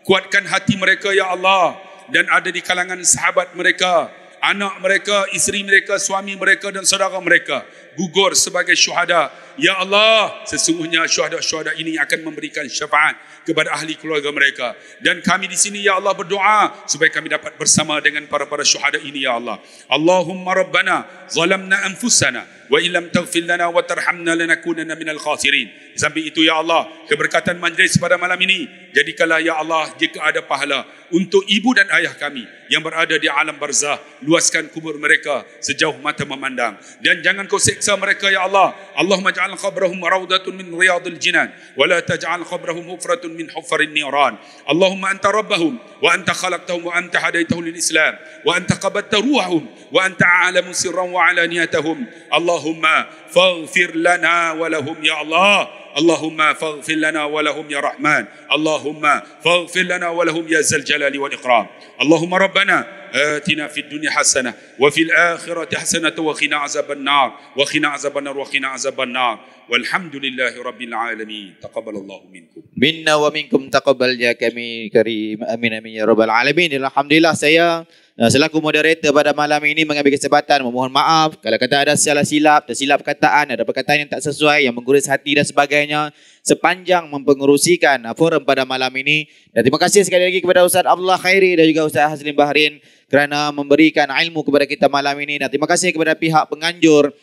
kuatkan hati mereka ya Allah. Dan ada di kalangan sahabat mereka, anak mereka, isteri mereka, suami mereka dan saudara mereka gugur sebagai syuhada. Ya Allah, sesungguhnya syuhada-syuhada ini akan memberikan syafaat kepada ahli keluarga mereka. Dan kami di sini ya Allah berdoa supaya kami dapat bersama dengan para syuhada ini ya Allah. Allahumma rabbana zalamna anfusana wa illam taghfir lana wa tarhamna lanakunanna minal khasirin. Sampai itu ya Allah, keberkatan majlis pada malam ini jadikanlah ya Allah, jika ada pahala untuk ibu dan ayah kami yang berada di alam barzah, luaskan kubur mereka sejauh mata memandang. Dan jangan kau seksa mereka ya Allah. Allahumma ja'al qabrahum rawdatun min riyadil jinan wa la taj'al qabrahum hufratun min hufarin niran. Allahumma anta rabbahum wa anta khalaqtahum wa anta hadaitahum lil Islam wa anta qabatta ruhahum wa anta a'lamu sirran wa alaniyatahum. Allahumma faghfir lana wa lahum ya Allah. اللهم فاغفر لنا ولهم يا رحمن اللهم فاغفر لنا ولهم يا ذا الجلال والإكرام اللهم ربنا آتنا في الدنيا حسنة وفي الآخرة حسنة وقنا عذاب النار وقنا عذاب النار وقنا عذاب النار والحمد لله رب العالمين تقبل الله منكم Minna wa minkum taqabbal ya kami karim. Amin amin ya rabbal alamin. Alhamdulillah saya selaku moderator pada malam ini mengambil kesempatan memohon maaf kalau kata ada salah silap, tersilap perkataan, ada perkataan yang tak sesuai, yang menggurus hati dan sebagainya sepanjang mempengerusikan forum pada malam ini. Dan terima kasih sekali lagi kepada Ustaz Abdullah Khairi dan juga Ustaz Hazlim Bahrin kerana memberikan ilmu kepada kita malam ini. Dan terima kasih kepada pihak penganjur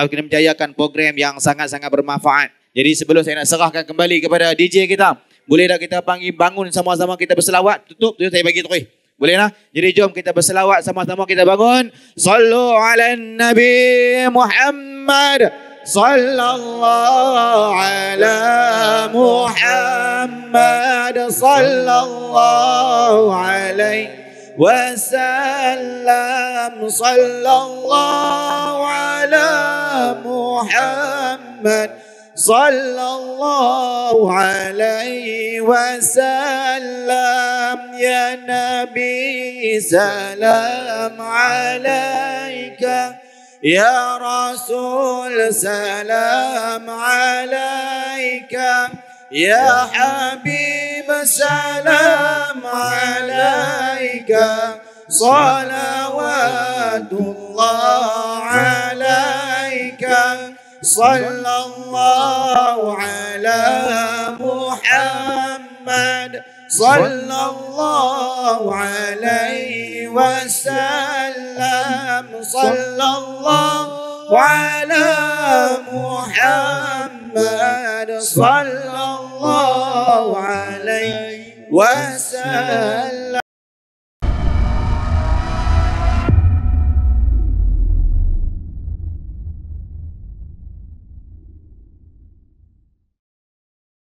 kena menjayakan program yang sangat-sangat bermanfaat. Jadi sebelum saya nak serahkan kembali kepada DJ kita, boleh tak kita panggil bangun sama-sama kita berselawat? Tutup tu saya bagi tu. Boleh lah? Jadi jom kita berselawat sama-sama kita bangun. Sallu ala Nabi Muhammad. Sallallahu ala Muhammad. Sallallahu alaihi wasallam. Sallallahu ala Muhammad. Sallallahu alaihi wasallam. Ya Nabi salam alaika. Ya Rasul salam alaika. Ya Habib salam alaika. Salawatullah alaika. Sallallahu ala Muhammad. Sallallahu alaihi wasallam. Sallallahu ala Muhammad. Sallallahu alaihi wasallam.